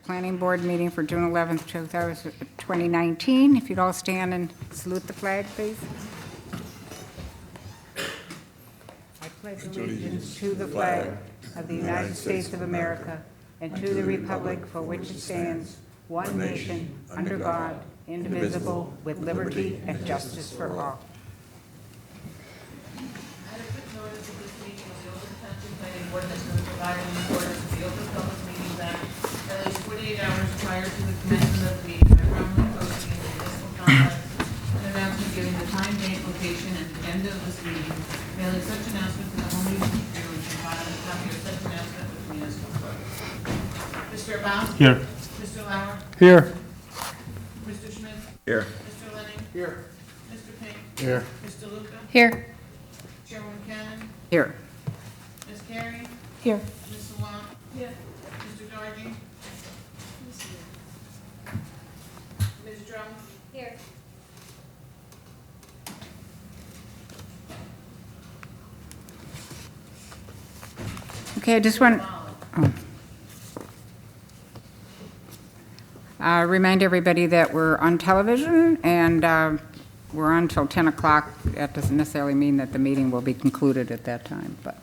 Planning Board meeting for June 11th, 2019. If you'd all stand and salute the flag, please. I pledge allegiance to the flag of the United States of America and to the republic for which it stands, one nation, under God, indivisible, with liberty and justice for all. Adequate notice of this meeting of the Open Township Planning Board has been provided in accordance with the Open Public Meetings Act at least 48 hours prior to the commencement of the meeting by promptly posting in the municipal complex an announcement giving the time, date, location, and agenda of this meeting, mailing such announcement to the home meeting bureau and filing a copy of such announcement with the municipal clerk. Mr. Abound? Here. Mr. Lauer? Here. Mr. Schmidt? Here. Mr. Lenning? Here. Mr. Pink? Here. Mr. Luca? Here. Chairwoman Cannon? Here. Ms. Carey? Here. Ms. Salon? Here. Mr. Dargy? Ms. Drum? Here. Okay, I just want remind everybody that we're on television and we're on until 10 o'clock. That doesn't necessarily mean that the meeting will be concluded at that time, but.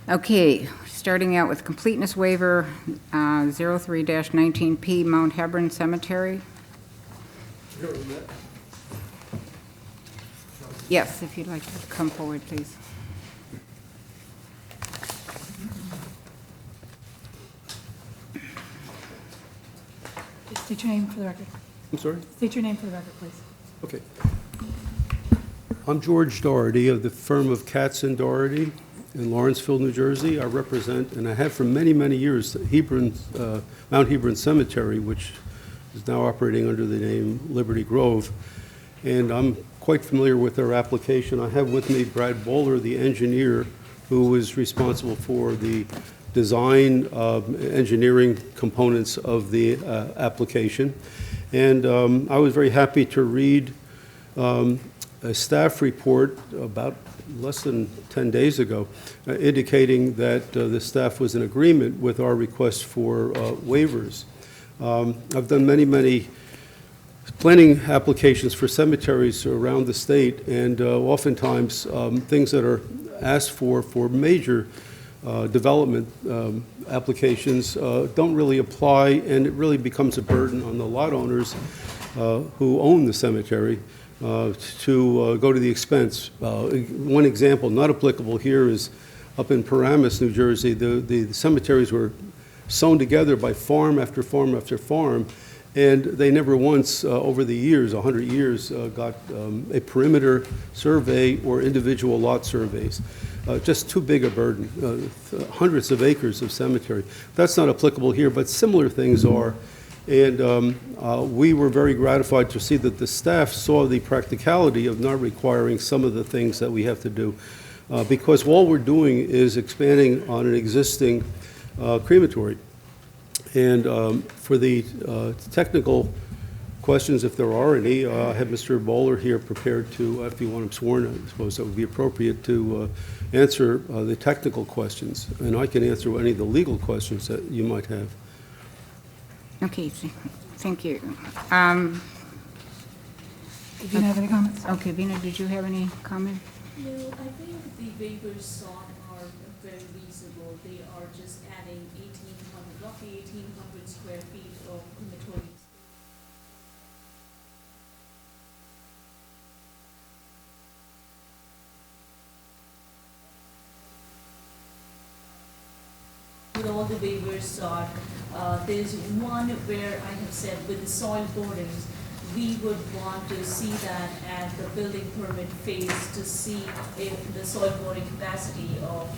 Okay, starting out with completeness waiver, 03-19P Mount Hebron Cemetery. Yes, if you'd like to come forward, please. State your name for the record. I'm sorry? State your name for the record, please. Okay. I'm George Doherty of the firm of Katz and Doherty in Lawrenceville, New Jersey. I represent, and I have for many, many years, Mount Hebron Cemetery, which is now operating under the name Liberty Grove. And I'm quite familiar with their application. I have with me Brad Bowler, the engineer, who was responsible for the design engineering components of the application. And I was very happy to read a staff report about less than 10 days ago indicating that the staff was in agreement with our request for waivers. I've done many, many planning applications for cemeteries around the state, and oftentimes things that are asked for major development applications don't really apply, and it really becomes a burden on the lot owners who own the cemetery to go to the expense. One example, not applicable here, is up in Paramus, New Jersey. The cemeteries were sewn together by farm after farm after farm, and they never once, over the years, 100 years, got a perimeter survey or individual lot surveys. Just too big a burden, hundreds of acres of cemetery. That's not applicable here, but similar things are. And we were very gratified to see that the staff saw the practicality of not requiring some of the things that we have to do, because all we're doing is expanding on an existing crematory. And for the technical questions, if there are any, I have Mr. Bowler here prepared to, if you want him sworn, I suppose that would be appropriate to answer the technical questions. And I can answer any of the legal questions that you might have. Okay, thank you. Did you have any comments? Okay, Vina, did you have any comment? No, I think the waivers sought are very reasonable. They are just adding 1,800, roughly 1,800 square feet of crematory. With all the waivers sought, there's one where I have said with the soil borings, we would want to see that at the building permit phase to see if the soil boring capacity of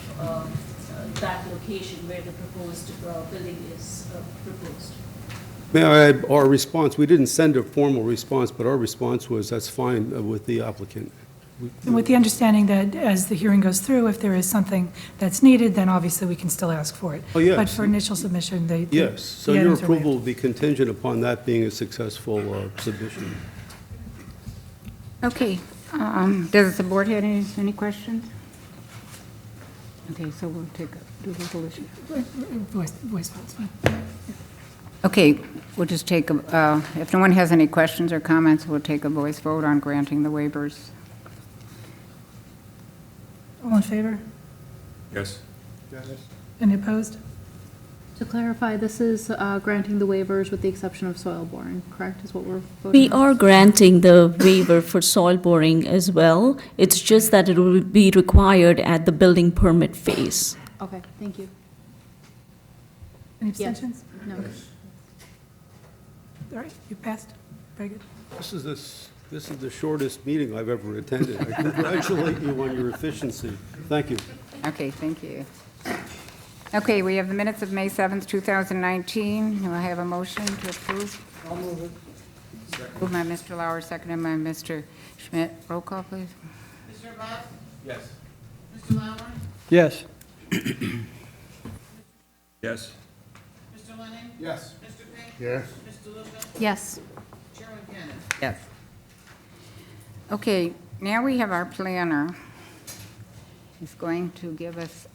that location where the proposed building is proposed. May I add our response? We didn't send a formal response, but our response was that's fine with the applicant. And with the understanding that as the hearing goes through, if there is something that's needed, then obviously we can still ask for it. Oh, yes. But for initial submission, Yes, so the your items are waived. approval will be contingent upon that being a successful submission. Okay, does the board have any questions? Okay, so we'll take a resolution. Voice vote's fine. Okay, we'll just take, if no one has any questions or comments, we'll take a voice vote on granting the waivers. All in favor? Yes. Any opposed? To clarify, this is granting the waivers with the exception of soil boring, correct, is what we're voting We on? are granting the waiver for soil boring as well. It's just that it will be required at the building permit phase. Okay, thank you. Any Yes. abstentions? No. All right, you passed. Very good. This is the shortest meeting I've ever attended. I congratulate you on your efficiency. Thank you. Okay, thank you. Okay, we have the minutes of May 7th, 2019. Do I have a motion to approve? I'll move it. Moved by Mr. Lauer, seconded by Mr. Schmidt. Roll call, please. Mr. Abad? Yes. Mr. Lauer? Yes. Yes. Mr. Lennon? Yes. Mr. Pink? Yes. Mr. Lucas? Yes. Chairman Cannon? Yes. Okay, now we have our planner. He's going to give us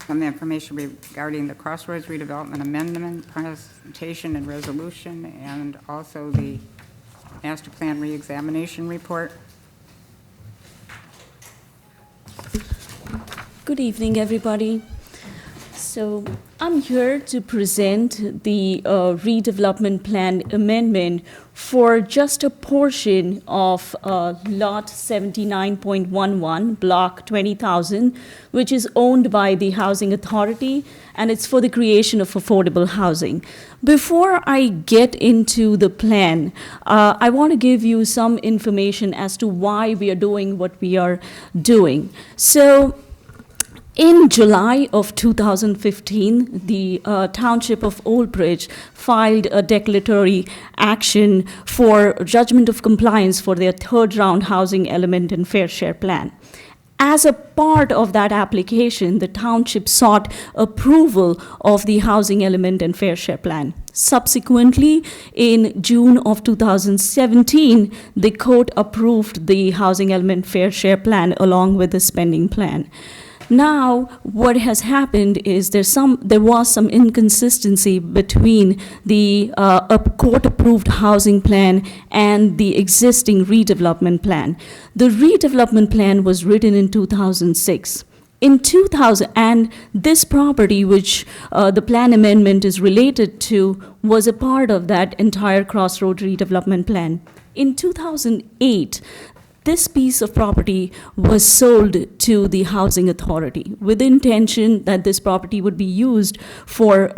some information regarding the Crossroads redevelopment amendment presentation and resolution, and also the master plan reexamination report. Good evening, everybody. So I'm here to present the redevelopment plan amendment for just a portion of lot 79.11, block 20,000, which is owned by the Housing Authority, and it's for the creation of affordable housing. Before I get into the plan, I want to give you some information as to why we are doing what we are doing. So, in July of 2015, the Township of Old Bridge filed a declaratory action for judgment of compliance for their third round housing element and fair share plan. As a part of that application, the township sought approval of the housing element and fair share plan. Subsequently, in June of 2017, the court approved the housing element fair share plan along with the spending plan. Now, what has happened is there was some inconsistency between the court-approved housing plan and the existing redevelopment plan. The redevelopment plan was written in 2006. In 2000, and this property, which the plan amendment is related to, was a part of that entire Crossroad redevelopment plan. In 2008, this piece of property was sold to the Housing Authority with the intention that this property would be used for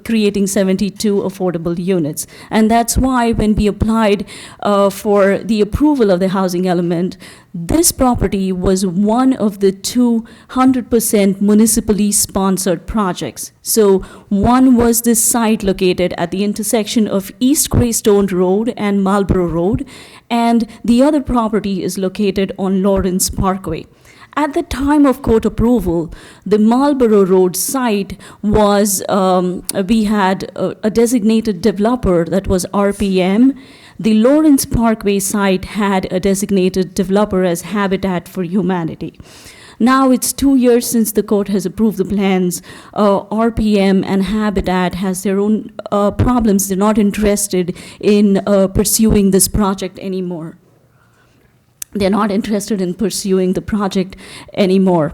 creating 72 affordable units. And that's why when we applied for the approval of the housing element, this property was one of the 200% municipally sponsored projects. So one was this site located at the intersection of East Greystone Road and Marlborough Road, and the other property is located on Lawrence Parkway. At the time of court approval, the Marlborough Road site was, we had a designated developer that was RPM. The Lawrence Parkway site had a designated developer as Habitat for Humanity. Now it's 2 years since the court has approved the plans. RPM and Habitat has their own problems. They're not interested in pursuing this project anymore. They're not interested in pursuing the project anymore.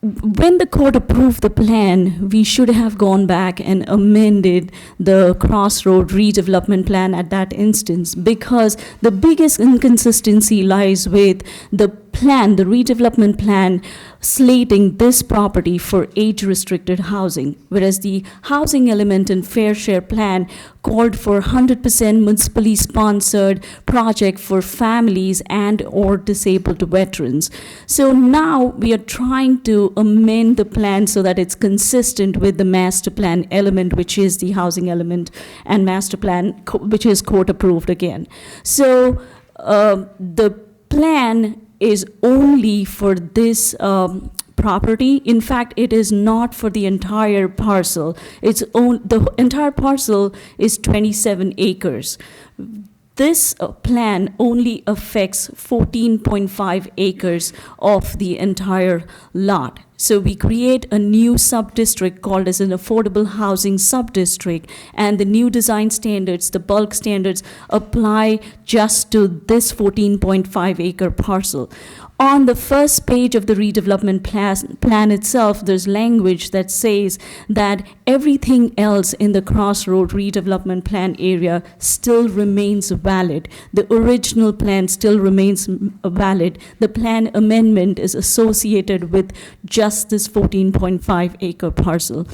When the court approved the plan, we should have gone back and amended the Crossroad redevelopment plan at that instance, because the biggest inconsistency lies with the plan, the redevelopment plan, slating this property for age-restricted housing, whereas the housing element and fair share plan called for 100% municipally sponsored project for families and or disabled veterans. So now we are trying to amend the plan so that it's consistent with the master plan element, which is the housing element, and master plan, which is court approved again. So the plan is only for this property. In fact, it is not for the entire parcel. The entire parcel is 27 acres. This plan only affects 14.5 acres of the entire lot. So we create a new sub-district called as an affordable housing sub-district, and the new design standards, the bulk standards, apply just to this 14.5 acre parcel. On the first page of the redevelopment plan itself, there's language that says that everything else in the Crossroad redevelopment plan area still remains valid. The original plan still remains valid. The plan amendment is associated with just this 14.5 acre parcel.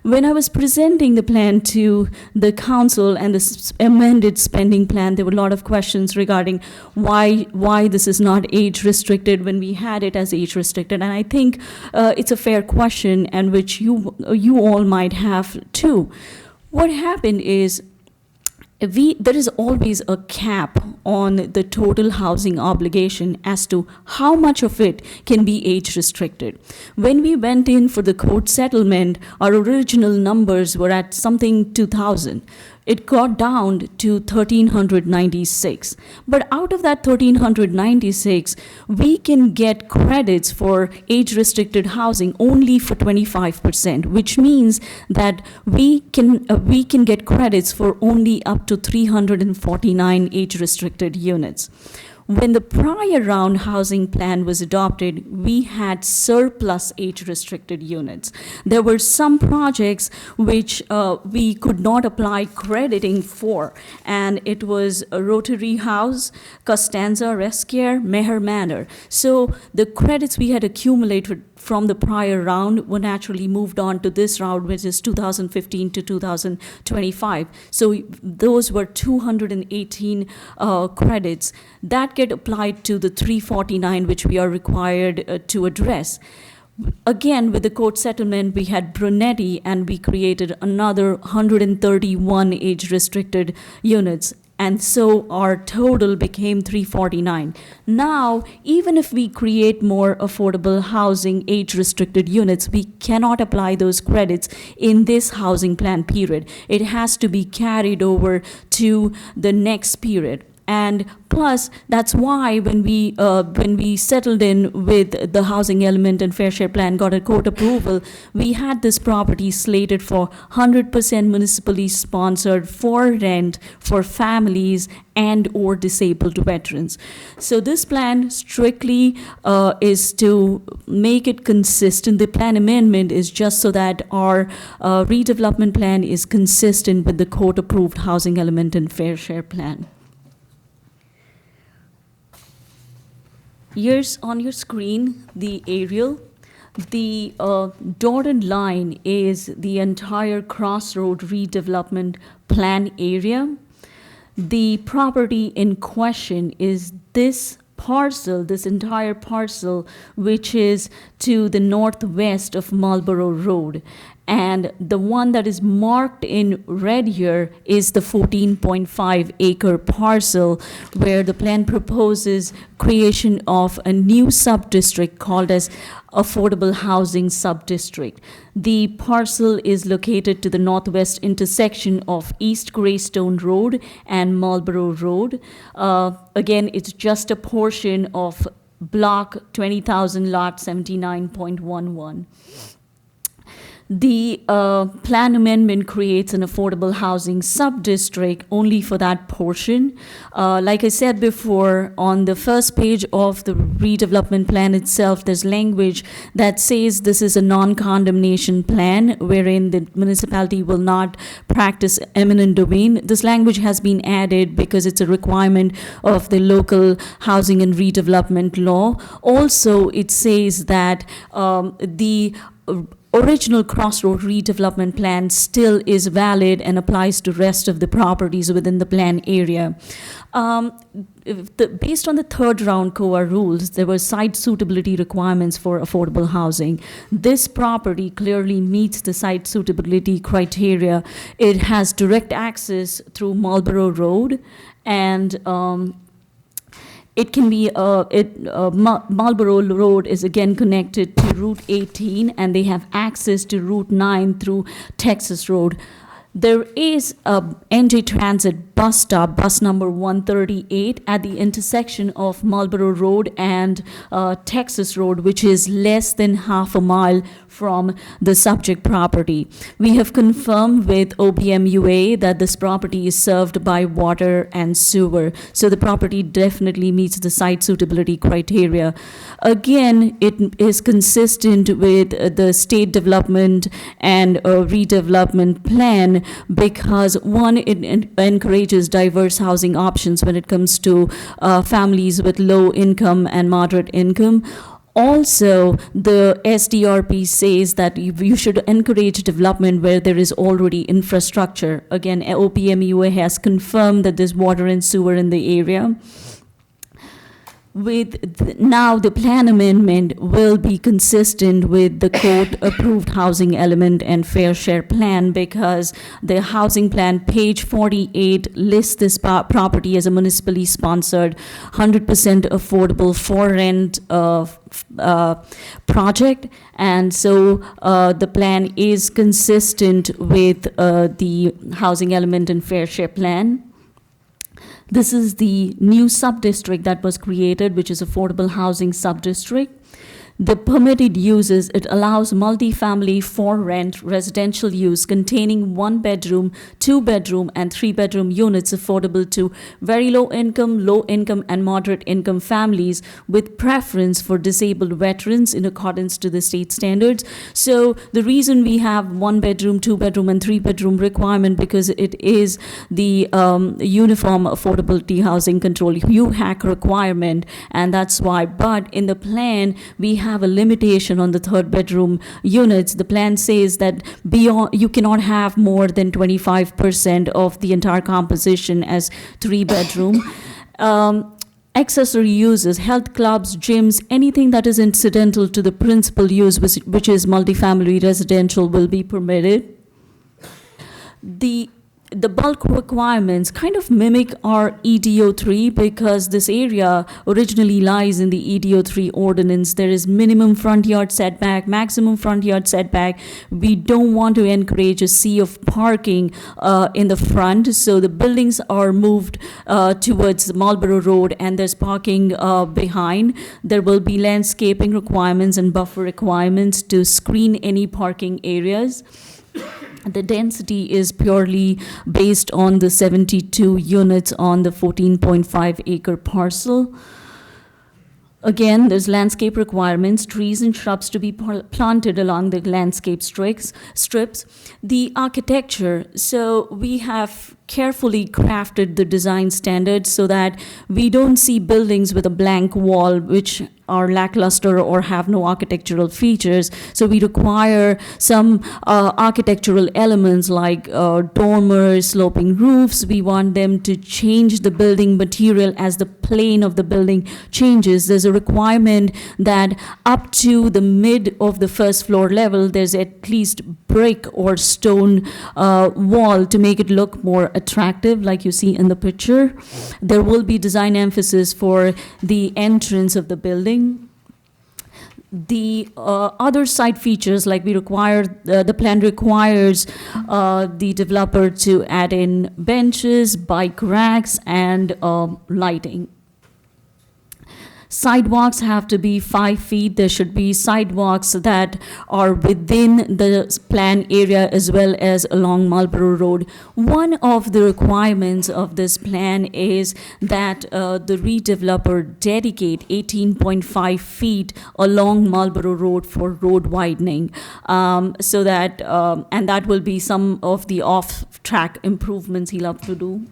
When I was presenting the plan to the council and the amended spending plan, there were a lot of questions regarding why this is not age restricted when we had it as age restricted. And I think it's a fair question, and which you all might have too. What happened is there is always a cap on the total housing obligation as to how much of it can be age restricted. When we went in for the court settlement, our original numbers were at something 2,000. It got down to 1,396. But out of that 1,396, we can get credits for age-restricted housing only for 25%, which means that we can get credits for only up to 349 age-restricted units. When the prior round housing plan was adopted, we had surplus age-restricted units. There were some projects which we could not apply crediting for, and it was a Rotary House, Costanza, Rescare, Meher Manor. So the credits we had accumulated from the prior round were naturally moved on to this round, which is 2015 to 2025. So those were 218 credits that get applied to the 349, which we are required to address. Again, with the court settlement, we had Brunetti, and we created another 131 age-restricted units. And so our total became 349. Now, even if we create more affordable housing age-restricted units, we cannot apply those credits in this housing plan period. It has to be carried over to the next period. And plus, that's why when we settled in with the housing element and fair share plan, got a court approval, we had this property slated for 100% municipally sponsored for rent for families and or disabled veterans. So this plan strictly is to make it consistent. The plan amendment is just so that our redevelopment plan is consistent with the court-approved housing element and fair share plan. Here's on your screen the aerial. The dotted line is the entire Crossroad redevelopment plan area. The property in question is this parcel, this entire parcel, which is to the northwest of Marlborough Road. And the one that is marked in red here is the 14.5 acre parcel where the plan proposes creation of a new sub-district called as Affordable Housing Sub-District. The parcel is located to the northwest intersection of East Greystone Road and Marlborough Road. Again, it's just a portion of block 20,000 lot 79.11. The plan amendment creates an affordable housing sub-district only for that portion. Like I said before, on the first page of the redevelopment plan itself, there's language that says this is a non-condemnation plan wherein the municipality will not practice eminent domain. This language has been added because it's a requirement of the local housing and redevelopment law. Also, it says that the original Crossroad redevelopment plan still is valid and applies to rest of the properties within the plan area. Based on the third round COA rules, there were site suitability requirements for affordable housing. This property clearly meets the site suitability criteria. It has direct access through Marlborough Road, and it can be, Marlborough Road is again connected to Route 18, and they have access to Route 9 through Texas Road. There is a NJ Transit bus stop, bus number 138, at the intersection of Marlborough Road and Texas Road, which is less than half a mile from the subject property. We have confirmed with OBMUA that this property is served by water and sewer, so the property definitely meets the site suitability criteria. Again, it is consistent with the state development and redevelopment plan because, one, it encourages diverse housing options when it comes to families with low income and moderate income. Also, the SDRP says that you should encourage development where there is already infrastructure. Again, OPMUA has confirmed that there's water and sewer in the area. Now the plan amendment will be consistent with the court-approved housing element and fair share plan because the housing plan, page 48, lists this property as a municipally sponsored, 100% affordable for rent project, and so the plan is consistent with the housing element and fair share plan. This is the new sub-district that was created, which is affordable housing sub-district. The permitted uses, it allows multifamily for rent residential use containing 1-bedroom, 2-bedroom, and 3-bedroom units affordable to very low income, and moderate income families with preference for disabled veterans in accordance to the state standards. So the reason we have 1-bedroom, 2-bedroom, and 3-bedroom requirement because it is the Uniform Affordability Housing Control UHAC requirement, and that's why. But in the plan, we have a limitation on the 3rd-bedroom units. The plan says that beyond you cannot have more than 25% of the entire composition as 3-bedroom. Accessory uses, health clubs, gyms, anything that is incidental to the principal use, which is multifamily residential, will be permitted. The bulk requirements kind of mimic our EDO3 because this area originally lies in the EDO3 ordinance. There is minimum front yard setback, maximum front yard setback. We don't want to encourage a sea of parking in the front, so the buildings are moved towards Marlborough Road and there's parking behind. There will be landscaping requirements and buffer requirements to screen any parking areas. The density is purely based on the 72 units on the 14.5 acre parcel. Again, there's landscape requirements, trees and shrubs to be planted along the landscape strips. The architecture, so we have carefully crafted the design standards so that we don't see buildings with a blank wall which are lackluster or have no architectural features. So we require some architectural elements like dormers, sloping roofs. We want them to change the building material as the plane of the building changes. There's a requirement that up to the mid of the first floor level, there's at least brick or stone wall to make it look more attractive, like you see in the picture. There will be design emphasis for the entrance of the building. The other site features, like we require, the plan requires the developer to add in benches, bike racks, and lighting. Sidewalks have to be 5 feet. There should be sidewalks that are within the plan area as well as along Marlborough Road. One of the requirements of this plan is that the redeveloper dedicate 18.5 feet along Marlborough Road for road widening, so that, and that will be some of the off-track improvements he'll have to do.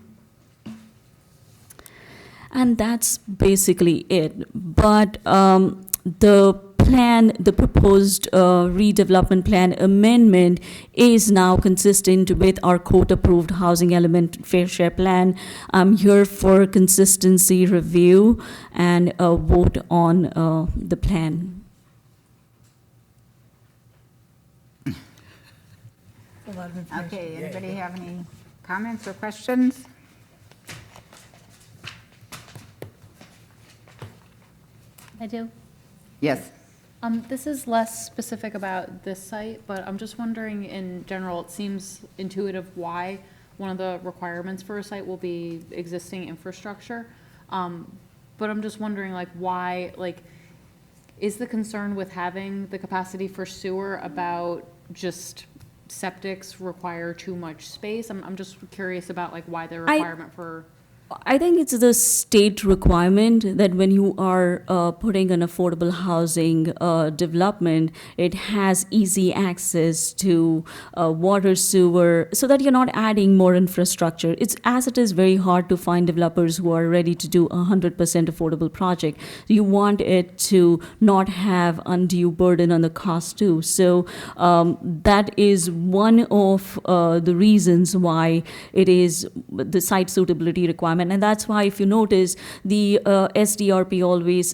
And that's basically it. But the plan, the proposed redevelopment plan amendment is now consistent with our court-approved housing element fair share plan. I'm here for consistency review and a vote on the plan. Okay, anybody have any comments or questions? I do. Yes. This is less specific about this site, but I'm just wondering, in general, it seems intuitive why one of the requirements for a site will be existing infrastructure. But I'm just wondering, like, why, like, is the concern with having the capacity for sewer about just septics require too much space? I'm just curious about, like, why the requirement for. I think it's the state requirement that when you are putting an affordable housing development, it has easy access to water, sewer, so that you're not adding more infrastructure. It's as it is very hard to find developers who are ready to do 100% affordable project. You want it to not have undue burden on the cost too. So that is one of the reasons why it is the site suitability requirement. And that's why, if you notice, the SDRP always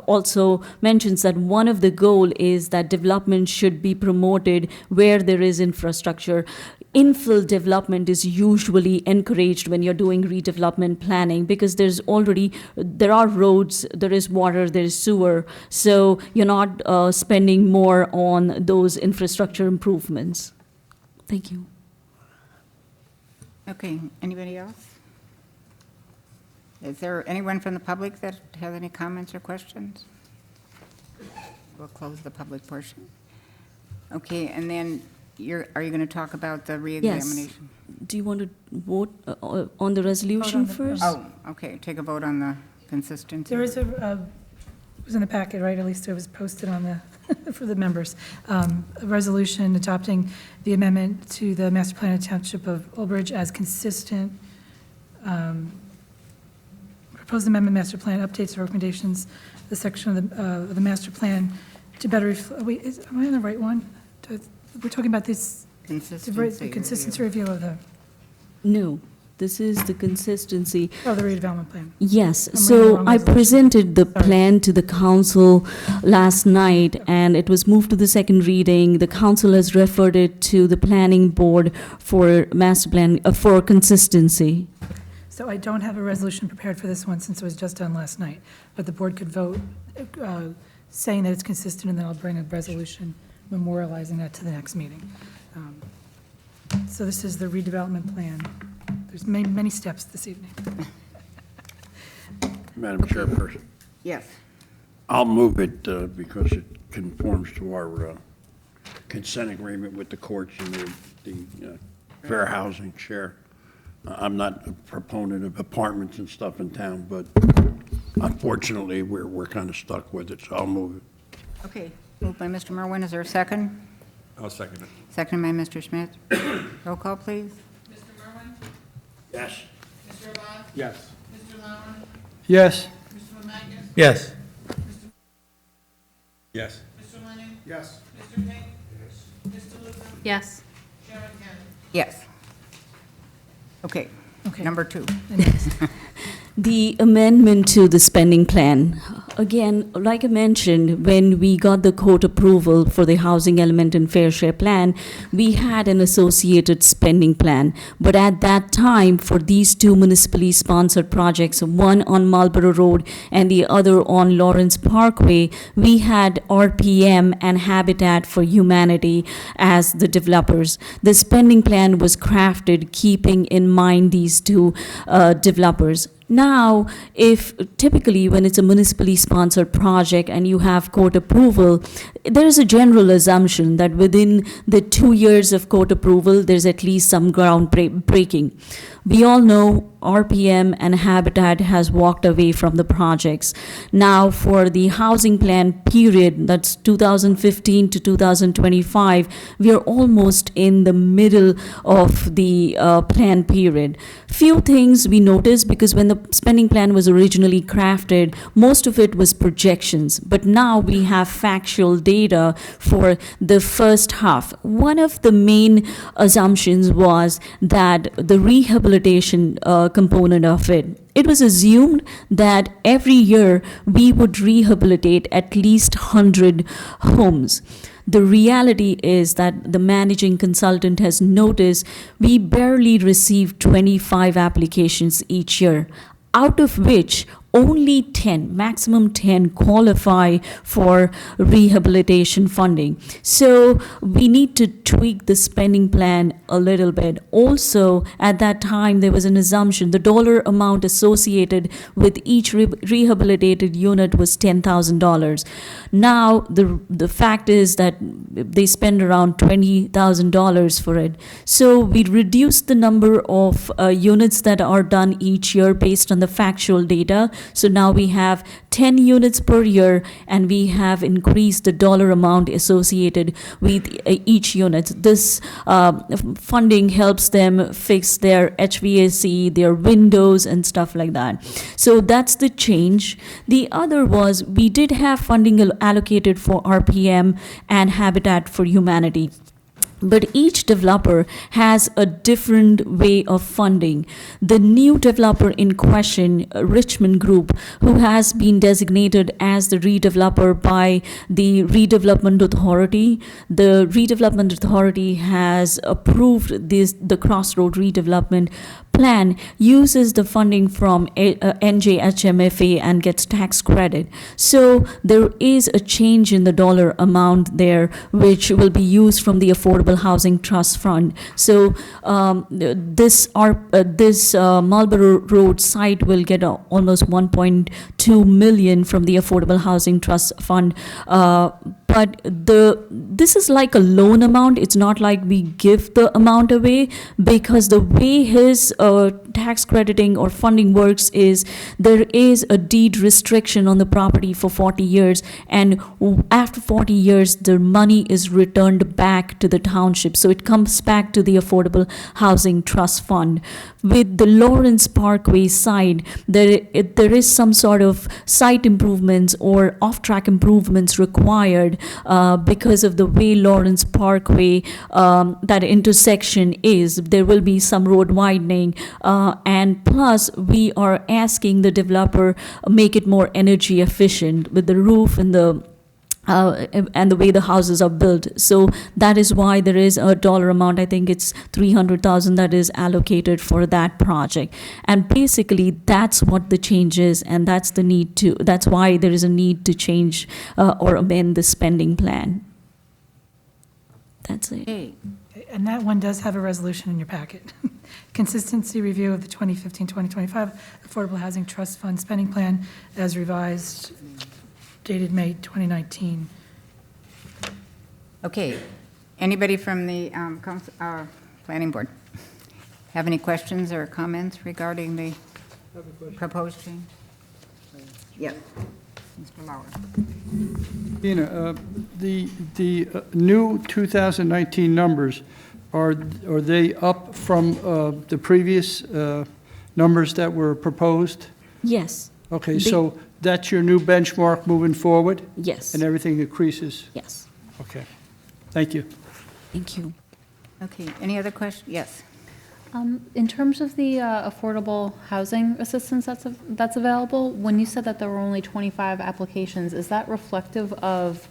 also mentions that one of the goal is that development should be promoted where there is infrastructure. Infill development is usually encouraged when you're doing redevelopment planning because there are roads, there is water, there is sewer, so you're not spending more on those infrastructure improvements. Thank you. Okay, anybody else? Is there anyone from the public that has any comments or questions? We'll close the public portion. Okay, and then are you going to talk about the reexamination? Do you want to vote on the resolution first? Oh, okay, take a vote on the consistency. There is it was in the packet, right? At least it was posted on the, for the members. A resolution adopting the amendment to the master plan of Township of Old Bridge as consistent. Proposed amendment master plan updates and recommendations, the section of the master plan to better reflect, wait, am I on the right one? We're talking about this, the consistency review of the, No, this is the consistency. the redevelopment plan. Yes, I'm reading the so wrong I resolution. presented the Sorry. plan to the council last night, and it was moved to the second reading. The council has referred it to the planning board for master plan, for consistency. So I don't have a resolution prepared for this one since it was just done last night, but the board could vote saying that it's consistent, and then I'll bring a resolution memorializing that to the next meeting. So this is the redevelopment plan. There's many, many steps this evening. Madam Chairperson, Yes. I'll move it because it conforms to our consent agreement with the courts and the fair housing share. I'm not a proponent of apartments and stuff in town, but unfortunately, we're kind of stuck with it, so I'll move it. Okay, moved by Mr. Merwin. Is there a second? I'll second it. Second by Mr. Smith. Roll call, please. Mr. Merwin? Yes. Mr. Abad? Yes. Mr. Lauer? Yes. Mr. Romagus? Yes. Yes. Mr. Lennon? Yes. Mr. King? Yes. Mr. Luther? Yes. Sharon Cannon? Yes. Okay, Okay. number 2. The amendment to the spending plan. Again, like I mentioned, when we got the court approval for the housing element and fair share plan, we had an associated spending plan. But at that time, for these two municipally sponsored projects, one on Marlborough Road and the other on Lawrence Parkway, we had RPM and Habitat for Humanity as the developers. The spending plan was crafted keeping in mind these two developers. Now, if typically when it's a municipally sponsored project and you have court approval, there is a general assumption that within the 2 years of court approval, there's at least some ground breaking. We all know RPM and Habitat has walked away from the projects. Now, for the housing plan period, that's 2015 to 2025, we are almost in the middle of the plan period. Few things we noticed, because when the spending plan was originally crafted, most of it was projections, but now we have factual data for the first half. One of the main assumptions was that the rehabilitation component of it. It was assumed that every year we would rehabilitate at least 100 homes. The reality is that the managing consultant has noticed we barely receive 25 applications each year, out of which only 10, maximum 10 qualify for rehabilitation funding. So we need to tweak the spending plan a little bit. Also, at that time, there was an assumption the dollar amount associated with each rehabilitated unit was $10,000. Now, the fact is that they spend around $20,000 for it. So we reduced the number of units that are done each year based on the factual data. So now we have 10 units per year, and we have increased the dollar amount associated with each unit. This funding helps them fix their HVAC, their windows, and stuff like that. So that's the change. The other was we did have funding allocated for RPM and Habitat for Humanity. But each developer has a different way of funding. The new developer in question, Richmond Group, who has been designated as the redeveloper by the Redevelopment Authority, the Redevelopment Authority has approved the Crossroad redevelopment plan, uses the funding from NJHMFA and gets tax credit. So there is a change in the dollar amount there, which will be used from the Affordable Housing Trust Fund. So this Marlborough Road site will get almost 1.2 million from the Affordable Housing Trust Fund. But this is like a loan amount. It's not like we give the amount away, because the way his tax crediting or funding works is there is a deed restriction on the property for 40 years. And after 40 years, the money is returned back to the township. So it comes back to the Affordable Housing Trust Fund. With the Lawrence Parkway side, there is some sort of site improvements or off-track improvements required because of the way Lawrence Parkway, that intersection is. There will be some road widening, and plus we are asking the developer make it more energy efficient with the roof and the way the houses are built. So that is why there is a dollar amount, I think it's $300,000, that is allocated for that project. And basically that's what the change is, and that's why there is a need to change or amend the spending plan. That's it. Okay. And that one does have a resolution in your packet. Consistency review of the 2015-2025 Affordable Housing Trust Fund spending plan as revised, dated May 2019. Okay. Anybody from the planning board have any questions or comments regarding the proposed change? Yes. Mr. Lauer. Dina, the new 2019 numbers, are they up from the previous numbers that were proposed? Yes. Okay, so that's your new benchmark moving forward? Yes. And everything increases? Yes. Okay. Thank you. Thank you. Okay. Any other questions? Yes. In terms of the affordable housing assistance that's available, when you said that there were only 25 applications, is that reflective of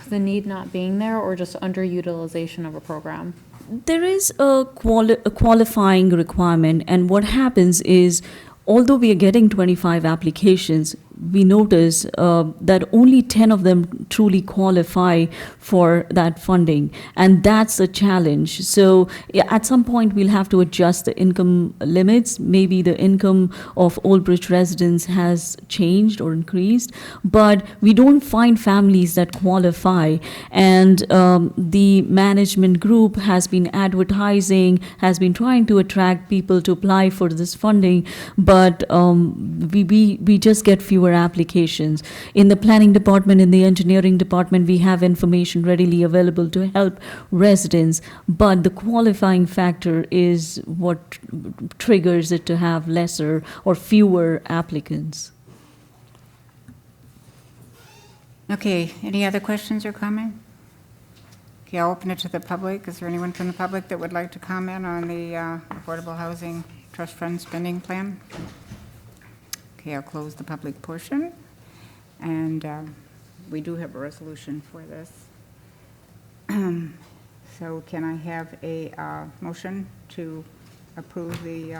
the need not being there, or just underutilization of a program? There is a qualifying requirement, and what happens is, although we are getting 25 applications, we notice that only 10 of them truly qualify for that funding, and that's a challenge. So at some point we'll have to adjust the income limits. Maybe the income of Old Bridge residents has changed or increased, but we don't find families that qualify. And the management group has been advertising, has been trying to attract people to apply for this funding, but we just get fewer applications. In the planning department, in the engineering department, we have information readily available to help residents, but the qualifying factor is what triggers it to have lesser or fewer applicants. Okay. Any other questions or comment? Okay, I'll open it to the public. Is there anyone from the public that would like to comment on the Affordable Housing Trust Fund spending plan? Okay, I'll close the public portion. And we do have a resolution for this. So can I have a motion to approve the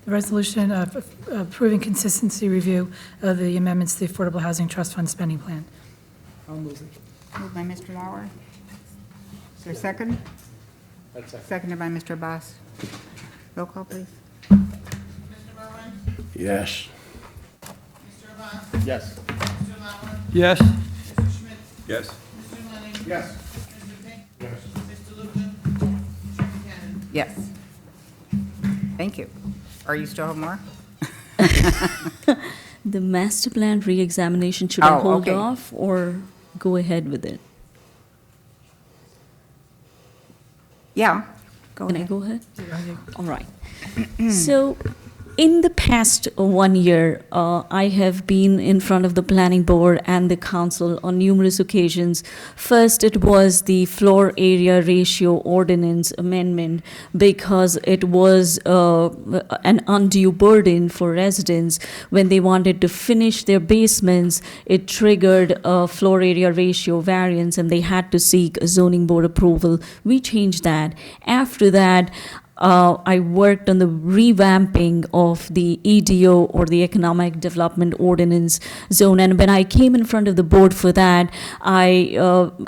The resolution of approving consistency review of the amendments to the Affordable Housing Trust Fund spending plan. I'll move it. Moved by Mr. Lauer. Is there a second? Seconded by Mr. Abbas. Roll call, please. Mr. Berwin? Yes. Mr. Abbas? Yes. Mr. Lauer? Yes. Mr. Schmidt? Yes. Mr. Lenning? Yes. Mr. Pink? Yes. Mr. Luca? Chair Buchanan? Yes. Thank you. Or you still have more? The master plan re-examination, should I Oh, hold okay. off or go ahead with it? Yeah, go Can I ahead. go ahead? All right. So, in the past 1 year, I have been in front of the planning board and the council on numerous occasions. First, it was the floor area ratio ordinance amendment because it was an undue burden for residents. When they wanted to finish their basements, it triggered a floor area ratio variance and they had to seek a zoning board approval. We changed that. After that, I worked on the revamping of the EDO, or the Economic Development Ordinance zone. And when I came in front of the board for that, I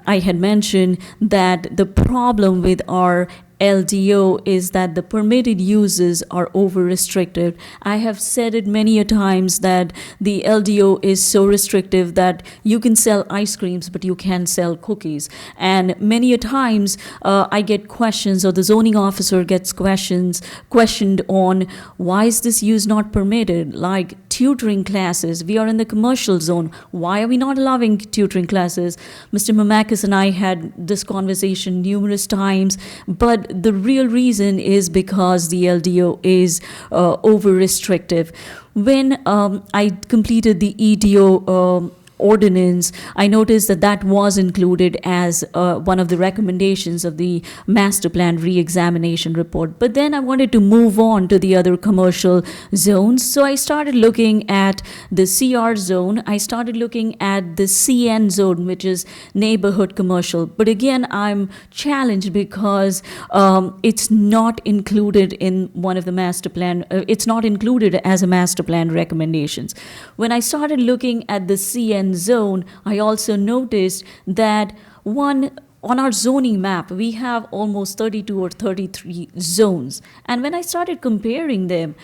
had mentioned that the problem with our LDO is that the permitted uses are over-restricted. I have said it many a times that the LDO is so restrictive that you can sell ice creams, but you can't sell cookies. And many a times I get questions, or the zoning officer gets questioned on why is this use not permitted, like tutoring classes. We are in the commercial zone. Why are we not allowing tutoring classes? Mr. Mamakis and I had this conversation numerous times, but the real reason is because the LDO is over-restrictive. When I completed the EDO ordinance, I noticed that that was included as one of the recommendations of the master plan re-examination report. But then I wanted to move on to the other commercial zones. So I started looking at the CR zone. I started looking at the CN zone, which is neighborhood commercial. But again, I'm challenged because it's not included in one of the master plan. It's not included as a master plan recommendations. When I started looking at the CN zone, I also noticed that on our zoning map, we have almost 32 or 33 zones. And when I started comparing them,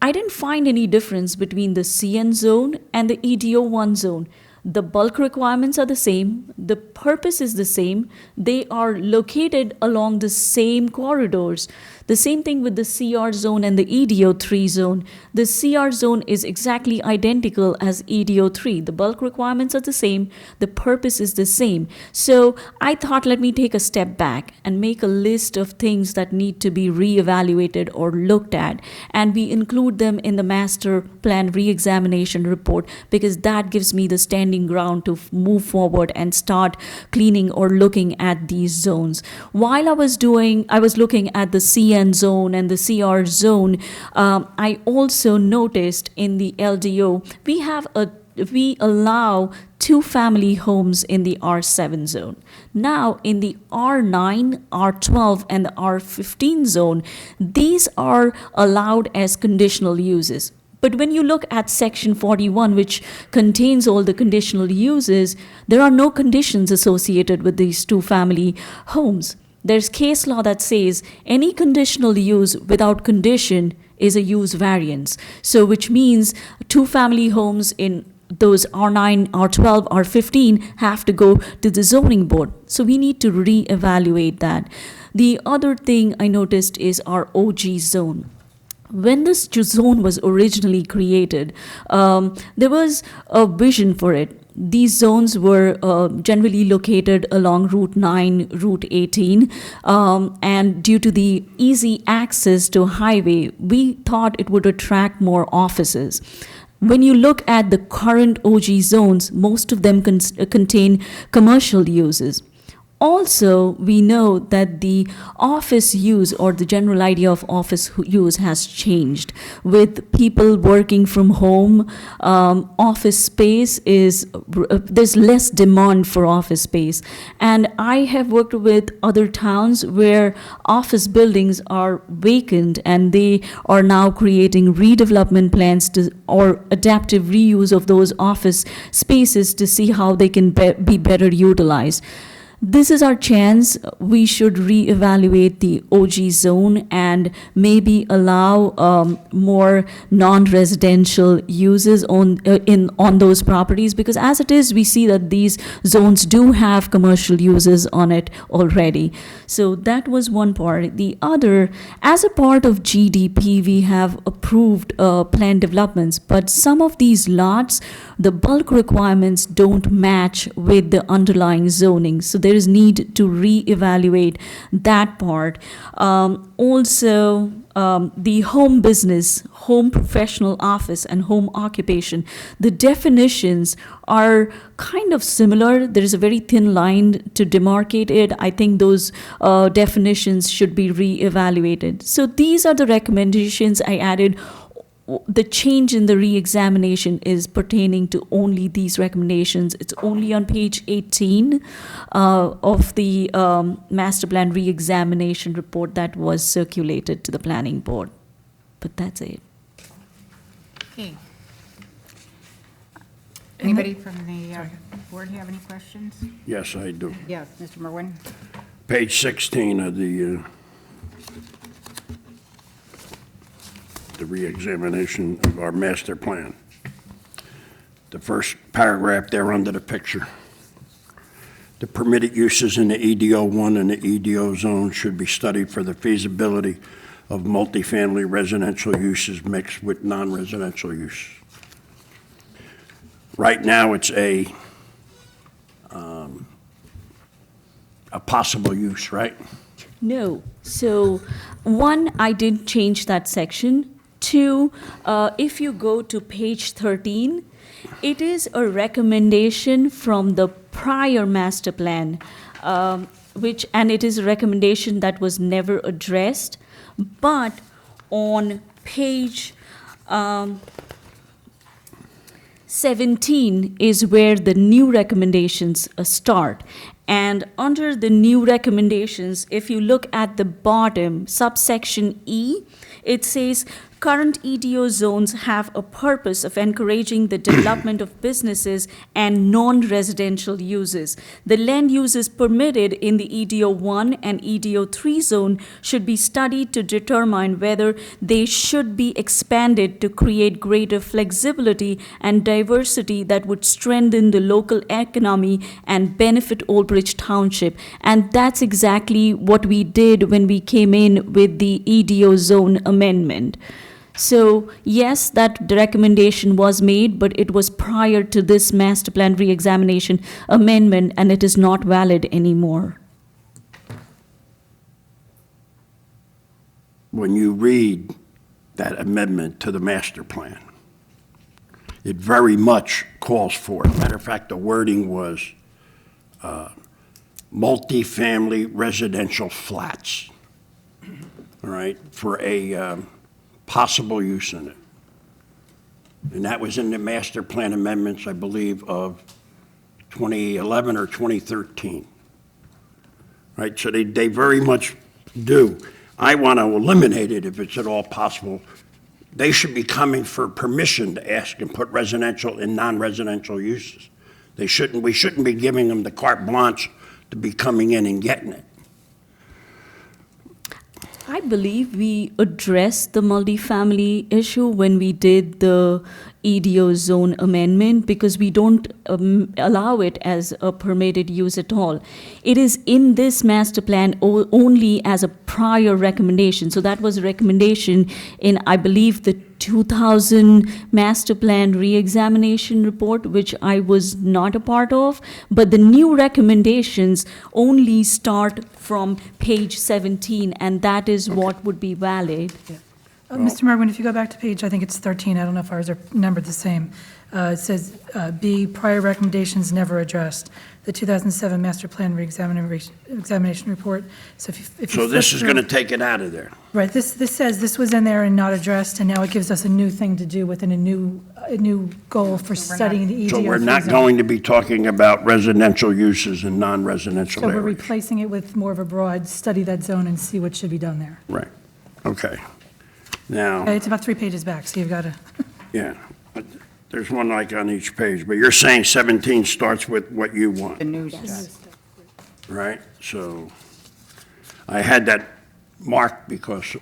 I didn't find any difference between the CN zone and the EDO1 zone. The bulk requirements are the same. The purpose is the same. They are located along the same corridors. The same thing with the CR zone and the EDO3 zone. The CR zone is exactly identical as EDO3. The bulk requirements are the same. The purpose is the same. So I thought, let me take a step back and make a list of things that need to be reevaluated or looked at. And we include them in the master plan re-examination report because that gives me the standing ground to move forward and start cleaning or looking at these zones. While I was looking at the CN zone and the CR zone, I also noticed in the LDO, we allow 2 family homes in the R7 zone. Now, in the R9, R12, and the R15 zone, these are allowed as conditional uses. But when you look at Section 41, which contains all the conditional uses, there are no conditions associated with these 2 family homes. There's case law that says any conditional use without condition is a use variance. So which means 2 family homes in those R9, R12, R15 have to go to the zoning board. So we need to reevaluate that. The other thing I noticed is our OG zone. When this zone was originally created, there was a vision for it. These zones were generally located along Route 9, Route 18, and due to the easy access to highway, we thought it would attract more offices. When you look at the current OG zones, most of them contain commercial uses. Also, we know that the office use or the general idea of office use has changed. With people working from home, office space there's less demand for office space. And I have worked with other towns where office buildings are vacant and they are now creating redevelopment plans or adaptive reuse of those office spaces to see how they can be better utilized. This is our chance. We should reevaluate the OG zone and maybe allow more non-residential uses on those properties, because as it is, we see that these zones do have commercial uses on it already. So that was one part. The other, as a part of GDP, we have approved planned developments, but some of these lots, the bulk requirements don't match with the underlying zoning. So there is need to reevaluate that part. Also, the home business, home professional office, and home occupation, the definitions are kind of similar. There is a very thin line to demarcate it. I think those definitions should be reevaluated. So these are the recommendations I added. The change in the re-examination is pertaining to only these recommendations. It's only on page 18 of the master plan re-examination report that was circulated to the planning board. But that's it. Okay. Anybody from the board have any questions? Yes, I do. Yes, Mr. Merwin? Page 16 of the re-examination of our master plan. The first paragraph there under the picture. The permitted uses in the EDO 1 and the EDO zone should be studied for the feasibility of multifamily residential uses mixed with non-residential use. Right now, it's a possible use, right? No. So, one, I did change that section. Two, if you go to page 13, it is a recommendation from the prior master plan, and it is a recommendation that was never addressed. But on page 17 is where the new recommendations start. And under the new recommendations, if you look at the bottom, subsection E, it says, current EDO zones have a purpose of encouraging the development of businesses and non-residential uses. The land uses permitted in the EDO 1 and EDO 3 zone should be studied to determine whether they should be expanded to create greater flexibility and diversity that would strengthen the local economy and benefit Old Bridge Township. And that's exactly what we did when we came in with the EDO zone amendment. So yes, that recommendation was made, but it was prior to this master plan re-examination amendment, and it is not valid anymore. When you read that amendment to the master plan, it very much calls for it. Matter of fact, the wording was multifamily residential flats, all right, for a possible use in it. And that was in the master plan amendments, I believe, of 2011 or 2013. Right, so they very much do. I want to eliminate it if it's at all possible. They should be coming for permission to ask and put residential and non-residential uses. We shouldn't be giving them the carte blanche to be coming in and getting it. I believe we addressed the multifamily issue when we did the EDO zone amendment, because we don't allow it as a permitted use at all. It is in this master plan only as a prior recommendation. So that was a recommendation in, I believe, the 2000 master plan re-examination report, which I was not a part of. But the new recommendations only start from page 17, and that is what would be valid. Mr. Merwin, if you go back to page, I think it's 13, I don't know if ours are numbered the same. It says, B, prior recommendations never addressed. The 2007 Master Plan Examination Report. So if you So this flip is going to through- take it out of there. Right, this says this was in there and not addressed, and now it gives us a new thing to do within a new goal for studying the EDO. So we're not going to be talking about residential uses in non-residential So we're areas. replacing it with more of a broad, study that zone and see what should be done there. Right, okay. Now, It's about 3 pages back, so you've got to, yeah, but there's one like on each page, but you're saying 17 starts with what you want, The new stuff. right? So I had that marked because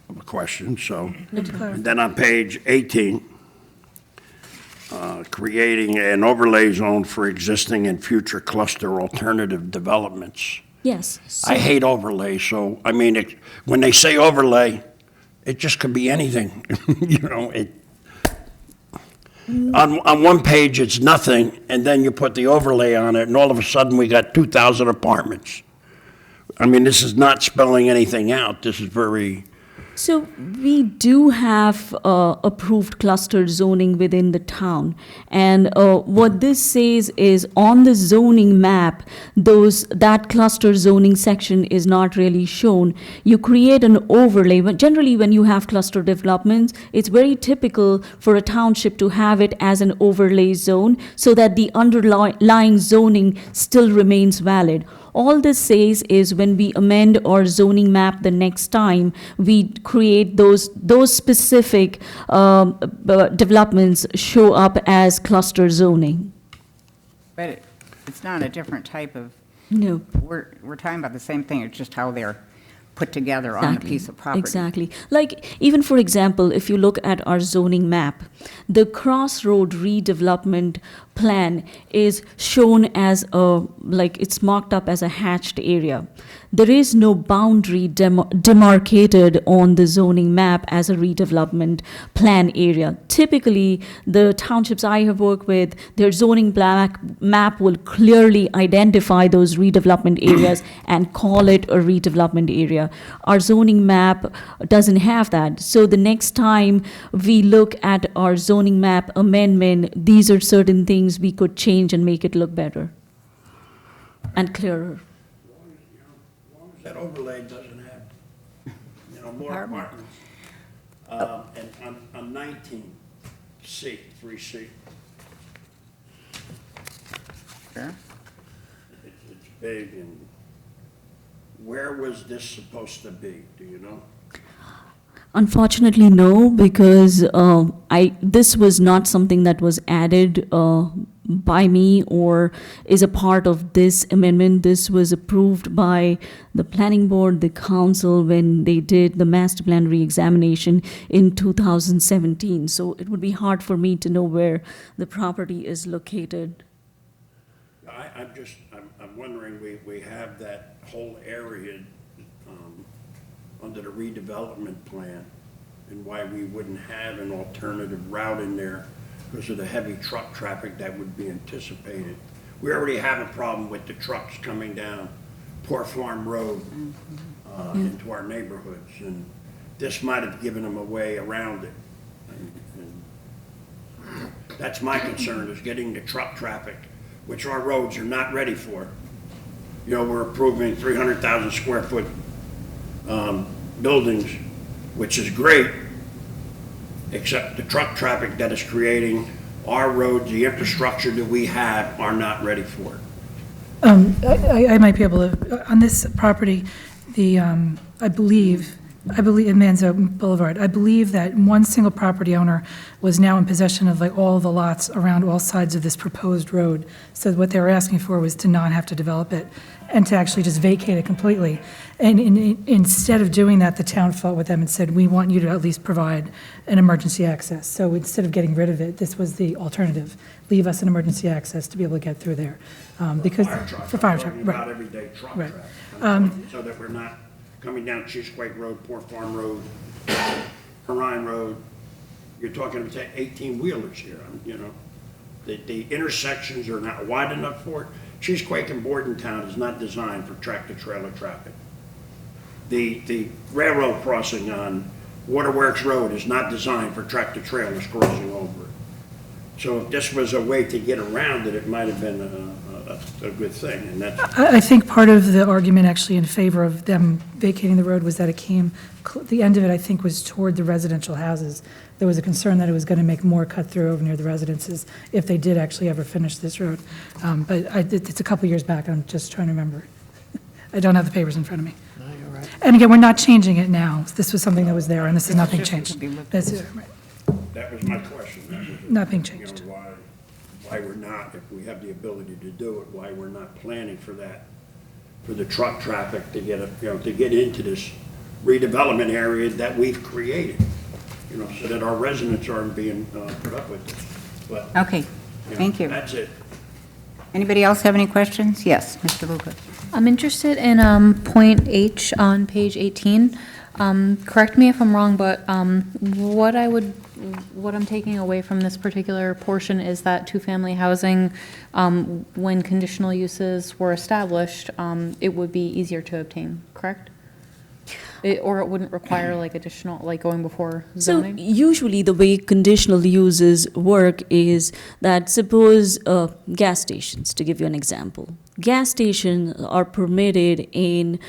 of a question, so. good to clarify. And then on page 18, creating an overlay zone for existing and future cluster alternative developments. Yes. I hate overlay, so, I mean, when they say overlay, it just could be anything, you know, on one page, it's nothing, and then you put the overlay on it, and all of a sudden, we got 2,000 apartments. I mean, this is not spelling anything out, this is very, So we do have approved cluster zoning within the town. And what this says is on the zoning map, that cluster zoning section is not really shown. You create an overlay. But generally, when you have cluster developments, it's very typical for a township to have it as an overlay zone so that the underlying zoning still remains valid. All this says is when we amend our zoning map the next time, we create those specific developments show up as cluster zoning. But it's not a different type of, No. we're talking about the same thing, it's just how they're put together on a Exactly. piece of property. Exactly. Like, even for example, if you look at our zoning map, the crossroad redevelopment plan is shown as it's marked up as a hatched area. There is no boundary demarcated on the zoning map as a redevelopment plan area. Typically, the townships I have worked with, their zoning map will clearly identify those redevelopment areas and call it a redevelopment area. Our zoning map doesn't have that. So the next time we look at our zoning map amendment, these are certain things we could change and make it look better and clearer. as long as that overlay doesn't have, you know, more apartments. And on 19C, 3C, Sure. it's big, and where was this supposed to be, do you know? Unfortunately, no, because this was not something that was added by me or is a part of this amendment. This was approved by the planning board, the council, when they did the master plan reexamination in 2017. So it would be hard for me to know where the property is located. I'm wondering, we have that whole area under the redevelopment plan, and why we wouldn't have an alternative route in there because of the heavy truck traffic that would be anticipated. We already have a problem with the trucks coming down Poor Farm Road into our neighborhoods, and this might have given them a way around it. And that's my concern, is getting the truck traffic, which our roads are not ready for. You know, we're approving 300,000 square foot buildings, which is great, except the truck traffic that is creating our roads, the infrastructure that we have, are not ready for it. I might be able to, on this property, I believe in Manzo Boulevard, I believe that one single property owner was now in possession of like all the lots around all sides of this proposed road. So what they were asking for was to not have to develop it and to actually just vacate it completely. And instead of doing that, the town fought with them and said, we want you to at least provide an emergency access. So instead of getting rid of it, this was the alternative. Leave us an emergency access to be able to get through there. Because for fire truck, I'm talking about right. everyday truck Right. traffic. So that we're not coming down Cheesequake Road, Poor Farm Road, Perrine Road. You're talking about 18-wheelers here, you know. The intersections are not wide enough for it. Cheesequake and Bordentown is not designed for tractor-trailer traffic. The railroad crossing on Waterworks Road is not designed for tractor-trailers crossing over it. So if this was a way to get around it, it might have been a good thing, and that's, I think part of the argument actually in favor of them vacating the road was that it came, the end of it, I think, was toward the residential houses. There was a concern that it was going to make more cut-through over near the residences if they did actually ever finish this road. But it's a couple years back, I'm just trying to remember. I don't have the papers in front of me. No, you're right. And again, we're not changing it now. This was something that was there, and this is nothing changed. That's it, right. that was my question. That was, Nothing you know, changed. why we're not, if we have the ability to do it, why we're not planning for that, for the truck traffic to get, to get into this redevelopment area that we've created, so that our residents aren't being put up with this. But, Okay, thank you. That's it. Anybody else have any questions? Yes, Mr. Luca. I'm interested in point H on page 18. Correct me if I'm wrong, but what I'm taking away from this particular portion is that two-family housing, when conditional uses were established, it would be easier to obtain, correct? Or it wouldn't require like additional, like going before So zoning? usually the way conditional uses work is that suppose gas stations, to give you an example. Gas stations are permitted in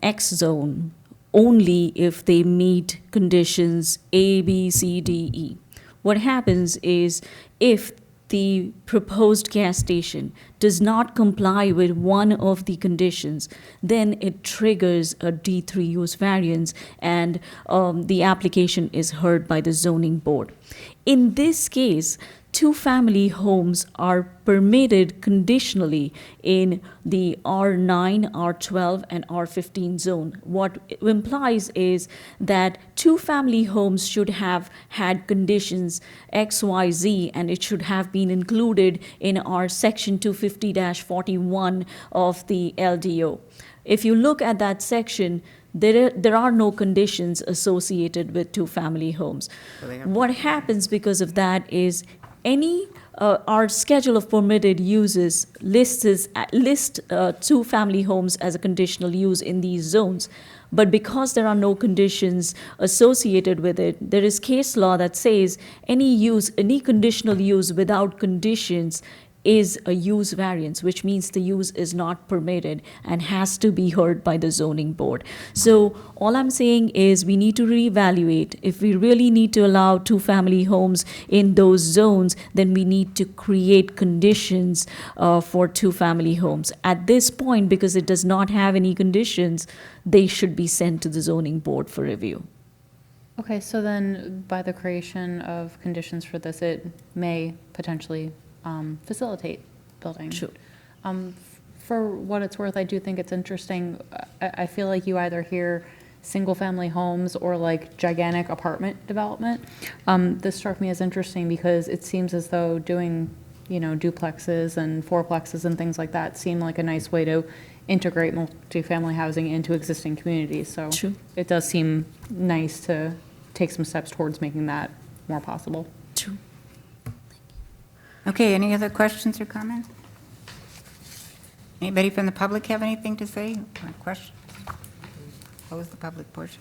X zone only if they meet conditions A, B, C, D, E. What happens is if the proposed gas station does not comply with one of the conditions, then it triggers a D3 use variance and the application is heard by the zoning board. In this case, two-family homes are permitted conditionally in the R9, R12, and R15 zone. What it implies is that two-family homes should have had conditions X, Y, Z, and it should have been included in our section 250-41 of the LDO. If you look at that section, there are no conditions associated with two-family homes. What happens because of that is our schedule of permitted uses lists two-family homes as a conditional use in these zones. But because there are no conditions associated with it, there is case law that says any conditional use without conditions is a use variance, which means the use is not permitted and has to be heard by the zoning board. So all I'm saying is we need to reevaluate. If we really need to allow two-family homes in those zones, then we need to create conditions for two-family homes. At this point, because it does not have any conditions, they should be sent to the zoning board for review. Okay, so then by the creation of conditions for this, it may potentially facilitate building. Sure. For what it's worth, I do think it's interesting. I feel like you either hear single-family homes or like gigantic apartment development. This struck me as interesting because it seems as though doing, duplexes and fourplexes and things like that seem like a nice way to integrate multifamily housing into existing communities. So True. it does seem nice to take some steps towards making that more possible. True. Okay, any other questions or comments? Anybody from the public have anything to say or question? Close the public portion.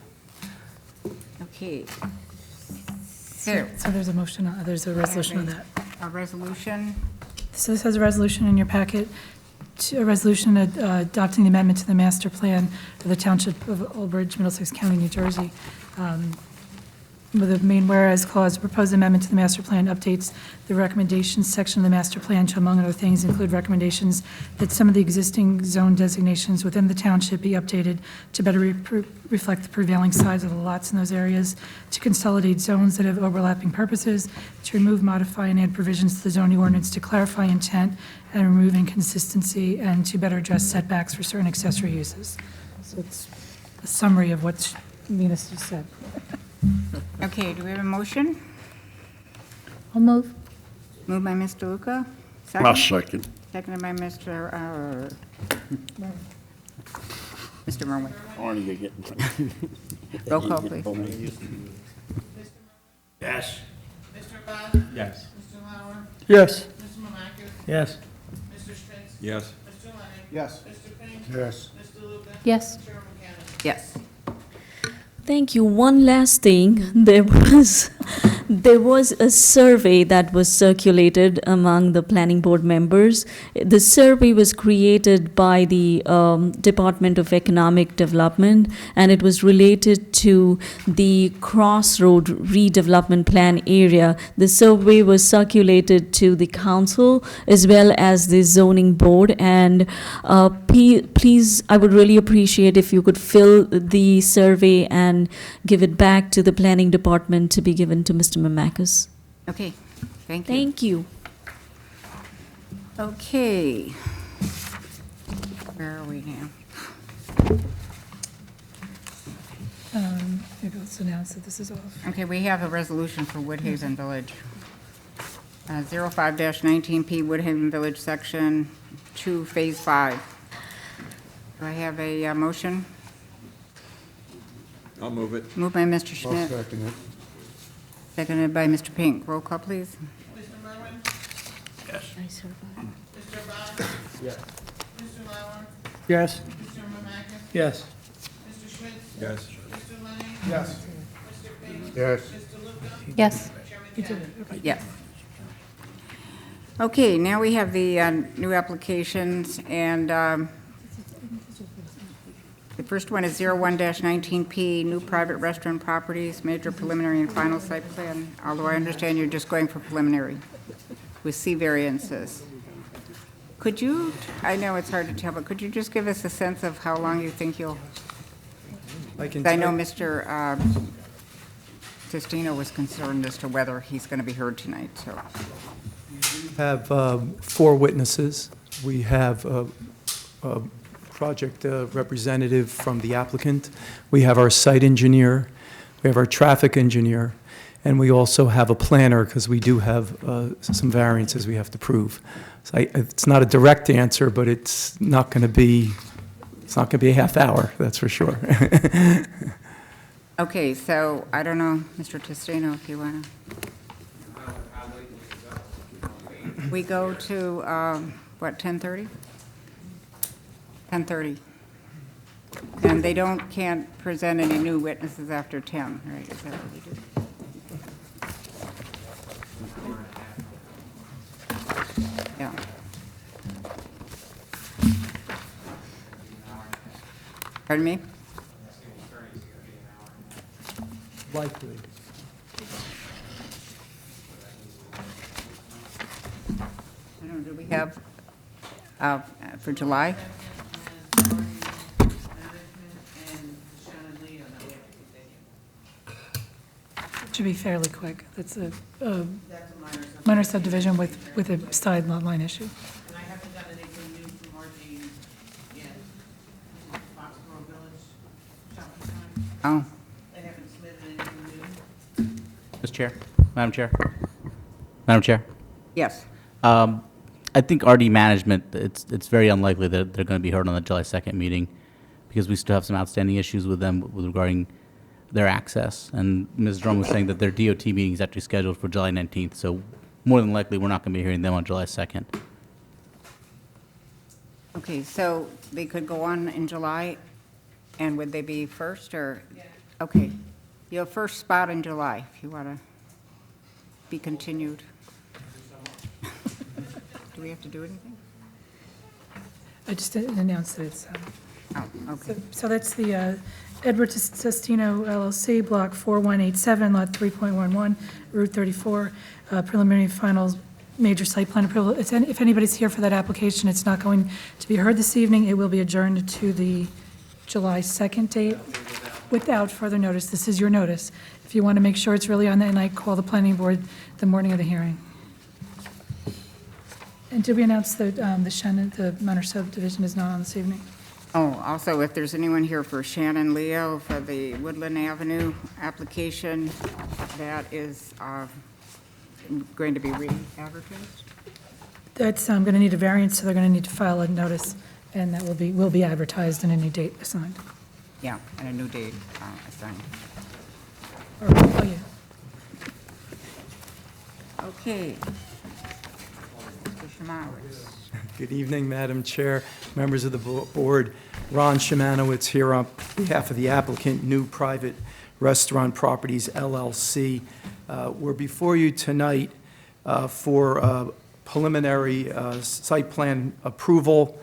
Okay. So, So there's a motion, there's a resolution on that. a resolution, So this has a resolution in your packet, a resolution adopting the amendment to the master plan of the Township of Old Bridge, Middlesex County, New Jersey. With the main whereas clause, the proposed amendment to the master plan updates the recommendations section of the master plan to, among other things, include recommendations that some of the existing zone designations within the township be updated to better reflect the prevailing size of the lots in those areas, to consolidate zones that have overlapping purposes, to remove, modify, and add provisions to the zoning ordinance to clarify intent and remove inconsistency, and to better address setbacks for certain accessory uses. So it's a summary of what Venus just said. okay, do we have a motion? I'll move. Moved by Mr. Luca? I'll Second? second. Seconded by Mr. Mr. Merwin. I want to get. Roll call, please. Yes. Mr. Abad? Yes. Mr. Lauer? Yes. Mr. Malakis? Yes. Mr. Spitz? Yes. Mr. Lennon? Yes. Mr. Pink? Yes. Mr. Luca? Yes. Chairman Cannon? Yes. Thank you. One last thing, there was There was a survey that was circulated among the planning board members. The survey was created by the Department of Economic Development, and it was related to the Crossroad redevelopment plan area. The survey was circulated to the council as well as the zoning board, and please, I would really appreciate if you could fill the survey and give it back to the planning department to be given to Mr. Mamakis. Okay, thank you. Thank you. Okay. Where are we now? Maybe let's announce that this is off. Okay, we have a resolution for Woodhaven Village. 05-19P Woodhaven Village, Section 2, Phase 5. Do I have a motion? I'll move it. Moved by Mr. Schmidt. Seconded by Mr. Pink. Roll call, please. Mr. Merwin? Yes. Mr. Bott? Yes. Mr. Lauer? Yes. Mr. Mamakis? Yes. Mr. Schmidt? Yes. Mr. Lenny? Yes. Mr. Pink? Yes. Mr. Luca? Yes. Chairman Kent? Yes. Okay, now we have the new applications, and the first one is 01-19P, new private restaurant properties, major preliminary and final site plan, although I understand you're just going for preliminary with C variances. Could you, I know it's hard to tell, but could you just give us a sense of how long you think you'll, I know Mr. Testino was concerned as to whether he's going to be heard tonight, so. Have 4 witnesses. We have a project representative from the applicant. We have our site engineer. We have our traffic engineer. And we also have a planner because we do have some variances we have to prove. So it's not a direct answer, but it's not going to be a half hour, that's for sure. Okay, so I don't know, Mr. Testino, if you want to. We go to, what, 10:30? 10:30. And they can't present any new witnesses after 10, right? Is that what we do? Yeah. Pardon me? Likely. I don't know, do we have, for July? It should be fairly quick. That's a minor subdivision with a side lot line issue. And I haven't gotten anything new from RG yet. Foxborough Village shopping center. Oh, They haven't submitted anything new. Mr. Chair, Madam Chair, Madam Chair. yes. I think RD management, it's very unlikely that they're going to be heard on the July 2nd meeting because we still have some outstanding issues with them regarding their access. And Ms. Drum was saying that their DOT meeting is actually scheduled for July 19th, so more than likely we're not going to be hearing them on July 2nd. Okay, so they could go on in July, and would they be first, or? Yeah. Okay, your first spot in July, if you want to be continued. Do we have to do anything? I just announced that it's, Oh, okay. so that's the Edward Testino LLC, Block 4187, Lot 3.11, Route 34, preliminary finals, major site plan approval. If anybody's here for that application, it's not going to be heard this evening. It will be adjourned to the July 2nd date without further notice. This is your notice. If you want to make sure it's really on that night, call the planning board the morning of the hearing. And did we announce that the Shannon, the minor subdivision is not on this evening? Oh, also, if there's anyone here for Shannon Leo for the Woodland Avenue application, that is going to be re-advertised? That's going to need a variance, so they're going to need to file a notice, and that will be advertised and a new date assigned. Yeah, and a new date assigned. Or, oh, yeah. Okay. Mr. Shumowitz. Good evening, Madam Chair, members of the board. Ron Shemanowitz here on behalf of the applicant, New Private Restaurant Properties LLC. We're before you tonight for preliminary site plan approval.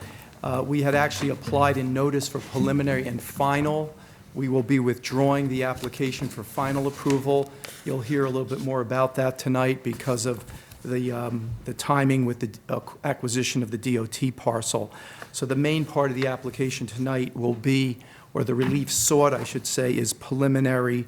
We had actually applied in notice for preliminary and final. We will be withdrawing the application for final approval. You'll hear a little bit more about that tonight because of the timing with the acquisition of the DOT parcel. So the main part of the application tonight will be, or the relief sought, I should say, is preliminary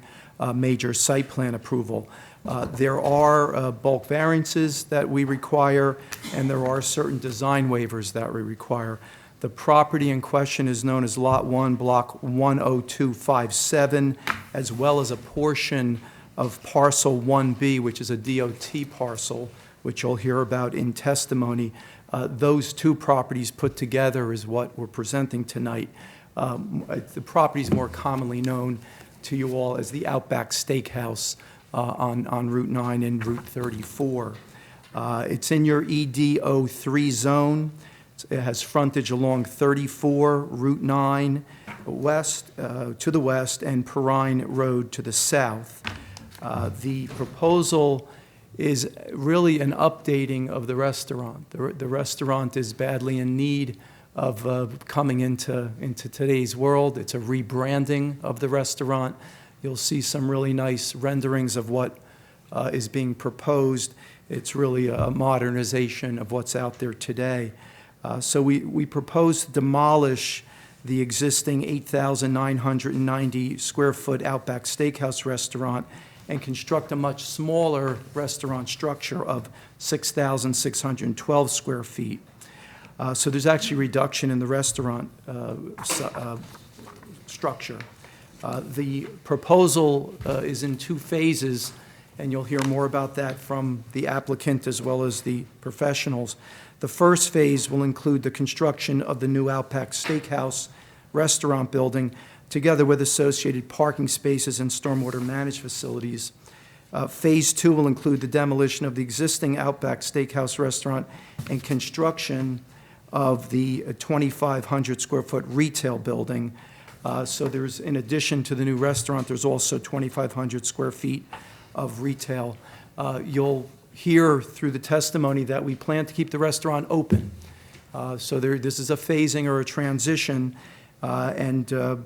major site plan approval. There are bulk variances that we require, and there are certain design waivers that we require. The property in question is known as Lot 1, Block 10257, as well as a portion of Parcel 1B, which is a DOT parcel, which you'll hear about in testimony. Those two properties put together is what we're presenting tonight. The property is more commonly known to you all as the Outback Steakhouse on Route 9 and Route 34. It's in your ED03 zone. It has frontage along 34, Route 9 west, to the west, and Perrine Road to the south. The proposal is really an updating of the restaurant. The restaurant is badly in need of coming into today's world. It's a rebranding of the restaurant. You'll see some really nice renderings of what is being proposed. It's really a modernization of what's out there today. So we propose to demolish the existing 8,990 square foot Outback Steakhouse restaurant and construct a much smaller restaurant structure of 6,612 square feet. So there's actually reduction in the restaurant structure. The proposal is in two phases, and you'll hear more about that from the applicant as well as the professionals. The first phase will include the construction of the new Outback Steakhouse restaurant building, together with associated parking spaces and stormwater management facilities. Phase 2 will include the demolition of the existing Outback Steakhouse restaurant and construction of the 2,500 square foot retail building. So there's, in addition to the new restaurant, there's also 2,500 square feet of retail. You'll hear through the testimony that we plan to keep the restaurant open. So this is a phasing or a transition, and the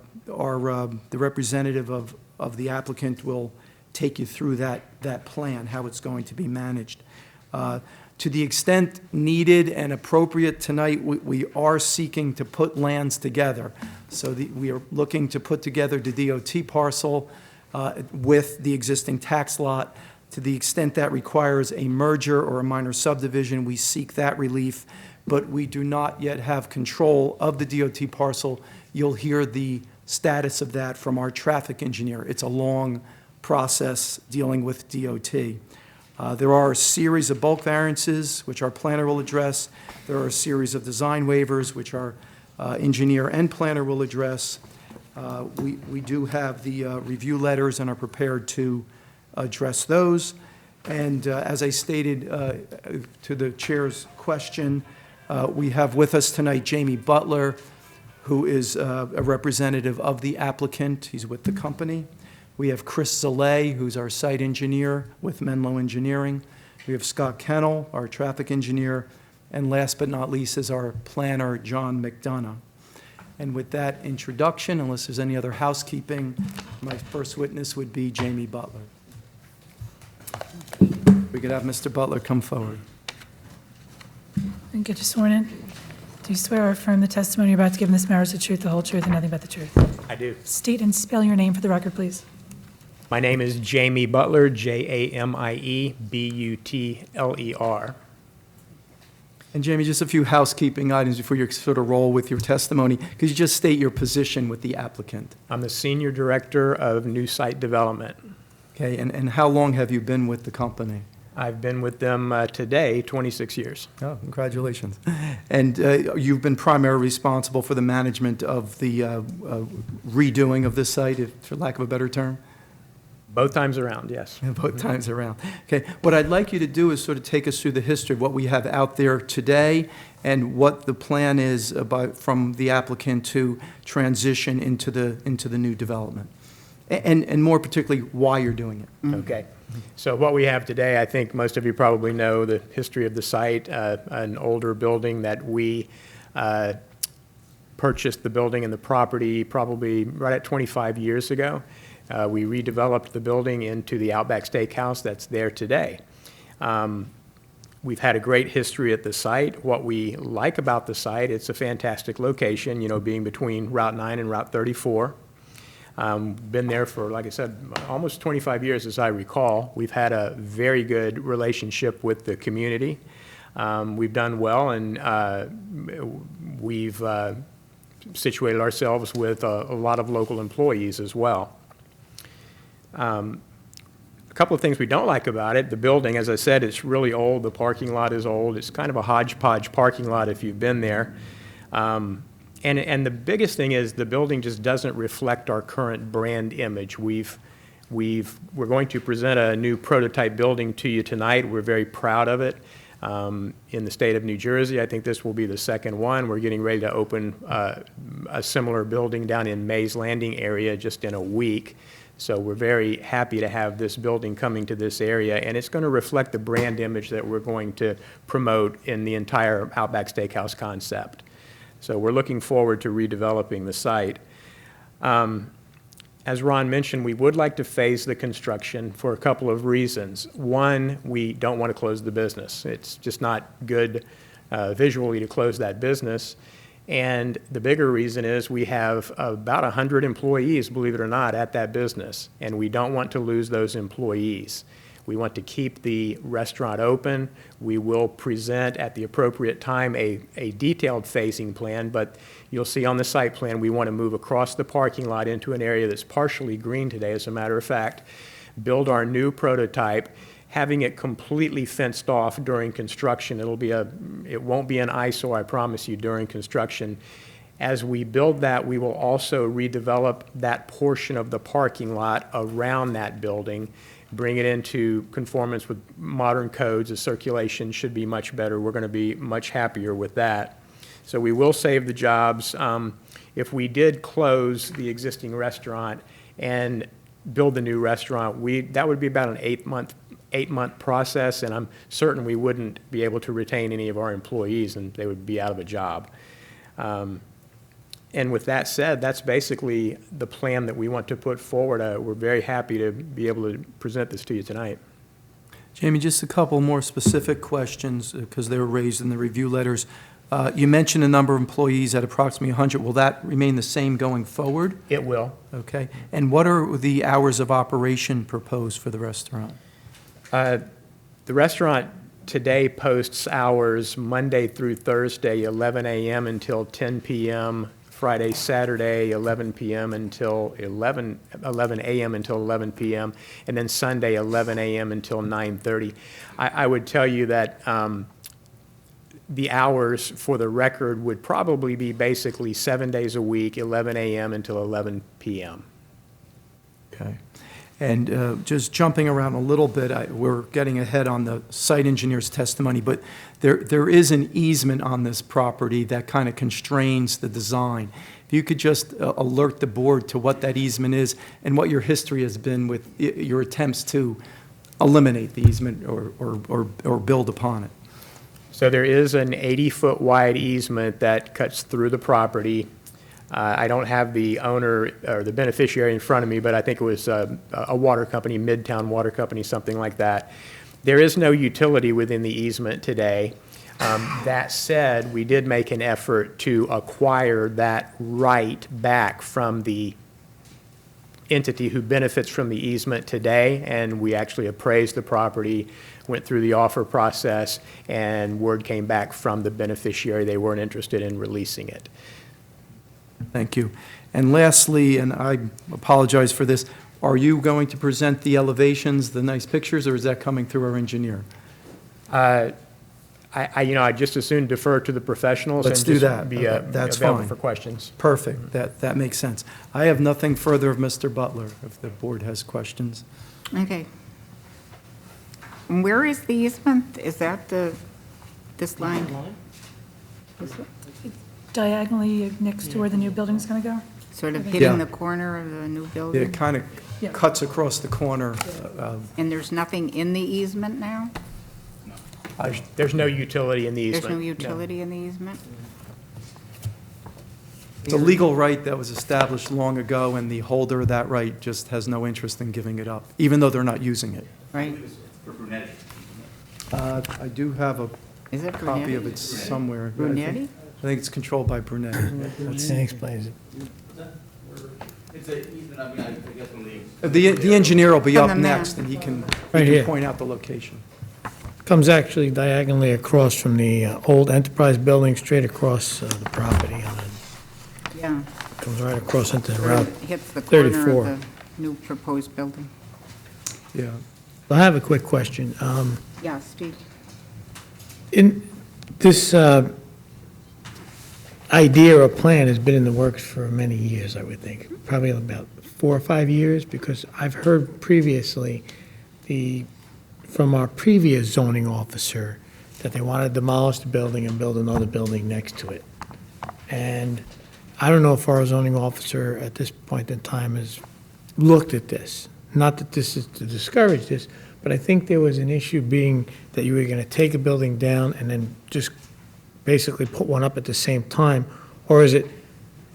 representative of the applicant will take you through that plan, how it's going to be managed. To the extent needed and appropriate tonight, we are seeking to put lands together. So we are looking to put together the DOT parcel with the existing tax lot. To the extent that requires a merger or a minor subdivision, we seek that relief, but we do not yet have control of the DOT parcel. You'll hear the status of that from our traffic engineer. It's a long process dealing with DOT. There are a series of bulk variances, which our planner will address. There are a series of design waivers, which our engineer and planner will address. We do have the review letters and are prepared to address those. And as I stated to the chair's question, we have with us tonight Jamie Butler, who is a representative of the applicant. He's with the company. We have Chris Zalay, who's our site engineer with Menlo Engineering. We have Scott Kennel, our traffic engineer. And last but not least is our planner, John McDonough. And with that introduction, unless there's any other housekeeping, my first witness would be Jamie Butler. We could have Mr. Butler come forward. And get you sworn in. Do you swear or affirm the testimony you're about to give in this matter is the truth, the whole truth, and nothing but the truth? I do. State and spell your name for the record, please. My name is Jamie Butler, Jamie Butler. And Jamie, just a few housekeeping items before you sort of roll with your testimony. Could you just state your position with the applicant? I'm the Senior Director of New Site Development. Okay, and how long have you been with the company? I've been with them today 26 years. Oh, congratulations. And you've been primarily responsible for the management of the redoing of this site, for lack of a better term? Both times around, yes. Both times around. Okay, what I'd like you to do is sort of take us through the history of what we have out there today and what the plan is from the applicant to transition into the new development. And more particularly, why you're doing it. Okay. So what we have today, I think most of you probably know the history of the site, an older building that we purchased the building and the property probably right at 25 years ago. We redeveloped the building into the Outback Steakhouse that's there today. We've had a great history at the site. What we like about the site, it's a fantastic location, you know, being between Route 9 and Route 34. Been there for, like I said, almost 25 years as I recall. We've had a very good relationship with the community. We've done well, and we've situated ourselves with a lot of local employees as well. A couple of things we don't like about it. The building, as I said, it's really old. The parking lot is old. It's kind of a hodgepodge parking lot if you've been there. And the biggest thing is the building just doesn't reflect our current brand image. We're going to present a new prototype building to you tonight. We're very proud of it. In the state of New Jersey, I think this will be the second one. We're getting ready to open a similar building down in Mays Landing area just in a week. So we're very happy to have this building coming to this area, and it's going to reflect the brand image that we're going to promote in the entire Outback Steakhouse concept. So we're looking forward to redeveloping the site. As Ron mentioned, we would like to phase the construction for a couple of reasons. One, we don't want to close the business. It's just not good visually to close that business. And the bigger reason is we have about 100 employees, believe it or not, at that business, and we don't want to lose those employees. We want to keep the restaurant open. We will present at the appropriate time a detailed phasing plan, but you'll see on the site plan we want to move across the parking lot into an area that's partially green today, as a matter of fact, build our new prototype, having it completely fenced off during construction. It won't be an eyesore, I promise you, during construction. As we build that, we will also redevelop that portion of the parking lot around that building, bring it into conformance with modern codes. The circulation should be much better. We're going to be much happier with that. So we will save the jobs. If we did close the existing restaurant and build the new restaurant, that would be about an eight-month process, and I'm certain we wouldn't be able to retain any of our employees, and they would be out of a job. And with that said, that's basically the plan that we want to put forward. We're very happy to be able to present this to you tonight. Jamie, just a couple more specific questions, because they were raised in the review letters. You mentioned a number of employees at approximately 100. Will that remain the same going forward? It will. Okay. And what are the hours of operation proposed for the restaurant? The restaurant today posts hours Monday through Thursday, 11 a.m. until 10 p.m., Friday, Saturday, 11 p.m. until 11 a.m. until 11 p.m., and then Sunday, 11 a.m. until 9:30. I would tell you that the hours for the record would probably be basically 7 days a week, 11 a.m. until 11 p.m. Okay. And just jumping around a little bit, we're getting ahead on the site engineer's testimony, but there is an easement on this property that kind of constrains the design. If you could just alert the board to what that easement is and what your history has been with your attempts to eliminate the easement or build upon it. So there is an 80-foot wide easement that cuts through the property. I don't have the owner or the beneficiary in front of me, but I think it was a water company, Midtown Water Company, something like that. There is no utility within the easement today. That said, we did make an effort to acquire that right back from the entity who benefits from the easement today, and we actually appraised the property, went through the offer process, and word came back from the beneficiary they weren't interested in releasing it. Thank you. And lastly, and I apologize for this, are you going to present the elevations, the nice pictures, or is that coming through our engineer? I just as soon defer to the professionals. Let's and do just that. Be That's available fine. for questions. Perfect. That makes sense. I have nothing further of Mr. Butler, if the board has questions. Okay. Where is the easement? Is that this line? Diagonally next to where the new building's going to go? sort of Yeah. hitting the corner of the new It building? kind of Yeah. cuts across the corner. And there's nothing in the easement now? There's no utility in the There's easement. no utility in the easement? It's a legal right that was established long ago, and the holder of that right just has no interest in giving it up, even though they're not using it. Right? I do have a Is it copy of Brunetti? it somewhere. Brunetti? I think it's controlled by Brunetti. That explains it. It's a easement, I mean, I guess when the. The engineer will be From up the map. next, and he can Right here. point out the location. Comes actually diagonally across from the old Enterprise building, straight across the property. Yeah. Comes right across into Sort Route. of hits the corner 34. of the new proposed building. Yeah. I have a quick question. Yeah, Steve? In this idea or plan has been in the works for many years, I would think, probably about 4 or 5 years, because I've heard previously from our previous zoning officer that they want to demolish the building and build another building next to it. And I don't know if our zoning officer at this point in time has looked at this. Not that this is to discourage this, but I think there was an issue being that you were going to take a building down and then just basically put one up at the same time? Or is it,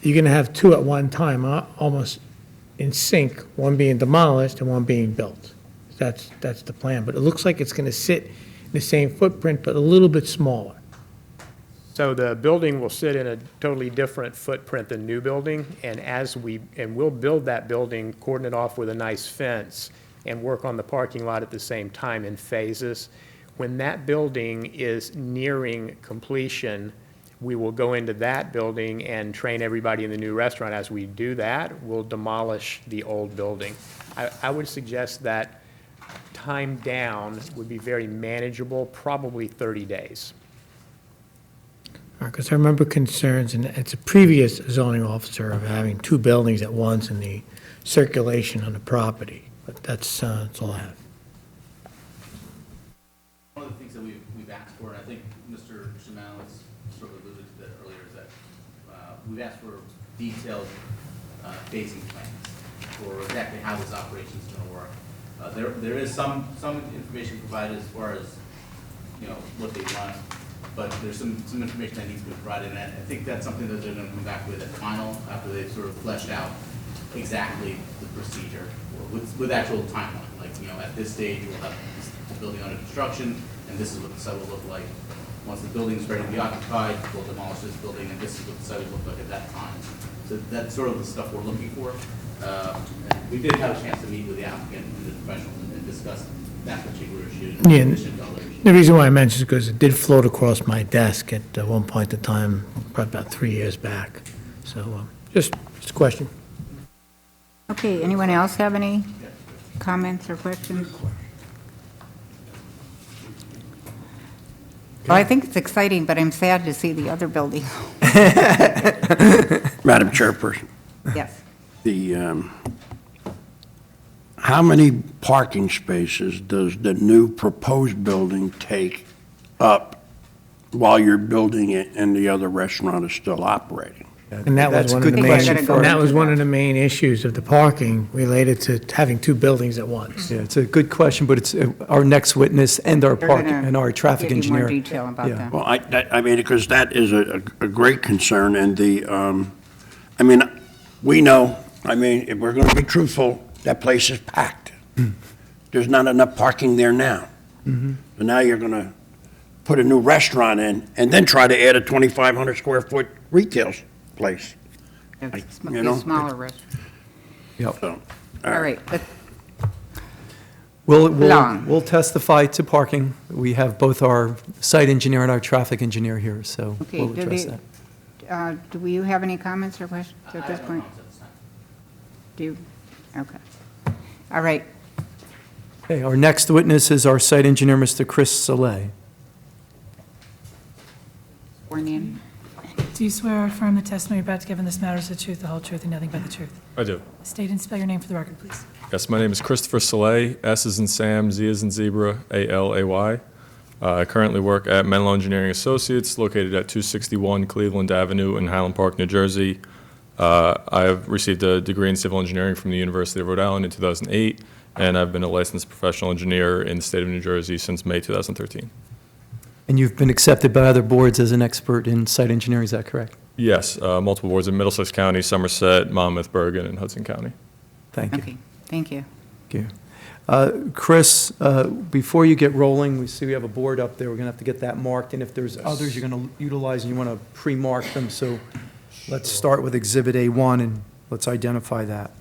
you're going to have two at one time, almost in sync, one being demolished and one being built? That's the plan. But it looks like it's going to sit in the same footprint, but a little bit smaller. So the building will sit in a totally different footprint than new building, and we'll build that building, cordon it off with a nice fence, and work on the parking lot at the same time in phases. When that building is nearing completion, we will go into that building and train everybody in the new restaurant. As we do that, we'll demolish the old building. I would suggest that time down would be very manageable, probably 30 days. Because I remember concerns, and it's a previous zoning officer, of having two buildings at once and the circulation on the property. But that's all I have. One of the things that we've asked for, and I think Mr. Shimano has sort of alluded to that earlier, is that we've asked for detailed phasing plans for exactly how this operation is going to work. There is some information provided as far as, you know, what they want, but there's some information that needs to be provided, and I think that's something that they're going to come back with at final, after they've sort of fleshed out exactly the procedure, or with actual timeline. Like, you know, at this stage, we'll have the building under construction, and this is what the site will look like. Once the building's ready to be occupied, we'll demolish this building, and this is what the site will look like at that time. So that's sort of the stuff we're looking for. And we did have a chance to meet with the applicant and the professionals and discuss that particular issue. and Yeah. additional other issues. The reason why I mentioned is because it did float across my desk at one point in time, probably about 3 years back. So just a question. Okay, anyone else have any comments or questions? Well, I think it's exciting, but I'm sad to see the other building. Madam Chairperson, Yes. how many parking spaces does the new proposed building take up while you're building it and the other restaurant is still operating? And that That's was a one good of the question main, for- and that was one of the main issues of the parking related to having two buildings at once. Yeah, it's a good question, but it's our next witness and our They're park gonna and our traffic give you more engineer. detail about Yeah. that. Well, I mean, because that is a great concern, and I mean, we know, I mean, if we're going to be truthful, that place is packed. There's not enough parking there now. So now you're going to put a new restaurant in, and then try to add a 2,500 square foot retail place. It's you a know, smaller restaurant. Yep. So, All right, but Long. We'll testify to parking. We have both our site engineer and our traffic engineer here, so Okay, we'll address that. do you have any comments or questions at I this have no point? comments at this time. Do you? Okay. All right, Okay, our next witness is our site engineer, Mr. Chris Soleil. sworn in. Do you swear or affirm the testimony you're about to give in this matter is the truth, the whole truth, and nothing but the truth? I do. State and spell your name for the record, please. Yes, my name is Christopher Soleil, S as in Sam, Z as in Zebra, A-L-A-Y. I currently work at Menlo Engineering Associates, located at 261 Cleveland Avenue in Highland Park, New Jersey. I have received a degree in civil engineering from the University of Rhode Island in 2008, and I've been a licensed professional engineer in the state of New Jersey since May 2013. And you've been accepted by other boards as an expert in site engineering, is that correct? Yes, multiple boards in Middlesex County, Somerset, Monmouth, Bergen, and Hudson County. Thank you. Okay, thank you. Thank you. Chris, before you get rolling, we see we have a board up there. We're going to have to get that marked, and if there's others you're going to utilize and you want to pre-mark them, so let's start with Exhibit A1 and let's identify that.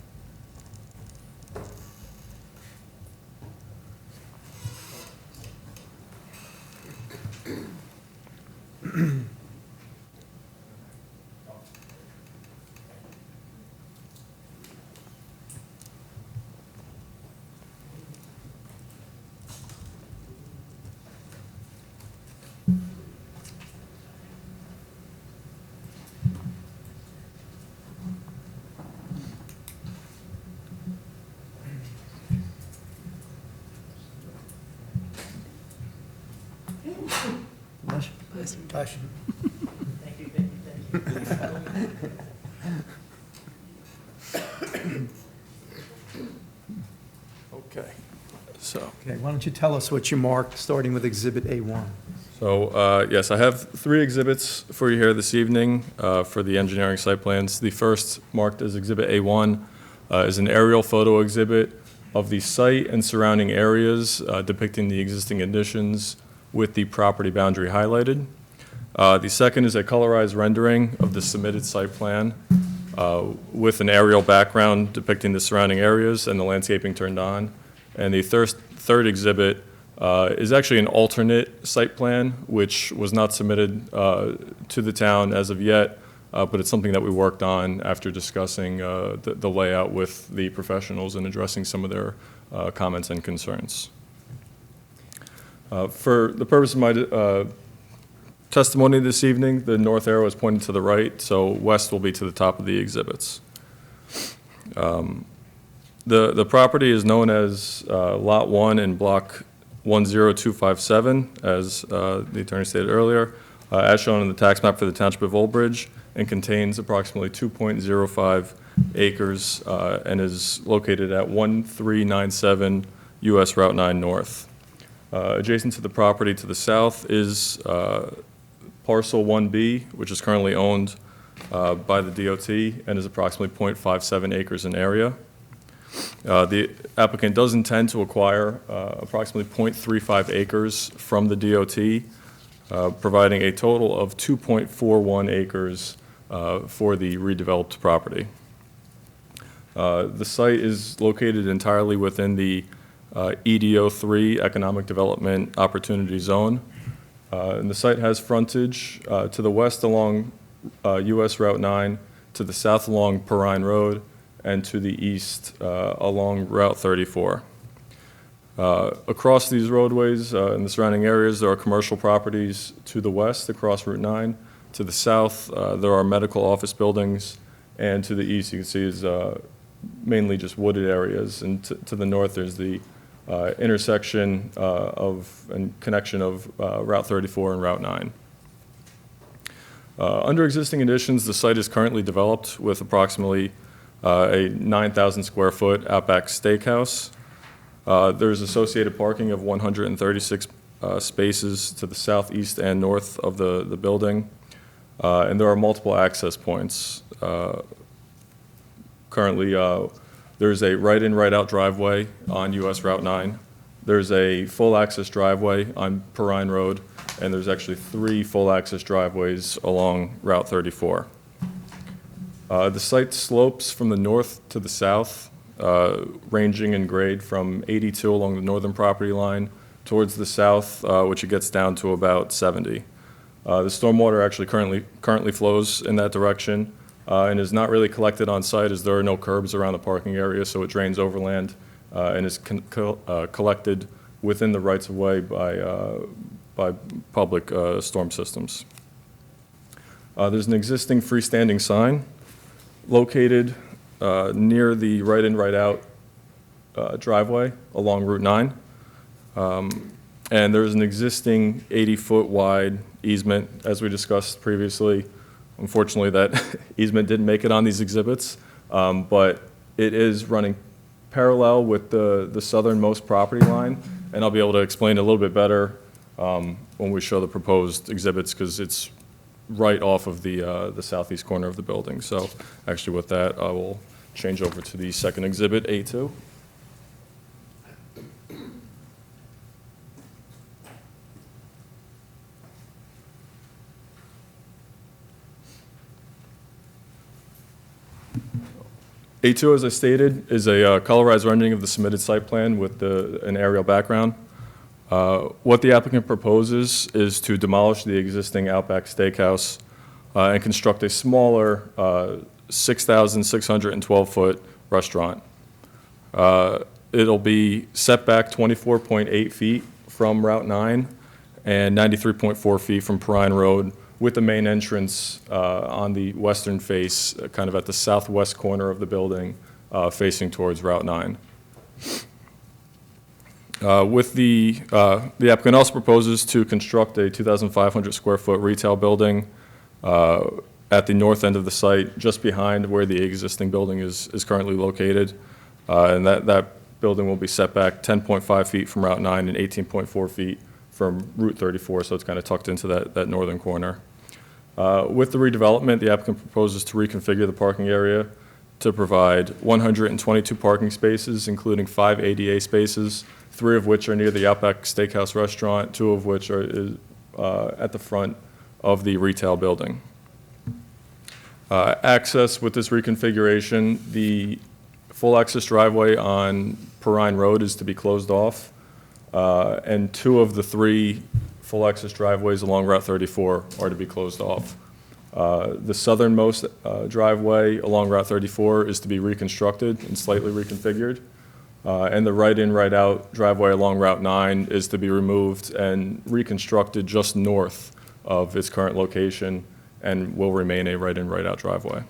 Bless you. Okay, so. Okay, why don't you tell us what you marked, starting with Exhibit A1? So, yes, I have 3 exhibits for you here this evening for the engineering site plans. The first, marked as Exhibit A1, is an aerial photo exhibit of the site and surrounding areas depicting the existing additions with the property boundary highlighted. The second is a colorized rendering of the submitted site plan with an aerial background depicting the surrounding areas and the landscaping turned on. And the third exhibit is actually an alternate site plan, which was not submitted to the town as of yet, but it's something that we worked on after discussing the layout with the professionals and addressing some of their comments and concerns. For the purpose of my testimony this evening, the north arrow is pointed to the right, so west will be to the top of the exhibits. The property is known as Lot 1 in Block 10257, as the attorney stated earlier, as shown in the tax map for the Township of Old Bridge, and contains approximately 2.05 acres and is located at 1397 US Route 9 North. Adjacent to the property to the south is Parcel 1B, which is currently owned by the DOT and is approximately 0.57 acres in area. The applicant does intend to acquire approximately 0.35 acres from the DOT, providing a total of 2.41 acres for the redeveloped property. The site is located entirely within the EDO3 Economic Development Opportunity Zone. And the site has frontage to the west along US Route 9, to the south along Perrine Road, and to the east along Route 34. Across these roadways in the surrounding areas, there are commercial properties to the west across Route 9. To the south, there are medical office buildings, and to the east, you can see is mainly just wooded areas. And to the north, there's the intersection of and connection of Route 34 and Route 9. Under existing conditions, the site is currently developed with approximately a 9,000 square foot Outback Steakhouse. There's associated parking of 136 spaces to the southeast and north of the building, and there are multiple access points. Currently, there's a right-in, right-out driveway on US Route 9. There's a full-access driveway on Perrine Road, and there's actually 3 full-access driveways along Route 34. The site slopes from the north to the south, ranging in grade from 82 along the northern property line towards the south, which it gets down to about 70. The stormwater actually currently flows in that direction and is not really collected on site as there are no curbs around the parking area, so it drains overland and is collected within the rights-of-way by public storm systems. There's an existing freestanding sign located near the right-in, right-out driveway along Route 9. And there's an existing 80-foot wide easement, as we discussed previously, Unfortunately, that easement didn't make it on these exhibits, but it is running parallel with the southernmost property line, and I'll be able to explain a little bit better when we show the proposed exhibits, because it's right off of the southeast corner of the building. So actually with that, I will change over to the second exhibit, A2. A2, as I stated, is a colorized rendering of the submitted site plan with an aerial background. What the applicant proposes is to demolish the existing Outback Steakhouse and construct a smaller 6,612-foot restaurant. It'll be set back 24.8 feet from Route 9 and 93.4 feet from Perrine Road, with the main entrance on the western face, kind of at the southwest corner of the building, facing towards Route 9. The applicant also proposes to construct a 2,500 square foot retail building at the north end of the site, just behind where the existing building is currently located. And that building will be set back 10.5 feet from Route 9 and 18.4 feet from Route 34, so it's kind of tucked into that northern corner. With the redevelopment, the applicant proposes to reconfigure the parking area to provide 122 parking spaces, including 5 ADA spaces, 3 of which are near the Outback Steakhouse restaurant, 2 of which are at the front of the retail building. Access with this reconfiguration, the full access driveway on Perrine Road is to be closed off, and 2 of the 3 full access driveways along Route 34 are to be closed off. The southernmost driveway along Route 34 is to be reconstructed and slightly reconfigured. And the right-in, right-out driveway along Route 9 is to be removed and reconstructed just north of its current location and will remain a right-in, right-out driveway.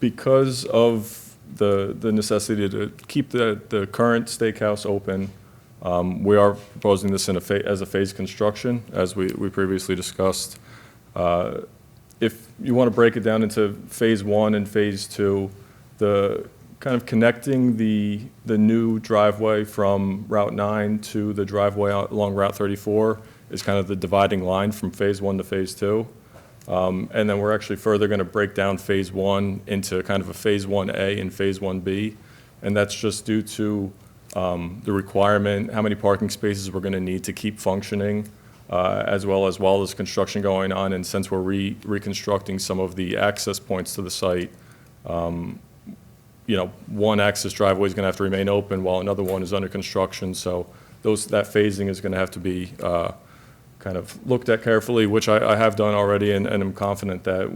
Because of the necessity to keep the current steakhouse open, we are proposing this as a phased construction, as we previously discussed. If you want to break it down into phase 1 and phase 2, the kind of connecting the new driveway from Route 9 to the driveway along Route 34 is kind of the dividing line from phase 1 to phase 2. And then we're actually further going to break down phase 1 into kind of a phase 1A and phase 1B. And that's just due to the requirement, how many parking spaces we're going to need to keep functioning, as well as while there's construction going on. And since we're reconstructing some of the access points to the site, one access driveway is going to have to remain open while another one is under construction. So that phasing is going to have to be kind of looked at carefully, which I have done already, and I'm confident that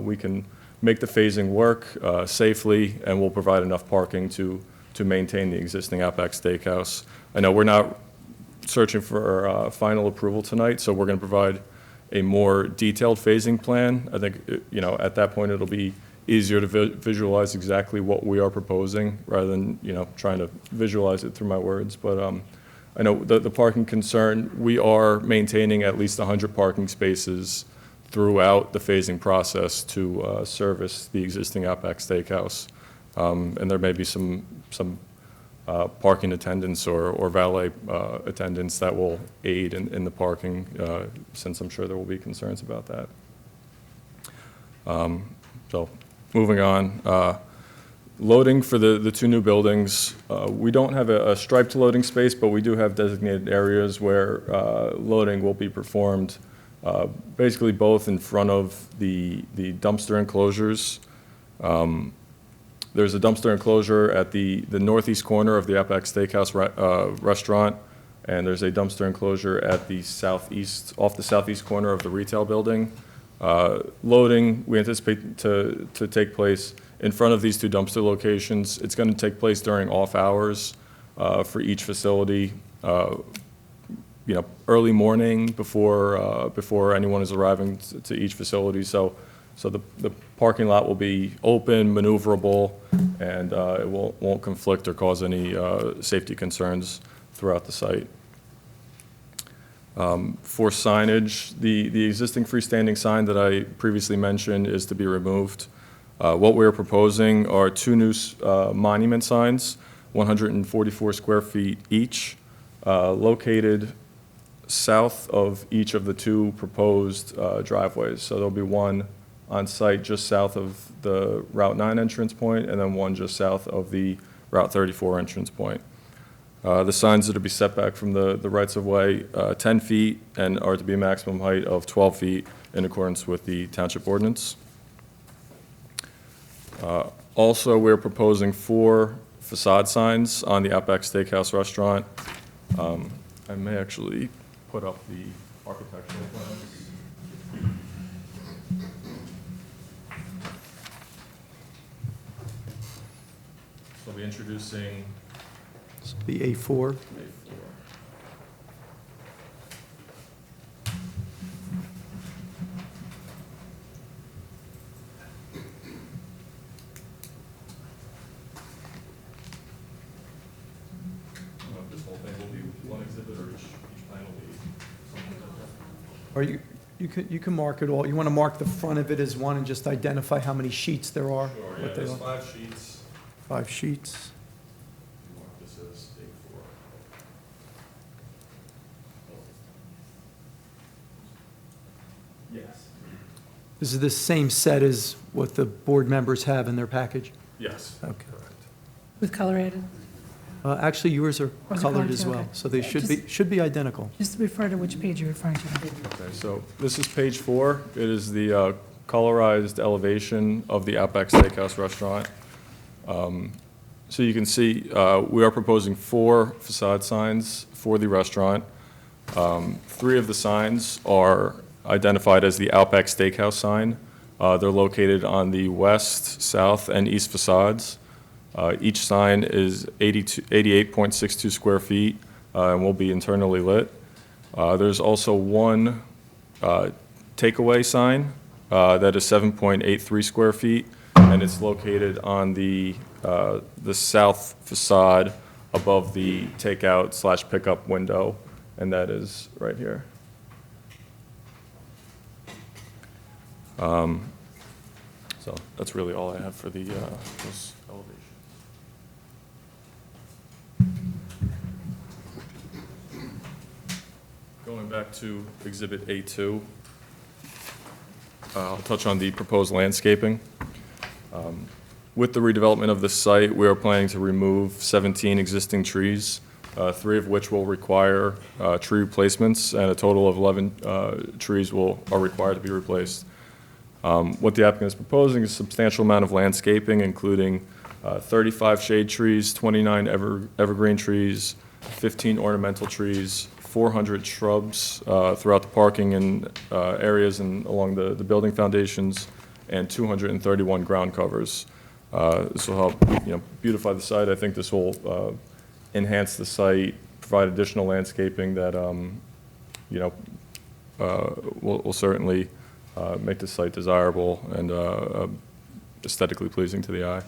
we can make the phasing work safely, and we'll provide enough parking to maintain the existing Outback Steakhouse. I know we're not searching for final approval tonight, so we're going to provide a more detailed phasing plan. I think at that point it'll be easier to visualize exactly what we are proposing rather than trying to visualize it through my words. But I know the parking concern, we are maintaining at least 100 parking spaces throughout the phasing process to service the existing Outback Steakhouse. And there may be some parking attendants or valet attendants that will aid in the parking, since I'm sure there will be concerns about that. So moving on, loading for the 2 new buildings. We don't have a striped loading space, but we do have designated areas where loading will be performed, basically both in front of the dumpster enclosures. There's a dumpster enclosure at the northeast corner of the Outback Steakhouse restaurant, and there's a dumpster enclosure at the off the southeast corner of the retail building. Loading, we anticipate to take place in front of these 2 dumpster locations. It's going to take place during off hours for each facility, early morning before anyone is arriving to each facility. So the parking lot will be open, maneuverable, and it won't conflict or cause any safety concerns throughout the site. For signage, the existing freestanding sign that I previously mentioned is to be removed. What we're proposing are two new monument signs, 144 square feet each, located south of each of the two proposed driveways. So there'll be one on site just south of the Route 9 entrance point, and then one just south of the Route 34 entrance point. The signs are to be set back from the rights-of-way 10 feet and are to be a maximum height of 12 feet in accordance with the township ordinance. Also, we're proposing 4 facade signs on the Outback Steakhouse restaurant. I may actually put up the architectural plans. So we'll be introducing The A4. A4. This whole thing will be one exhibit, or each plan will be something like that? Or you can mark it all. You want to mark the front of it as one and just identify how many sheets there are? Sure, what yeah, they there's are. 5 sheets. 5 sheets. This is A4. Yes. This is the same set as what the board members have in their package? Yes. Okay. Correct. With color added? Actually, yours are Was it colored colored as too? well, Okay. so they should be identical. Just refer to which page you're referring to. Okay, so this is page 4. It is the colorized elevation of the Outback Steakhouse restaurant. So you can see, we are proposing 4 facade signs for the restaurant. 3 of the signs are identified as the Outback Steakhouse sign. They're located on the west, south, and east facades. Each sign is 88.62 square feet and will be internally lit. There's also one takeaway sign that is 7.83 square feet, and it's located on the south facade above the takeout/pickup window, and that is right here. So that's really all I have for the those elevations. Going back to Exhibit A2, I'll touch on the proposed landscaping. With the redevelopment of the site, we are planning to remove 17 existing trees, 3 of which will require tree replacements, and a total of 11 trees are required to be replaced. What the applicant is proposing is a substantial amount of landscaping, including 35 shade trees, 29 evergreen trees, 15 ornamental trees, 400 shrubs throughout the parking and areas and along the building foundations, and 231 ground covers. This will help, beautify the site. I think this will enhance the site, provide additional landscaping that, will certainly make the site desirable and aesthetically pleasing to the eye.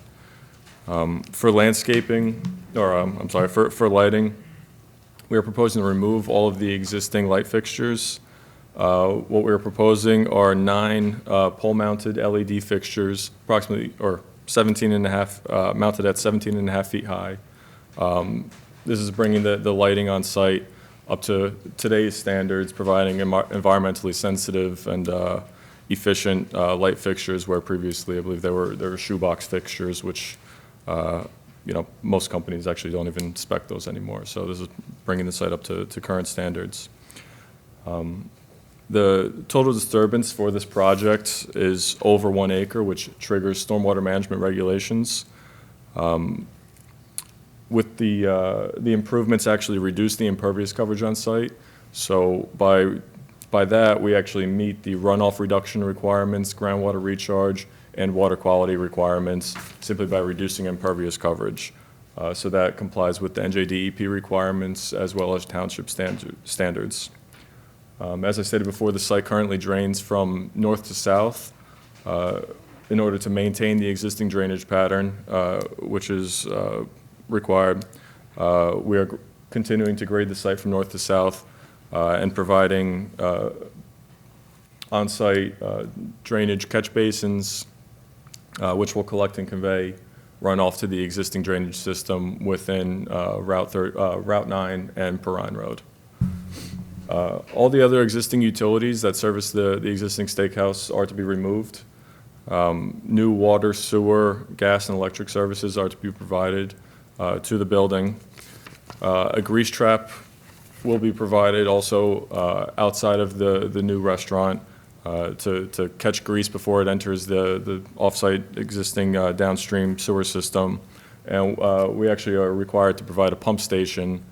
For landscaping, or I'm sorry, for lighting, we are proposing to remove all of the existing light fixtures. What we're proposing are 9 pole-mounted LED fixtures, approximately, or 17 and a half, mounted at 17 and a half feet high. This is bringing the lighting on site up to today's standards, providing environmentally sensitive and efficient light fixtures, where previously I believe there were shoebox fixtures, which most companies actually don't even spec those anymore. So this is bringing the site up to current standards. The total disturbance for this project is over 1 acre, which triggers stormwater management regulations. With the improvements actually reduce the impervious coverage on site. So by that, we actually meet the runoff reduction requirements, groundwater recharge, and water quality requirements simply by reducing impervious coverage. So that complies with the NJDEP requirements as well as township standards. As I stated before, the site currently drains from north to south in order to maintain the existing drainage pattern, which is required. We are continuing to grade the site from north to south and providing on-site drainage catch basins, which will collect and convey runoff to the existing drainage system within Route 9 and Perrine Road. All the other existing utilities that service the existing steakhouse are to be removed. New water, sewer, gas, and electric services are to be provided to the building. A grease trap will be provided also outside of the new restaurant to catch grease before it enters the off-site existing downstream sewer system. And we actually are required to provide a pump station.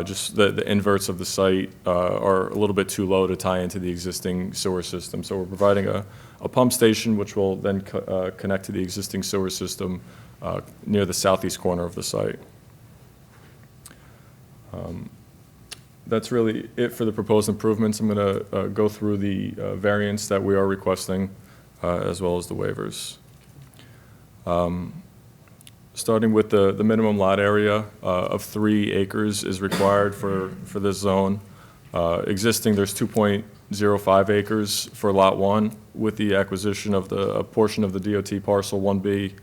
Just the inverts of the site are a little bit too low to tie into the existing sewer system. So we're providing a pump station which will then connect to the existing sewer system near the southeast corner of the site. That's really it for the proposed improvements. I'm going to go through the variance that we are requesting as well as the waivers. Starting with the minimum lot area of 3 acres is required for this zone. Existing, there's 2.05 acres for Lot 1. With the acquisition of a portion of the DOT parcel 1B,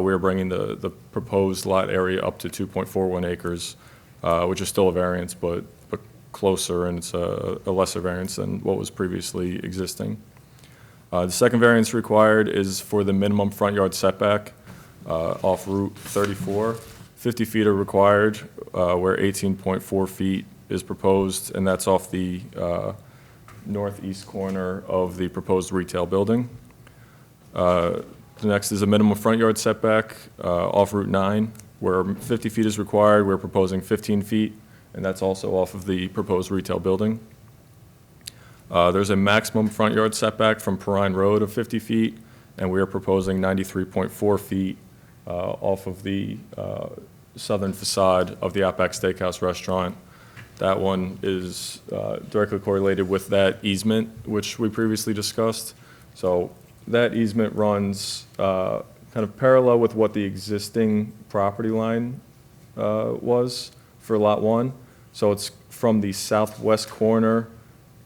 we are bringing the proposed lot area up to 2.41 acres, which is still a variance, but closer, and it's a lesser variance than what was previously existing. The second variance required is for the minimum front yard setback off Route 34. 50 feet are required, where 18.4 feet is proposed, and that's off the northeast corner of the proposed retail building. The next is a minimum front yard setback off Route 9, where 50 feet is required. We're proposing 15 feet, and that's also off of the proposed retail building. There's a maximum front yard setback from Perrine Road of 50 feet, and we are proposing 93.4 feet off of the southern facade of the Outback Steakhouse restaurant. That one is directly correlated with that easement, which we previously discussed. So that easement runs kind of parallel with what the existing property line was for Lot 1. So it's from the southwest corner,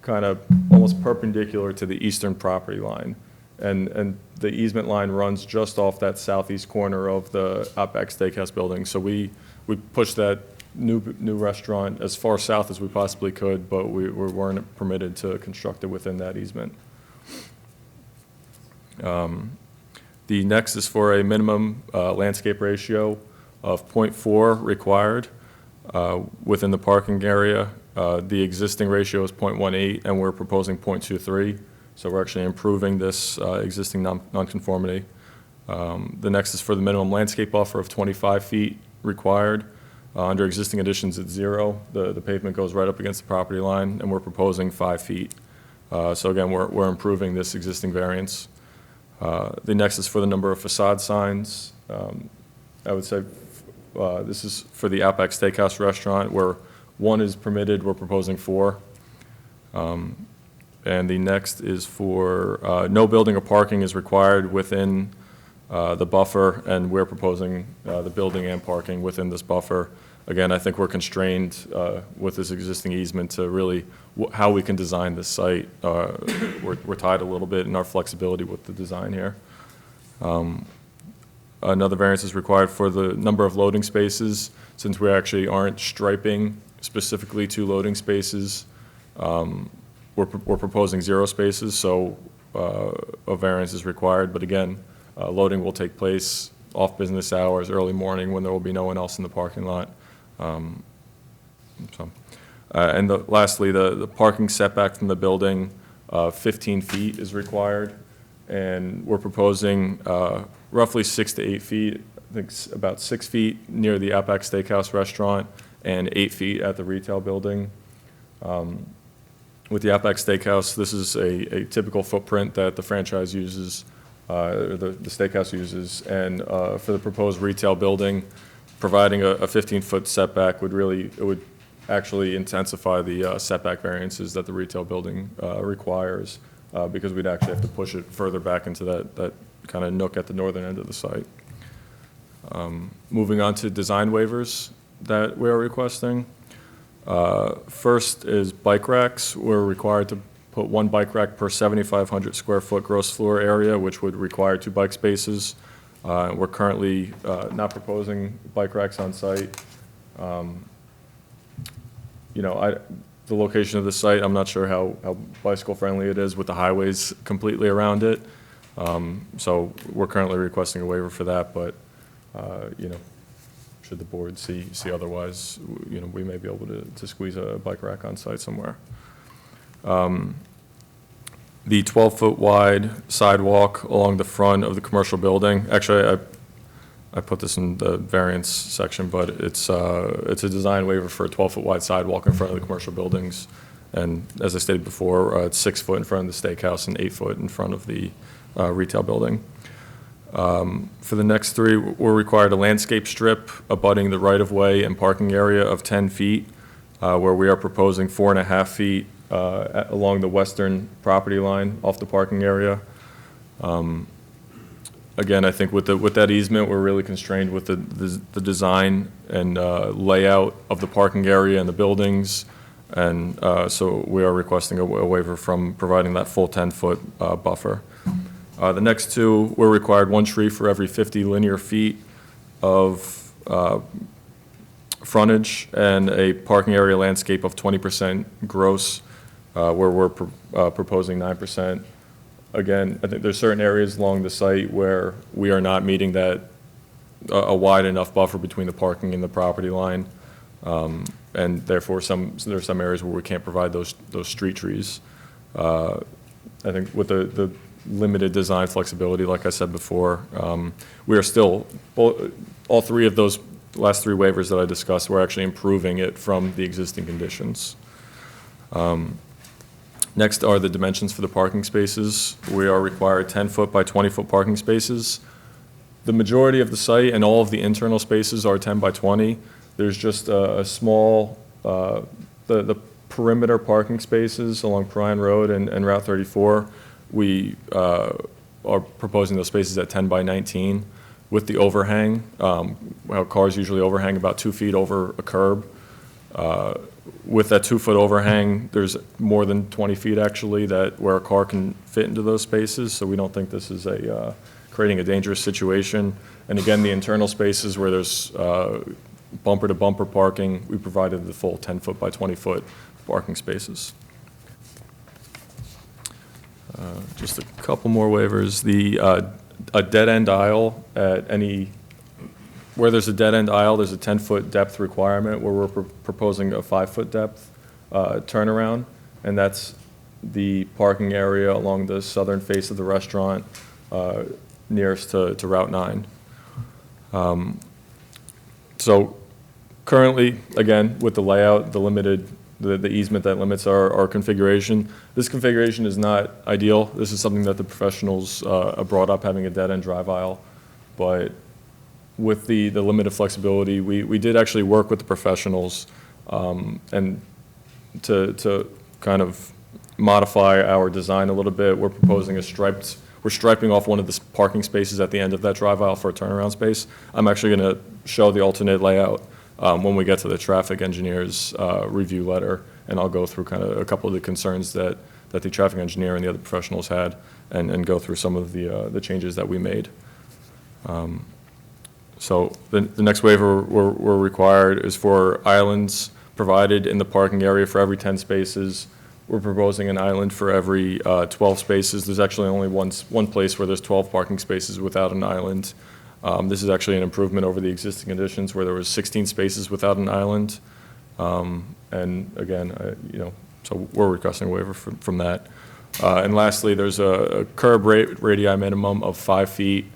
kind of almost perpendicular to the eastern property line. And the easement line runs just off that southeast corner of the Outback Steakhouse building. So we pushed that new restaurant as far south as we possibly could, but we weren't permitted to construct it within that easement. The next is for a minimum landscape ratio of 0.4 required within the parking area. The existing ratio is 0.18, and we're proposing 0.23. So we're actually improving this existing nonconformity. The next is for the minimum landscape buffer of 25 feet required. Under existing conditions, it's 0. The pavement goes right up against the property line, and we're proposing 5 feet. So again, we're improving this existing variance. The next is for the number of facade signs. I would say this is for the Outback Steakhouse restaurant, where 1 is permitted. We're proposing 4. And the next is for no building or parking is required within the buffer, and we're proposing the building and parking within this buffer. Again, I think we're constrained with this existing easement to really how we can design this site. We're tied a little bit in our flexibility with the design here. Another variance is required for the number of loading spaces, since we actually aren't striping specifically to loading spaces. We're proposing 0 spaces, so a variance is required. But again, loading will take place off business hours, early morning, when there will be no one else in the parking lot. Lastly, the parking setback from the building, 15 feet is required. And we're proposing roughly 6 to 8 feet, I think about 6 feet near the Outback Steakhouse restaurant and 8 feet at the retail building. With the Outback Steakhouse, this is a typical footprint that the franchise uses, or the steakhouse uses. And for the proposed retail building, providing a 15-foot setback would actually intensify the setback variances that the retail building requires, because we'd actually have to push it further back into that kind of nook at the northern end of the site. Moving on to design waivers that we are requesting. First is bike racks. We're required to put one bike rack per 7,500 square foot gross floor area, which would require 2 bike spaces. We're currently not proposing bike racks on site. The location of the site, I'm not sure how bicycle-friendly it is with the highways completely around it. So we're currently requesting a waiver for that, but, should the board see otherwise, we may be able to squeeze a bike rack on site somewhere. The 12-foot wide sidewalk along the front of the commercial building, actually, I put this in the variance section, but it's a design waiver for a 12-foot wide sidewalk in front of the commercial buildings. And as I stated before, it's 6 foot in front of the steakhouse and 8 foot in front of the retail building. For the next 3, we're required a landscape strip abutting the right-of-way and parking area of 10 feet, where we are proposing 4.5 feet along the western property line off the parking area. Again, I think with that easement, we're really constrained with the design and layout of the parking area and the buildings, and so we are requesting a waiver from providing that full 10-foot buffer. The next 2, we're required 1 tree for every 50 linear feet of frontage and a parking area landscape of 20% gross, where we're proposing 9%. Again, I think there's certain areas along the site where we are not meeting that a wide enough buffer between the parking and the property line, and therefore there are some areas where we can't provide those street trees. I think with the limited design flexibility, like I said before, we are still, all 3 of those last 3 waivers that I discussed, we're actually improving it from the existing conditions. Next are the dimensions for the parking spaces. We are required 10-foot by 20-foot parking spaces. The majority of the site and all of the internal spaces are 10 by 20. There's just a small, the perimeter parking spaces along Prine Road and Route 34. We are proposing those spaces at 10 by 19 with the overhang. Cars usually overhang about 2 feet over a curb. With that 2-foot overhang, there's more than 20 feet actually where a car can fit into those spaces, so we don't think this is creating a dangerous situation. And again, the internal spaces where there's bumper-to-bumper parking, we provided the full 10-foot by 20-foot parking spaces. Just a couple more waivers. A dead-end aisle where there's a dead-end aisle, there's a 10-foot depth requirement where we're proposing a 5-foot depth turnaround, and that's the parking area along the southern face of the restaurant nearest to Route 9. So currently, again, with the layout, the easement that limits our configuration, this configuration is not ideal. This is something that the professionals brought up, having a dead-end drive aisle, but with the limited flexibility, we did actually work with the professionals and to kind of modify our design a little bit. We're proposing we're striping off one of the parking spaces at the end of that drive aisle for a turnaround space. I'm actually going to show the alternate layout when we get to the traffic engineer's review letter, and I'll go through kind of a couple of the concerns that the traffic engineer and the other professionals had, and go through some of the changes that we made. So the next waiver we're required is for islands provided in the parking area for every 10 spaces. We're proposing an island for every 12 spaces. There's actually only one place where there's 12 parking spaces without an island. This is actually an improvement over the existing conditions where there was 16 spaces without an island. And again, so we're requesting a waiver from that. And lastly, there's a curb radii minimum of 5 feet.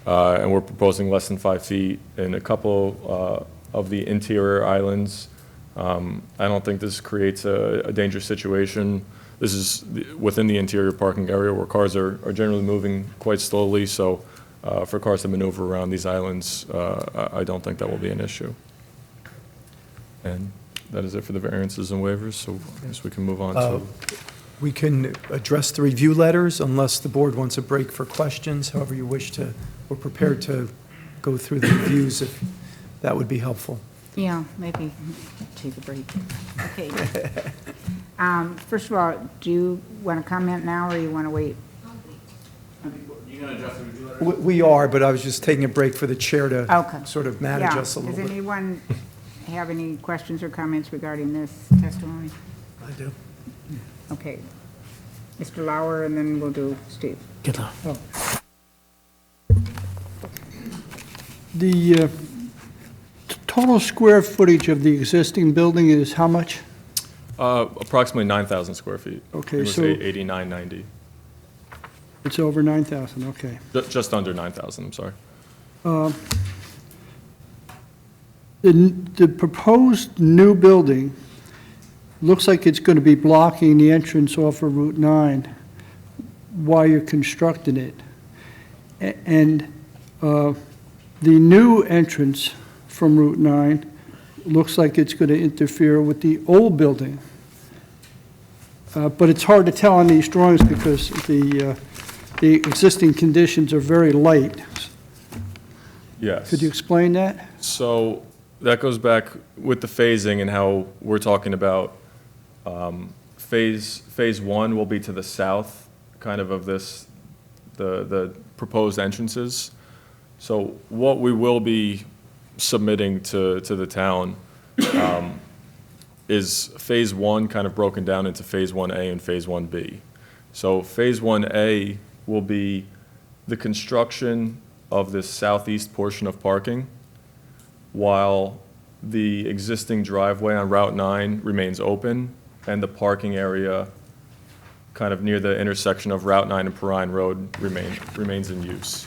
And we're proposing less than 5 feet in a couple of the interior islands. I don't think this creates a dangerous situation. This is within the interior parking area where cars are generally moving quite slowly, so for cars to maneuver around these islands, I don't think that will be an issue. And that is it for the variances and waivers, so I guess we can move on to... We can address the review letters unless the board wants a break for questions, however you wish to. We're prepared to go through the reviews if that would be helpful. Yeah, maybe take a break. Okay. First of all, do you want to comment now, or you want to wait? We are, but I was just taking a break for the chair to Okay. sort of manage Yeah. us a little Does bit. anyone have any questions or comments regarding this testimony? I do. Okay. Mr. Lauer, and then we'll do Steve. Good luck. The total square footage of the existing building is how much? Approximately 9,000 square feet. Okay, It was so- 8990. It's over 9,000, okay. Just under 9,000, I'm sorry. The proposed new building looks like it's going to be blocking the entrance off of Route 9 while you're constructing it. And the new entrance from Route 9 looks like it's going to interfere with the old building. But it's hard to tell on these drawings because the existing conditions are very light. Yes. Could you explain that? So that goes back with the phasing and how we're talking about phase one will be to the south, kind of this, the proposed entrances. So what we will be submitting to the town is phase one kind of broken down into phase 1A and phase 1B. So phase 1A will be the construction of this southeast portion of parking, while the existing driveway on Route 9 remains open, and the parking area kind of near the intersection of Route 9 and Perrine Road remains in use.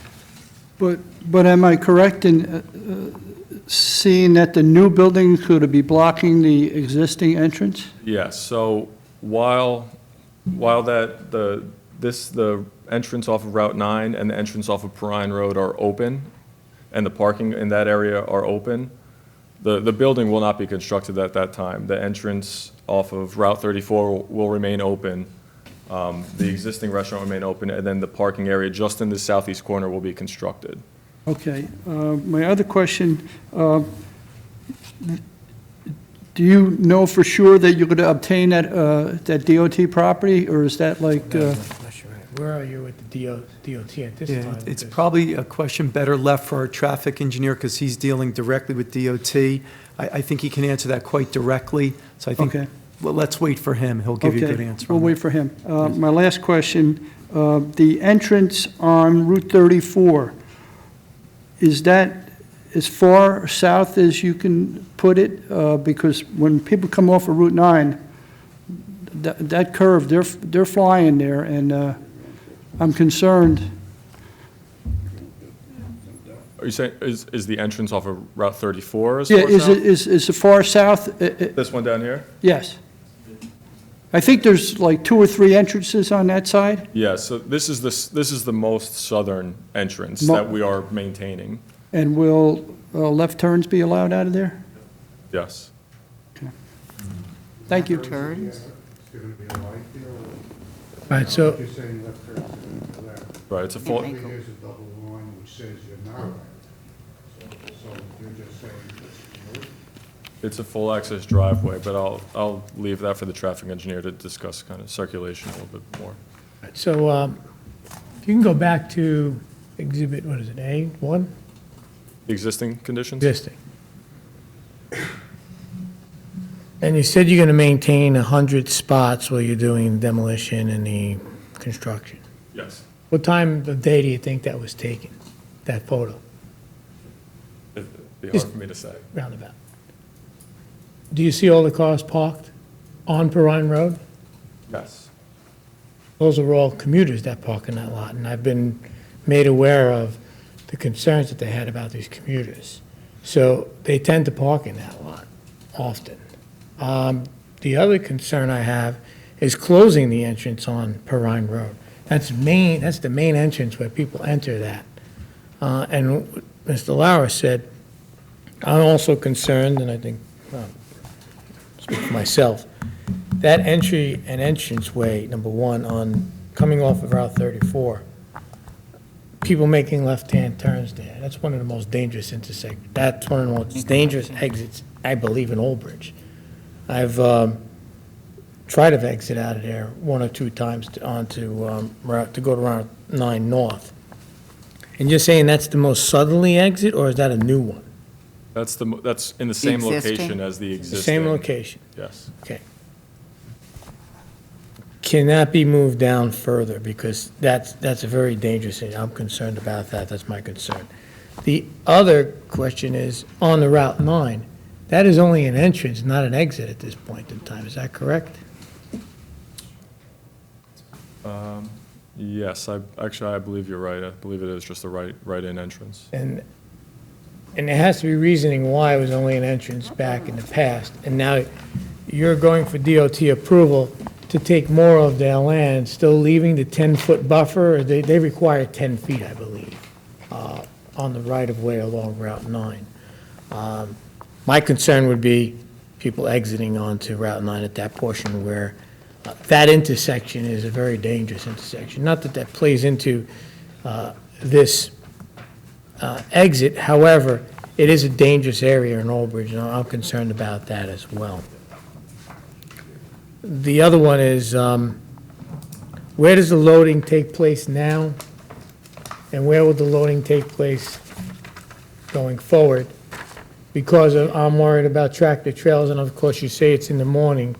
But am I correct in seeing that the new building is going to be blocking the existing entrance? Yes, so while the entrance off of Route 9 and the entrance off of Perrine Road are open, and the parking in that area are open, the building will not be constructed at that time. The entrance off of Route 34 will remain open, the existing restaurant will remain open, and then the parking area just in the southeast corner will be constructed. Okay. My other question, do you know for sure that you're going to obtain that DOT property, or is that like? Where are you with the DOT at this Yeah, time? it's Because- probably a question better left for our traffic engineer because he's dealing directly with DOT. I think he can answer that quite directly, so I think, Okay. well, let's wait for him. He'll give you a good answer. We'll on wait that. for him. My last question, the entrance on Route 34, is that as far south as you can put it? Because when people come off of Route 9, that curve, they're flying there, and I'm concerned. Are you saying, is the entrance off of Route 34 as Yeah, far is south? it, is the far south? This one down here? Yes. I think there's like 2 or 3 entrances on that side. Yeah, so this is the most southern entrance Mo- that we are maintaining, And will left turns be allowed out of there? yes. Thank you. Turns? All right, so, You're saying left turn to the left. Right, it's a full, Thank There's a double line which says you're not allowed. So you're just saying it's north? it's a full access driveway, but I'll leave that for the traffic engineer to discuss kind of circulation a little bit more. so if you can go back to exhibit, what is it, A1? Existing conditions? Existing. And you said you're going to maintain 100 spots while you're doing demolition and the construction. Yes. What time of day do you think that was taken, that photo, It'd be hard for me to say. roundabout? Do you see all the cars parked on Perrine Road? Yes. Those are all commuters that park in that lot, and I've been made aware of the concerns that they had about these commuters. So they tend to park in that lot often. The other concern I have is closing the entrance on Perrine Road. That's the main entrance where people enter that. And what Mr. Lauer said, I'm also concerned, and I think, speak for myself, that entry and entranceway, number one, on coming off of Route 34, people making left-hand turns there, that's one of the most dangerous intersections. That's one of the most dangerous exits I believe, in Old Bridge. I've tried to exit out of there one or two times to go to Route 9 North. And you're saying that's the most southerly exit, or is that a new one? That's in the same Existing. location as the existing. Same location? Yes. Okay. Can that be moved down further? Because that's a very dangerous thing. I'm concerned about that. That's my concern. The other question is, on the Route 9, that is only an entrance, not an exit at this point in time. Is that correct? Yes, I believe you're right. I believe it is just the right-in entrance. And there has to be reasoning why it was only an entrance back in the past. And now you're going for DOT approval to take more of their land, still leaving the 10-foot buffer, or they require 10 feet, I believe, on the right-of-way along Route 9. My concern would be people exiting onto Route 9 at that portion where that intersection is a very dangerous intersection. Not that that plays into this exit, however, it is a dangerous area in Old Bridge, and I'm concerned about that as well. The other one is, where does the loading take place now? And where will the loading take place going forward? Because I'm worried about tractor trailers, and of course you say it's in the morning,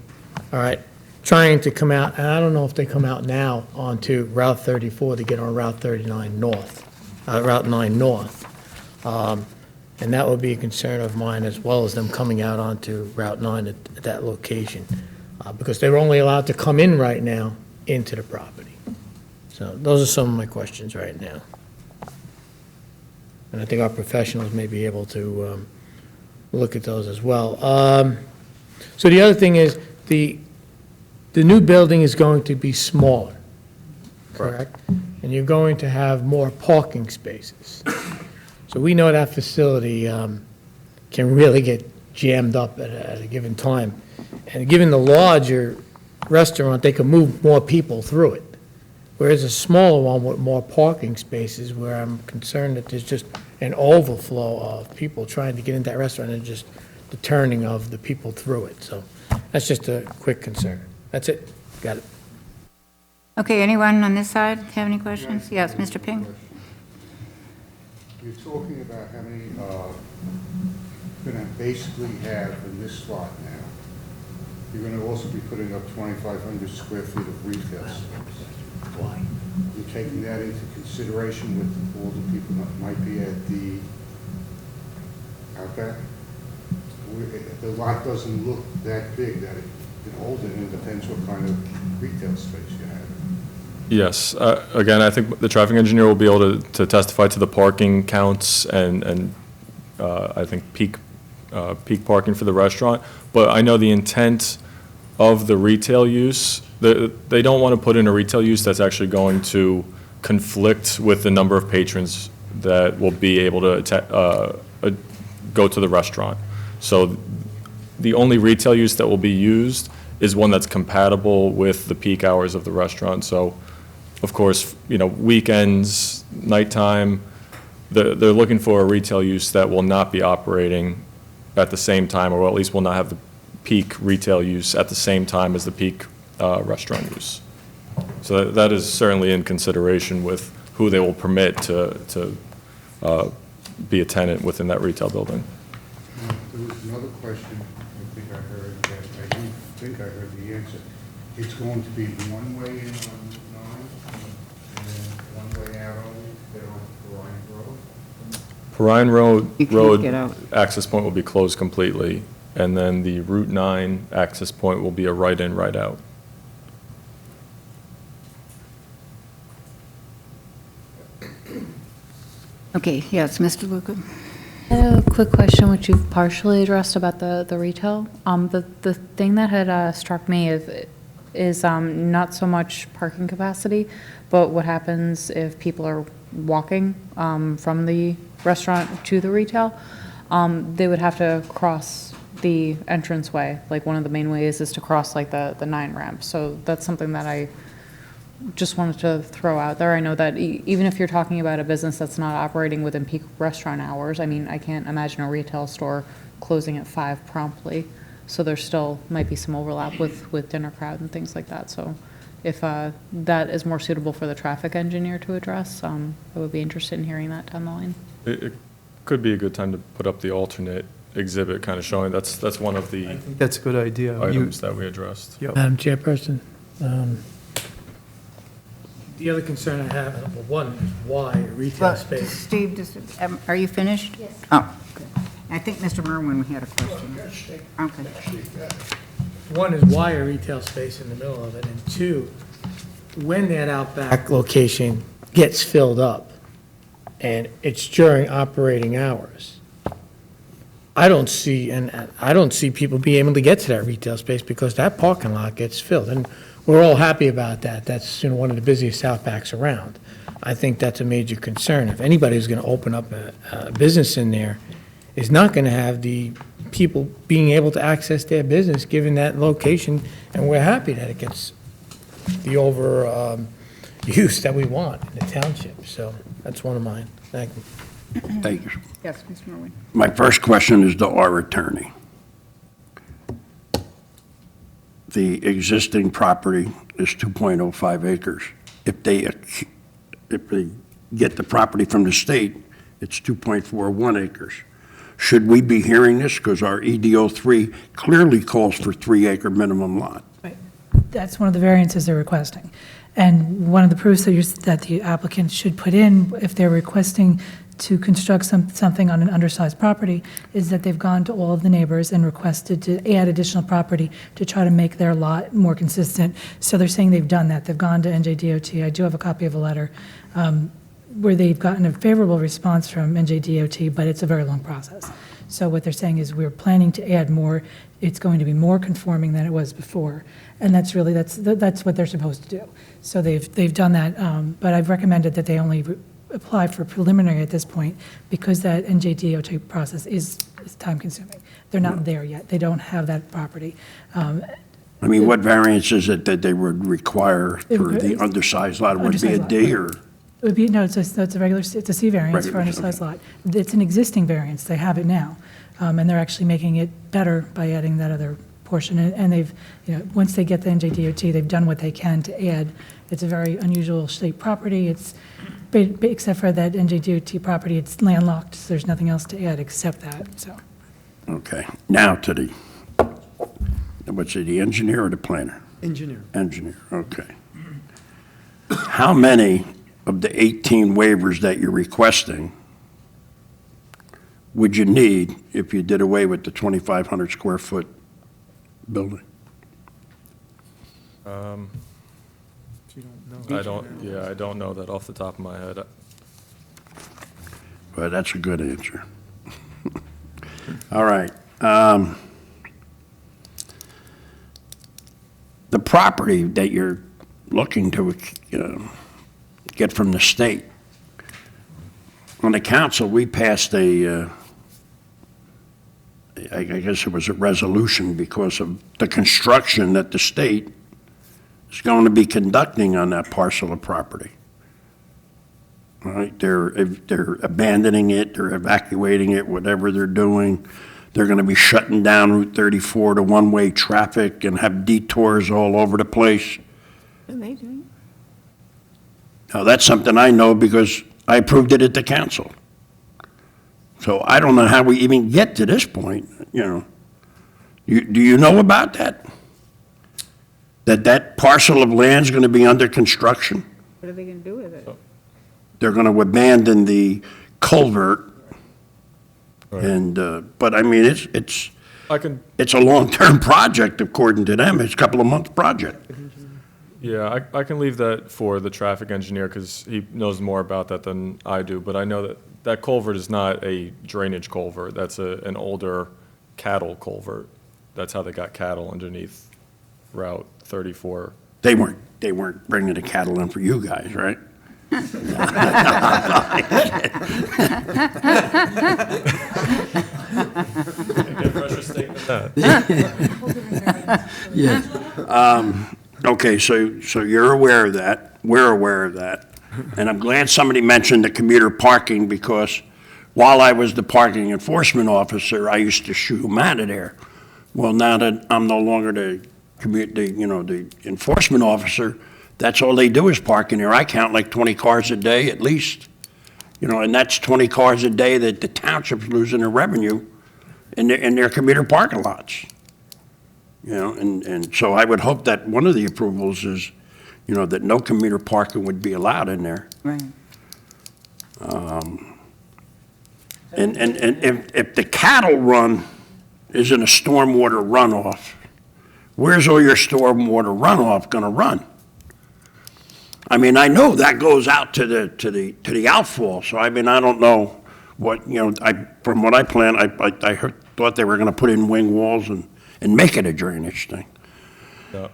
all right, trying to come out, and I don't know if they come out now onto Route 34 to get on Route 39 North, Route 9 North. And that would be a concern of mine, as well as them coming out onto Route 9 at that location. Because they're only allowed to come in right now into the property. So those are some of my questions right now. And I think our professionals may be able to look at those as well. So the other thing is, the new building is going to be smaller, correct? And you're going to have more parking spaces. So we know that facility can really get jammed up at a given time. And given the larger restaurant, they can move more people through it. Whereas a smaller one with more parking spaces, where I'm concerned that there's just an overflow of people trying to get into that restaurant and just the turning of the people through it. So that's just a quick concern. That's it. Got it. Okay, anyone on this side have any questions? Yes, Mr. Ping? You're talking about how many, going to basically have in this slot now. You're going to also be putting up 2,500 square feet of retail space. Why? You're taking that into consideration with all the people that might be at the Outback? The lot doesn't look that big that it can hold it, and it depends what kind of retail space you have. Yes. Again, I think the traffic engineer will be able to testify to the parking counts and I think peak parking for the restaurant. But I know the intent of the retail use, they don't want to put in a retail use that's actually going to conflict with the number of patrons that will be able to go to the restaurant. So the only retail use that will be used is one that's compatible with the peak hours of the restaurant. So, of course, weekends, nighttime, they're looking for a retail use that will not be operating at the same time, or at least will not have the peak retail use at the same time as the peak restaurant use. So that is certainly in consideration with who they will permit to be a tenant within that retail building. There was another question I think I heard that I didn't think I heard the answer. It's going to be one-way in on 9 and then one-way out only there on Ryan Road? You can't Road get out. access point will be closed completely, and then the Route 9 access point will be a right-in, right-out. Okay, yes, Mr. Luca? I have a quick question, which you've partially addressed about the retail. The thing that had struck me is not so much parking capacity, but what happens if people are walking from the restaurant to the retail. They would have to cross the entranceway. Like, one of the main ways is to cross like the 9 ramp. So that's something that I just wanted to throw out there, I know that even if you're talking about a business that's not operating within peak restaurant hours, I mean, I can't imagine a retail store closing at 5 promptly. So there still might be some overlap with dinner crowd and things like that. So if that is more suitable for the traffic engineer to address, I would be interested in hearing that down the line. It could be a good time to put up the alternate exhibit, kind of showing, that's one of the I think that's a good idea. items that we addressed. Yep. Madam Chairperson, the other concern I have, number one, is why retail space. Steve, are you finished? Yes. Oh, good. I think Mr. Merwin had a question. Okay. One is why a retail space in the middle of it, and two, when that Outback location gets filled up, and it's during operating hours, I don't see people being able to get to that retail space because that parking lot gets filled, and we're all happy about that. That's, one of the busiest Outbacks around. I think that's a major concern. If anybody's going to open up a business in there, is not going to have the people being able to access their business given that location, and we're happy that it gets the use that we want in the township. So that's one of mine. Thank you. Thank you. Yes, Mr. Merwin. My first question is to our attorney. The existing property is 2.05 acres. If they get the property from the state, it's 2.41 acres. Should we be hearing this? Because our EDO 3 clearly calls for 3-acre minimum lot. That's one of the variances they're requesting. And one of the proofs that the applicant should put in, if they're requesting to construct something on an undersized property, is that they've gone to all of the neighbors and requested to add additional property to try to make their lot more consistent. So they're saying they've done that. They've gone to NJDOT. I do have a copy of a letter where they've gotten a favorable response from NJDOT, but it's a very long process. So what they're saying is we're planning to add more. It's going to be more conforming than it was before. And that's what they're supposed to do. So they've done that, but I've recommended that they only apply for preliminary at this point because that NJDOT process is time consuming. They're not there yet. They don't have that property. I mean, what variance is it that they would require for the undersized lot? Would it be a D or? It would be, no, it's a regular, it's a C variance for Regular, undersized lot. It's an existing variance, they have it now, and they're actually making it better by adding that other portion, and they've, once they get the NJDOT, they've done what they can to add. It's a very unusual shaped property, except for that NJDOT property, it's landlocked, so there's nothing else to add except that, so. Okay, now to the engineer or the planner? Engineer. Engineer, okay. How many of the 18 waivers that you're requesting would you need if you did away with the 2,500 square foot building? I don't know that off the top of my head. Well, that's a good answer. All right. The property that you're looking to get from the state, on the council, we passed I guess it was a resolution because of the construction that the state is going to be conducting on that parcel of property. All right, they're abandoning it, they're evacuating it, whatever they're doing. They're going to be shutting down Route 34 to one-way traffic and have detours all over the place. What are they doing? Now, that's something I know because I approved it at the council. So I don't know how we even get to this point, Do you know about that? That parcel of land is going to be under construction? What are they going to do with it? They're going to abandon the culvert. Right. And, but I mean, it's a long-term project according to them. It's a couple of months project. Yeah, I can leave that for the traffic engineer because he knows more about that than I do. But I know that culvert is not a drainage culvert. That's an older cattle culvert. That's how they got cattle underneath Route 34. They weren't bringing the cattle in for you guys, right? Get fresher statement than that. Yeah. Okay, so you're aware of that, we're aware of that, and I'm glad somebody mentioned the commuter parking, because while I was the parking enforcement officer, I used to shoo them out of there. Well, now that I'm no longer the enforcement officer, that's all they do is park in there. I count like 20 cars a day at least, and that's 20 cars a day that the township's losing their revenue in their commuter parking lots. And so I would hope that one of the approvals is, that no commuter parking would be allowed in there. Right. And if the cattle run is in a stormwater runoff, where's all your stormwater runoff gonna run? I mean, I know that goes out to the outfall, so I mean, I don't know what, from what I planned, I thought they were gonna put in wing walls and make it a drainage thing. No.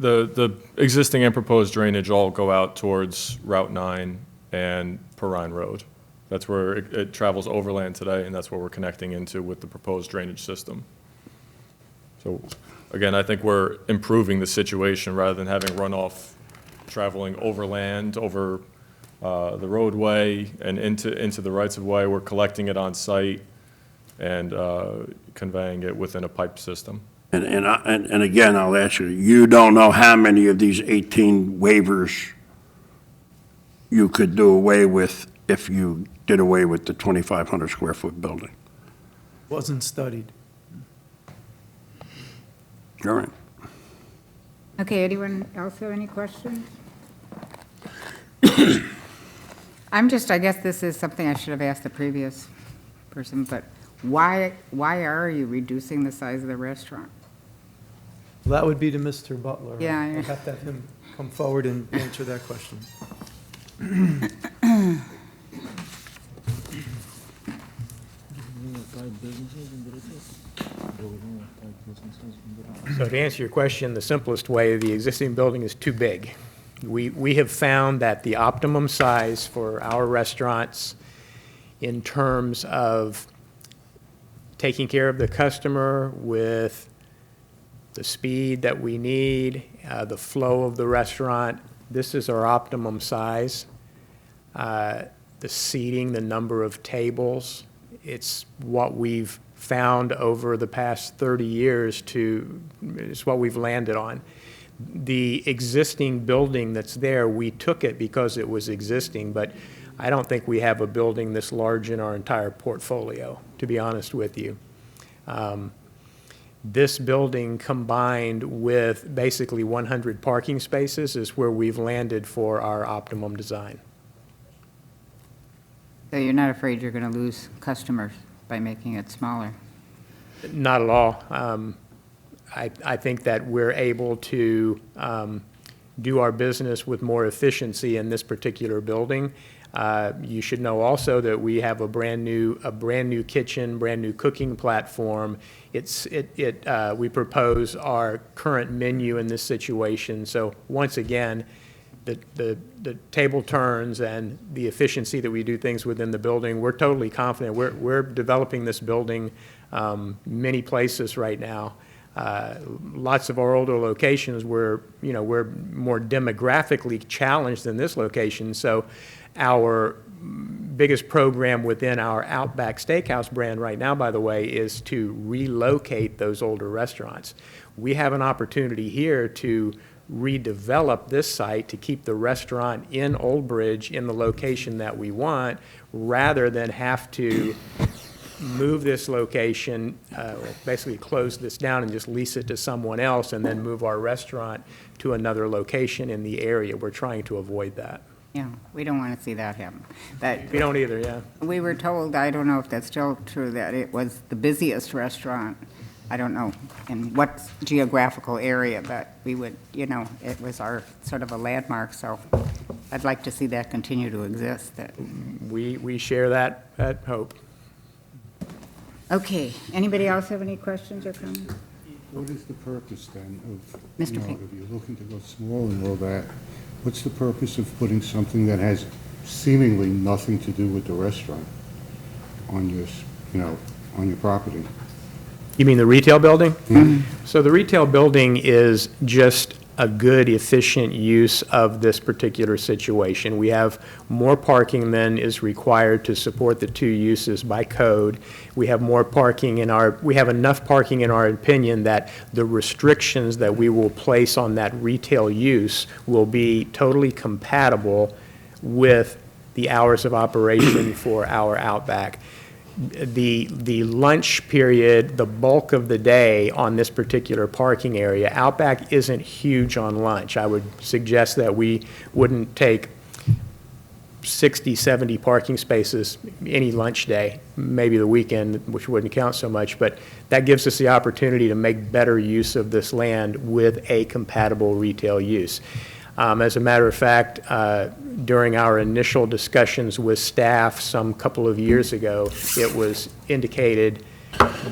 The existing and proposed drainage all go out towards Route 9 and Perrine Road. That's where it travels overland today, and that's where we're connecting into with the proposed drainage system. So, again, I think we're improving the situation rather than having runoff traveling overland, over the roadway and into the rights-of-way. We're collecting it on site and conveying it within a pipe system. And again, I'll ask you, you don't know how many of these 18 waivers you could do away with if you did away with the 2,500 square foot building. Wasn't studied. All right. Okay, anyone else have any questions? I guess this is something I should have asked the previous person, but why are you reducing the size of the restaurant? Well, that would be to Mr. Butler. Yeah, I- I'd have to have him come forward and answer that question. So to answer your question, the simplest way, the existing building is too big. We have found that the optimum size for our restaurants in terms of taking care of the customer with the speed that we need, the flow of the restaurant, this is our optimum size. The seating, the number of tables, it's what we've found over the past 30 years it's what we've landed on. The existing building that's there, we took it because it was existing, but I don't think we have a building this large in our entire portfolio, to be honest with you. This building combined with basically 100 parking spaces is where we've landed for our optimum design. So you're not afraid you're going to lose customers by making it smaller? Not at all. I think that we're able to do our business with more efficiency in this particular building. You should know also that we have a brand new kitchen, brand new cooking platform. We propose our current menu in this situation. So once again, the table turns and the efficiency that we do things within the building, we're totally confident. We're developing this building many places right now. Lots of our older locations we're more demographically challenged than this location. So our biggest program within our Outback Steakhouse brand right now, by the way, is to relocate those older restaurants. We have an opportunity here to redevelop this site to keep the restaurant in Old Bridge in the location that we want, rather than have to move this location, basically close this down and just lease it to someone else and then move our restaurant to another location in the area. We're trying to avoid that. Yeah, we don't want to see that happen. We don't either, yeah. We were told, I don't know if that's still true, that it was the busiest restaurant, I don't know in what geographical area, but we would, it was our sort of a landmark, so I'd like to see that continue to exist. We share that hope. Okay, anybody else have any questions or comments? What is the purpose then of, Mr. if Pink. you're looking to go small and all that, what's the purpose of putting something that has seemingly nothing to do with the restaurant on your, on your property? You mean the retail building? Mm-hmm. So the retail building is just a good, efficient use of this particular situation. We have more parking than is required to support the two uses by code. We have more parking we have enough parking in our opinion that the restrictions that we will place on that retail use will be totally compatible with the hours of operation for our Outback. The lunch period, the bulk of the day on this particular parking area, Outback isn't huge on lunch. I would suggest that we wouldn't take 60, 70 parking spaces any lunch day, maybe the weekend, which wouldn't count so much, but that gives us the opportunity to make better use of this land with a compatible retail use. As a matter of fact, during our initial discussions with staff some couple of years ago, it was indicated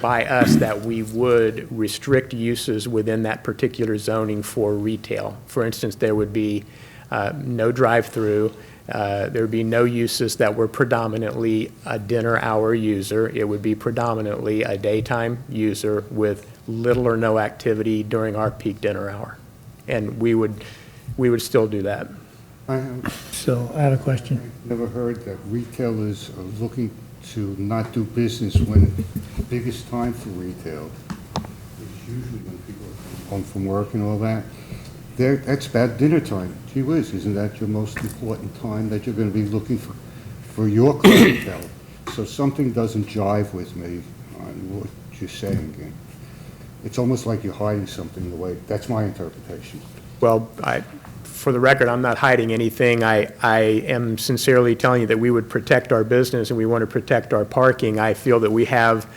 by us that we would restrict uses within that particular zoning for retail. For instance, there would be no drive-through. There would be no uses that were predominantly a dinner hour user. It would be predominantly a daytime user with little or no activity during our peak dinner hour. And we would still do that. So I have a question. I've never heard that retailers are looking to not do business when the biggest time for retail is usually when people are home from work and all that. That's about dinner time. Gee whiz, isn't that your most important time that you're going to be looking for your clientele? So something doesn't jive with me on what you're saying. It's almost like you're hiding something the way, that's my interpretation. Well, for the record, I'm not hiding anything. I am sincerely telling you that we would protect our business and we want to protect our parking. I feel that we have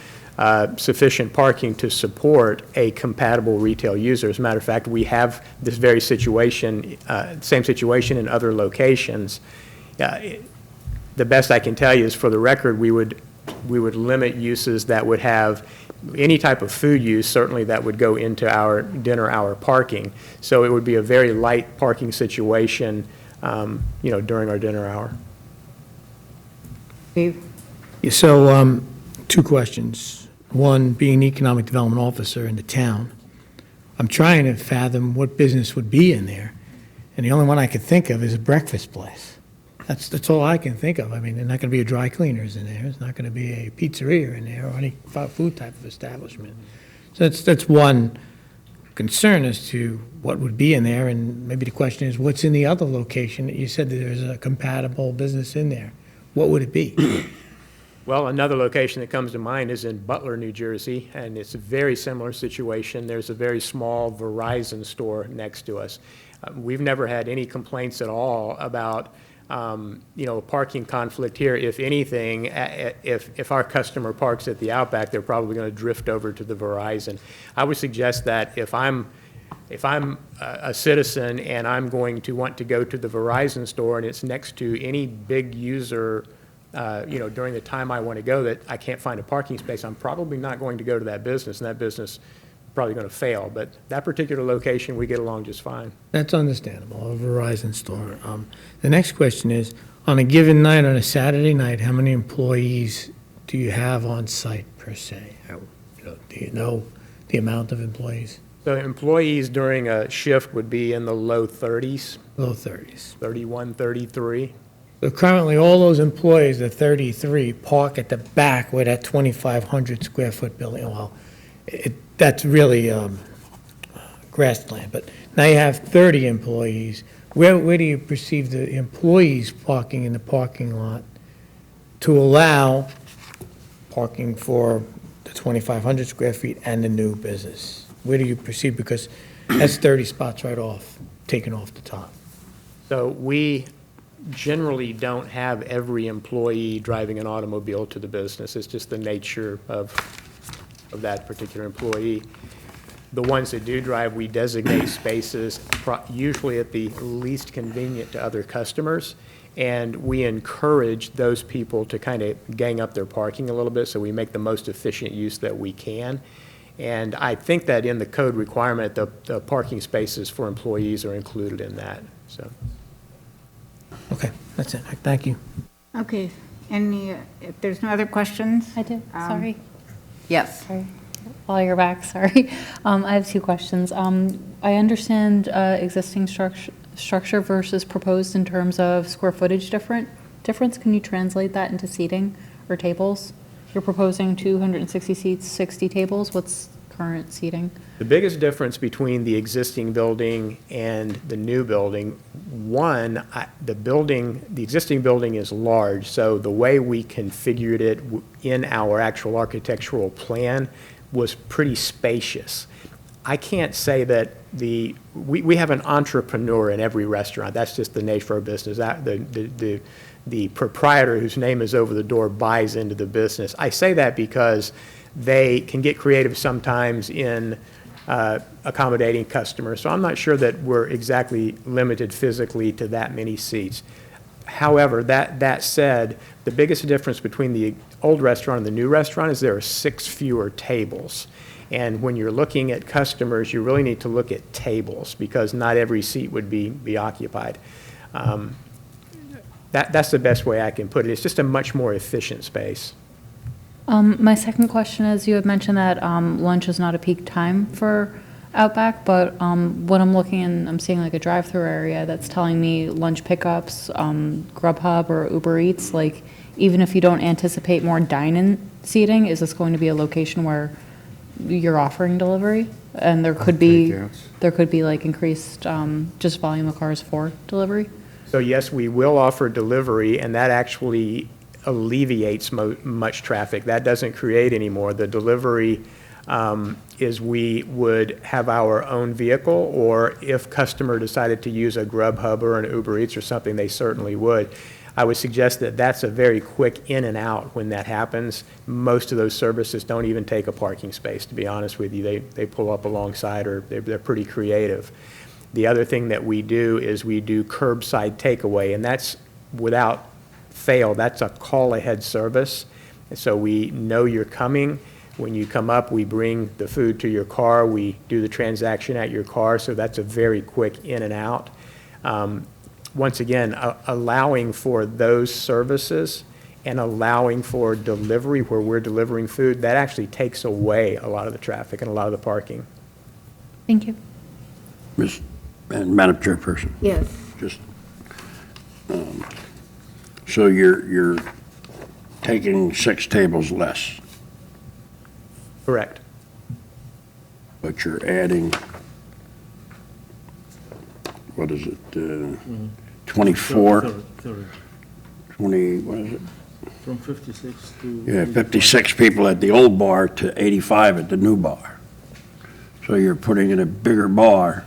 sufficient parking to support a compatible retail user. As a matter of fact, we have this very situation, same situation in other locations. The best I can tell you is, for the record, we would limit uses that would have any type of food use, certainly that would go into our dinner hour parking. So it would be a very light parking situation, during our dinner hour. Steve? Yeah, so, two questions. One, being the economic development officer in the town, I'm trying to fathom what business would be in there, and the only one I could think of is a breakfast place. That's all I can think of. I mean, there's not going to be a dry cleaners in there. There's not going to be a pizzeria in there or any food type of establishment. So that's one concern as to what would be in there. And maybe the question is, what's in the other location that you said that there's a compatible business in there? What would it be? Well, another location that comes to mind is in Butler, New Jersey, and it's a very similar situation. There's a very small Verizon store next to us. We've never had any complaints at all about a parking conflict here. If anything, if our customer parks at the Outback, they're probably going to drift over to the Verizon. I would suggest that if I'm a citizen and I'm going to want to go to the Verizon store and it's next to any big user, during the time I want to go, that I can't find a parking space, I'm probably not going to go to that business, and that business probably going to fail. But that particular location, we get along just fine. That's understandable, a Verizon store. The next question is, on a given night, on a Saturday night, how many employees do you have on site per se? Do you know the amount of employees? So employees during a shift would be in the low 30s. Low 30s. 31, 33. So currently, all those employees, the 33, park at the back where that 2,500 square foot building, well, that's really grassland. But now you have 30 employees. Where do you perceive the employees parking in the parking lot to allow parking for the 2,500 square feet and the new business? Where do you perceive? Because that's 30 spots right off, taken off the top. So we generally don't have every employee driving an automobile to the business. It's just the nature of that particular employee. The ones that do drive, we designate spaces usually at the least convenient to other customers, and we encourage those people to kind of gang up their parking a little bit, so we make the most efficient use that we can. And I think that in the code requirement, the parking spaces for employees are included in that. So. Okay, that's it. Thank you. Okay, if there's no other questions? I do, sorry. Yes. Sorry. While you're back, sorry. I have two questions. I understand existing structure versus proposed in terms of square footage difference. Can you translate that into seating or tables? You're proposing 260 seats, 60 tables. What's current seating? The biggest difference between the existing building and the new building, one, the existing building is large, so the way we configured it in our actual architectural plan was pretty spacious. I can't say that we have an entrepreneur in every restaurant. That's just the nature of our business. The proprietor, whose name is over the door, buys into the business. I say that because they can get creative sometimes in accommodating customers. So I'm not sure that we're exactly limited physically to that many seats. However, that said, the biggest difference between the old restaurant and the new restaurant is there are 6 fewer tables. And when you're looking at customers, you really need to look at tables because not every seat would be occupied. That's the best way I can put it. It's just a much more efficient space. My second question is, you had mentioned that lunch is not a peak time for Outback, but when I'm looking and I'm seeing like a drive-through area that's telling me lunch pickups, Grubhub or Uber Eats, like even if you don't anticipate more dine-in seating, is this going to be a location where you're offering delivery? And there could be like increased just volume of cars for delivery? So yes, we will offer delivery, and that actually alleviates much traffic. That doesn't create any more. The delivery is we would have our own vehicle, or if customer decided to use a Grubhub or an Uber Eats or something, they certainly would. I would suggest that that's a very quick in and out when that happens. Most of those services don't even take a parking space, to be honest with you. They pull up alongside, or they're pretty creative. The other thing that we do is we do curbside takeaway, and that's without fail. That's a call-ahead service. And so we know you're coming. When you come up, we bring the food to your car. We do the transaction at your car, so that's a very quick in and out. Once again, allowing for those services and allowing for delivery where we're delivering food, that actually takes away a lot of the traffic and a lot of the parking. Thank you. Madam Chairperson. Yes. Just, so you're taking 6 tables less, Correct. but you're adding, what is it, 24? 20, what is it? From 56 to... Yeah, 56 people at the old bar to 85 at the new bar. So you're putting in a bigger bar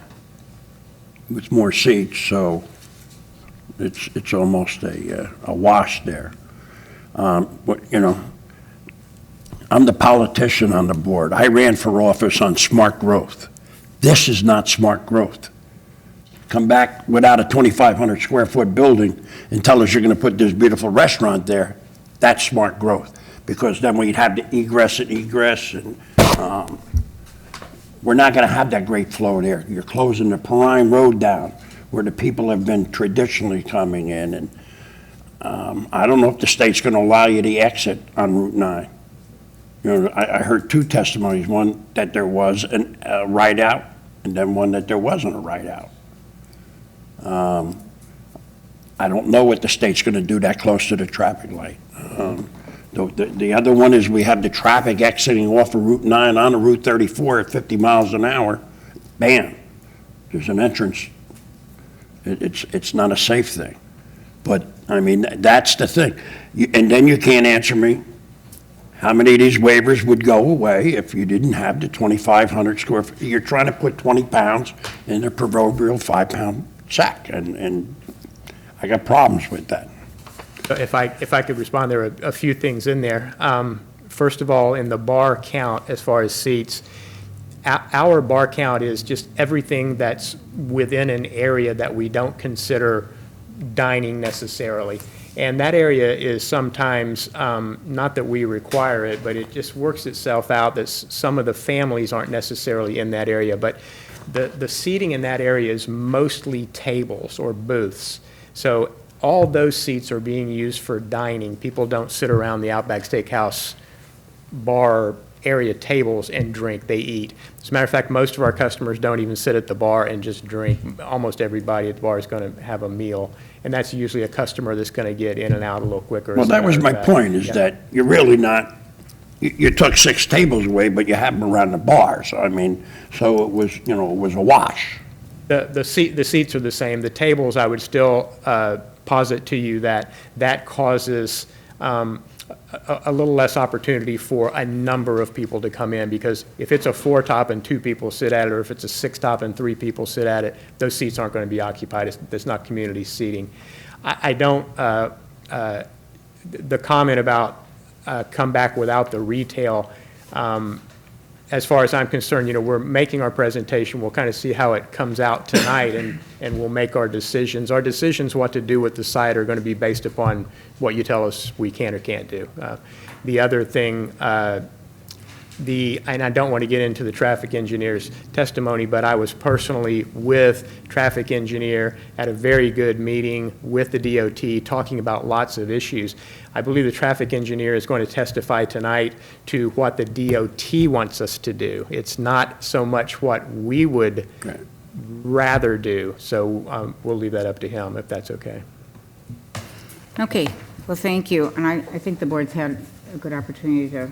with more seats, so it's almost a wash there. But, you know, I'm the politician on the board. I ran for office on smart growth. This is not smart growth. Come back without a 2,500 square foot building and tell us you're going to put this beautiful restaurant there. That's smart growth, because then we'd have the egress, and we're not going to have that great flow there. You're closing the Perrine Road down where the people have been traditionally coming in, and I don't know if the state's going to allow you to exit on Route 9. You know, I heard 2 testimonies, one that there was a right out, and then one that there wasn't a right out. I don't know what the state's going to do that close to the traffic light. The other one is we have the traffic exiting off of Route 9 onto Route 34 at 50 miles an hour. Bam, there's an entrance. It's not a safe thing. But, I mean, that's the thing. And then you can't answer me how many of these waivers would go away if you didn't have the 2,500 square feet. You're trying to put 20 pounds in a proverbial 5-pound sack, and I got problems with that. If I could respond, there are a few things in there. First of all, in the bar count, as far as seats, our bar count is just everything that's within an area that we don't consider dining necessarily. And that area is sometimes, not that we require it, but it just works itself out that some of the families aren't necessarily in that area. But the seating in that area is mostly tables or booths. So all those seats are being used for dining. People don't sit around the Outback Steakhouse bar area tables and drink, they eat. As a matter of fact, most of our customers don't even sit at the bar and just drink. Almost everybody at the bar is going to have a meal, and that's usually a customer that's going to get in and out a little quicker. Well, as a that was matter my of fact. point, is Yeah. that you're really not, you took 6 tables away, but you have them around the bar, so I mean, so it was, you know, it was a wash. The seats are the same. The tables, I would still posit to you that that causes a little less opportunity for a number of people to come in, because if it's a 4-top and 2 people sit at it, or if it's a 6-top and 3 people sit at it, those seats aren't going to be occupied. It's not community seating. I don't, the comment about come back without the retail, as far as I'm concerned, you know, we're making our presentation. We'll kind of see how it comes out tonight, and we'll make our decisions. Our decisions what to do with the site are going to be based upon what you tell us we can or can't do. The other thing, and I don't want to get into the traffic engineer's testimony, but I was personally with traffic engineer at a very good meeting with the DOT, talking about lots of issues. I believe the traffic engineer is going to testify tonight to what the DOT wants us to do. It's not so much what we would rather do. So we'll leave that up to him, if that's okay. Okay, well, thank you. And I think the board's had a good opportunity to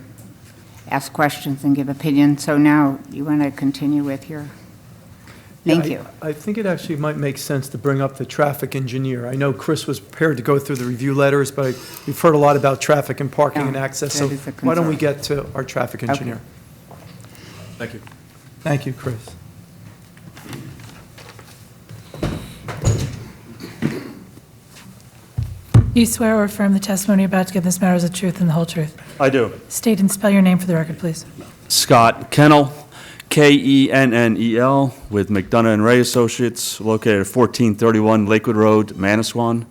ask questions and give opinions. So now you want to continue with your, thank you. I think it actually might make sense to bring up the traffic engineer. I know Chris was prepared to go through the review letters, but we've heard a lot about traffic and parking and access, so that is a why don't we concern. get to our traffic engineer? Thank you. Thank you, Chris. You swear or affirm the testimony you're about to give in this matter is the truth and the whole truth? I do. State and spell your name for the record, please. Scott Kennel, Kennel, with McDonough and Ray Associates, located at 1431 Lakewood Road, Manasquan.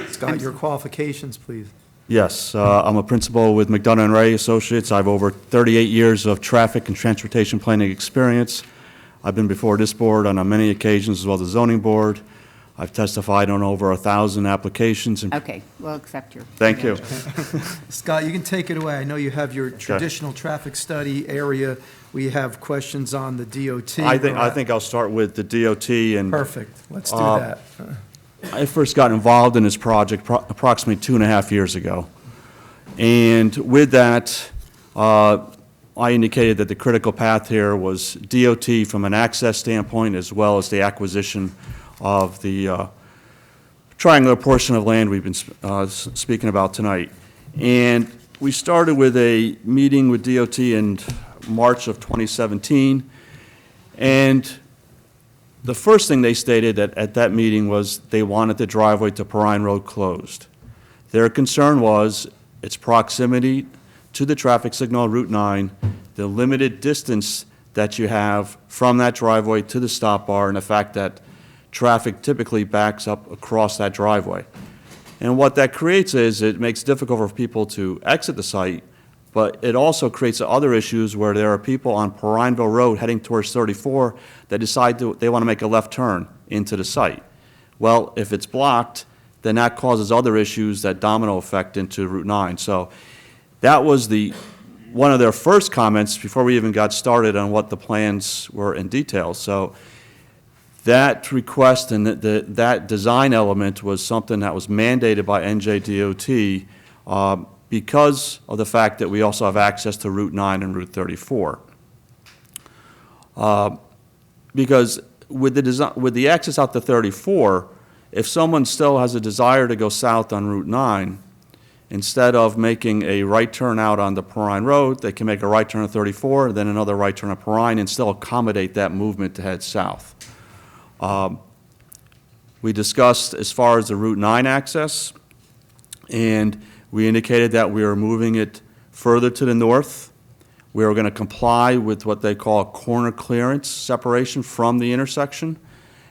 Scott, your qualifications, please. Yes, I'm a principal with McDonough and Ray Associates. I have over 38 years of traffic and transportation planning experience. I've been before this board on many occasions, as well as the zoning board. I've testified on over 1,000 applications. Okay, we'll accept your. Thank you. Scott, you can take it away. I know you have your traditional traffic study area. We have questions on the DOT. I think I'll start with the DOT. And perfect. Let's do that. I first got involved in this project approximately 2.5 years ago. And with that, I indicated that the critical path here was DOT from an access standpoint, as well as the acquisition of the triangular portion of land we've been speaking about tonight. And we started with a meeting with DOT in March of 2017. And the first thing they stated at that meeting was they wanted the driveway to Perrine Road closed. Their concern was its proximity to the traffic signal on Route 9, the limited distance that you have from that driveway to the stop bar, and the fact that traffic typically backs up across that driveway. And what that creates is it makes it difficult for people to exit the site, but it also creates other issues where there are people on Perrineville Road heading towards 34 that decide they want to make a left turn into the site. Well, if it's blocked, then that causes other issues that domino effect into Route 9. So that was one of their first comments before we even got started on what the plans were in detail. So that request and that design element was something that was mandated by NJDOT because of the fact that we also have access to Route 9 and Route 34. Because with the access out to 34, if someone still has a desire to go south on Route 9, instead of making a right turn out on the Perrine Road, they can make a right turn on 34, then another right turn on Perrine, and still accommodate that movement to head south. We discussed as far as the Route 9 access, and we indicated that we were moving it further to the north. We were going to comply with what they call corner clearance separation from the intersection,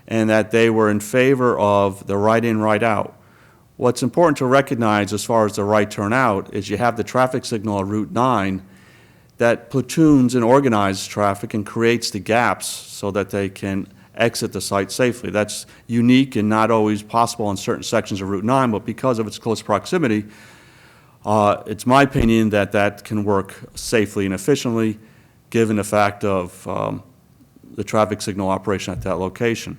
and that they were in favor of the right in, right out. What's important to recognize as far as the right turn out is you have the traffic signal on Route 9 that platoons and organizes traffic and creates the gaps so that they can exit the site safely. That's unique and not always possible in certain sections of Route 9, but because of its close proximity, It's my opinion that that can work safely and efficiently, given the fact of the traffic signal operation at that location.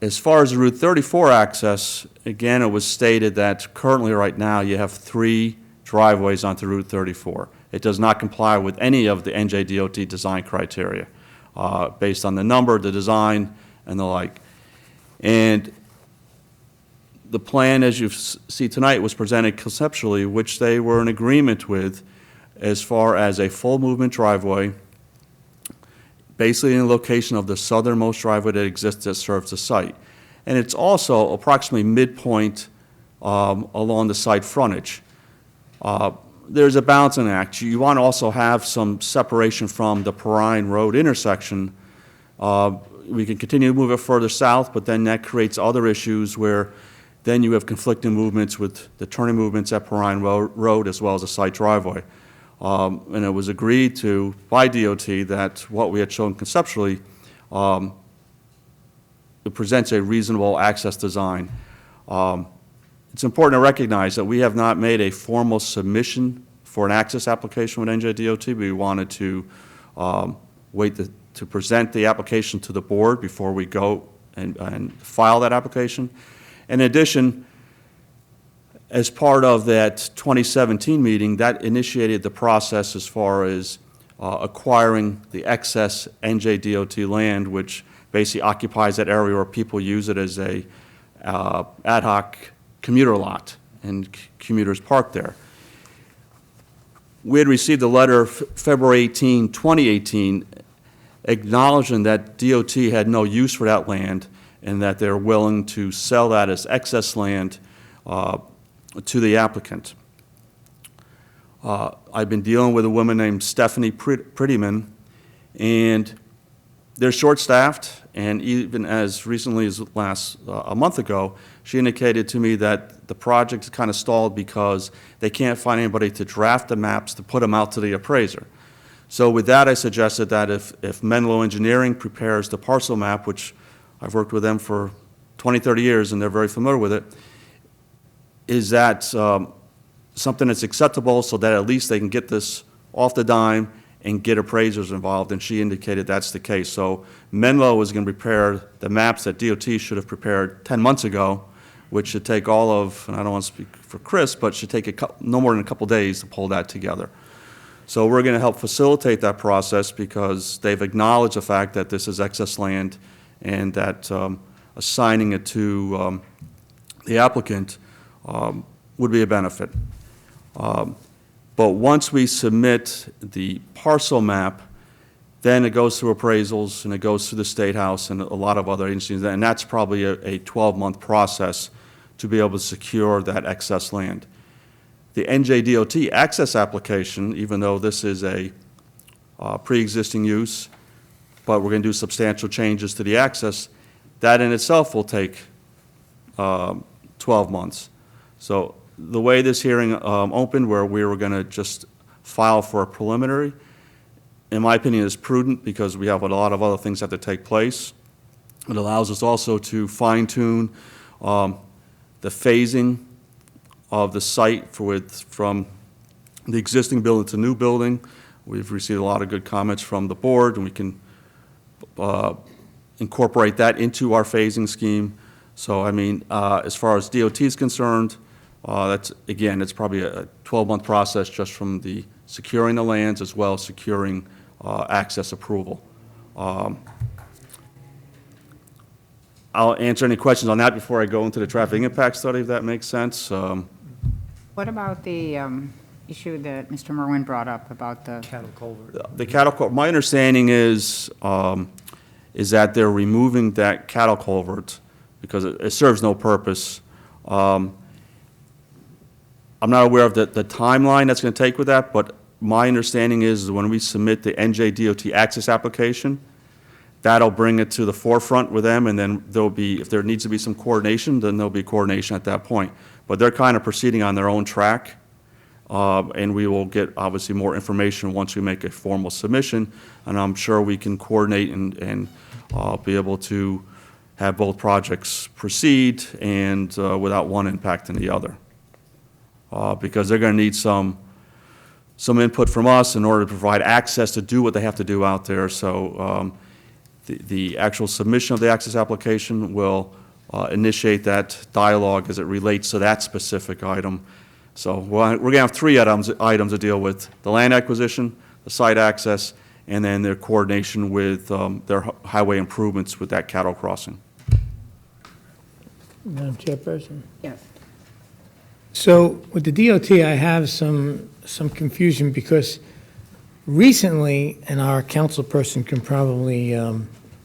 As far as the Route 34 access, again, it was stated that currently right now you have 3 driveways onto Route 34. It does not comply with any of the NJDOT design criteria, based on the number, the design, and the like. And the plan, as you see tonight, was presented conceptually, which they were in agreement with as far as a full movement driveway, basically in the location of the southernmost driveway that exists that serves the site. And it's also approximately midpoint along the site frontage. There's a balancing act. You want to also have some separation from the Perrine Road intersection. We can continue to move it further south, but then that creates other issues where then you have conflicting movements with the turning movements at Perrine Road as well as the site driveway. And it was agreed to by DOT that what we had shown conceptually, it presents a reasonable access design. It's important to recognize that we have not made a formal submission for an access application with NJDOT. We wanted to wait to present the application to the board before we go and file that application. In addition, as part of that 2017 meeting, that initiated the process as far as acquiring the excess NJDOT land, which basically occupies that area where people use it as a ad hoc commuter lot, and commuters park there. We had received a letter February 18, 2018, acknowledging that DOT had no use for that land and that they're willing to sell that as excess land to the applicant. I've been dealing with a woman named Stephanie Prettyman, and they're short-staffed, and even as recently as a month ago, she indicated to me that the project is kind of stalled because they can't find anybody to draft the maps to put them out to the appraiser. So with that, I suggested that if Menlo Engineering prepares the parcel map, which I've worked with them for 20, 30 years, and they're very familiar with it, is that something that's acceptable so that at least they can get this off the dime and get appraisers involved, and she indicated that's the case. So Menlo is going to prepare the maps that DOT should have prepared 10 months ago, which should take all of, and I don't want to speak for Chris, but should take no more than a couple days to pull that together. So we're going to help facilitate that process because they've acknowledged the fact that this is excess land and that assigning it to the applicant would be a benefit. But once we submit the parcel map, then it goes through appraisals and it goes through the State House and a lot of other agencies, and that's probably a 12-month process to be able to secure that excess land. The NJDOT access application, even though this is a pre-existing use, but we're going to do substantial changes to the access, that in itself will take 12 months. So the way this hearing opened, where we were going to just file for a preliminary, in my opinion, is prudent because we have a lot of other things that have to take place. It allows us also to fine-tune the phasing of the site from the existing building to new building. We've received a lot of good comments from the board, and we can incorporate that into our phasing scheme. So, I mean, as far as DOT is concerned, again, it's probably a 12-month process just from the securing the lands as well as securing access approval. I'll answer any questions on that before I go into the traffic impact study, if that makes sense. What about the issue that Mr. Merwin brought up about the Cattle culvert. The cattle culvert, my understanding is that they're removing that cattle culvert because it serves no purpose. I'm not aware of the timeline that's going to take with that, but my understanding is when we submit the NJDOT access application, that'll bring it to the forefront with them, and then there'll be, if there needs to be some coordination, then there'll be coordination at that point. But they're kind of proceeding on their own track, and we will get obviously more information once we make a formal submission, and I'm sure we can coordinate and be able to have both projects proceed and without one impacting the other. because they're going to need some input from us in order to provide access to do what they have to do out there. So the actual submission of the access application will initiate that dialogue as it relates to that specific item. So we're going to have three items to deal with: the land acquisition, the site access, and then their coordination with their highway improvements with that cattle crossing. Madam Chairperson? Yes. So with the DOT, I have some confusion because recently, and our council person can probably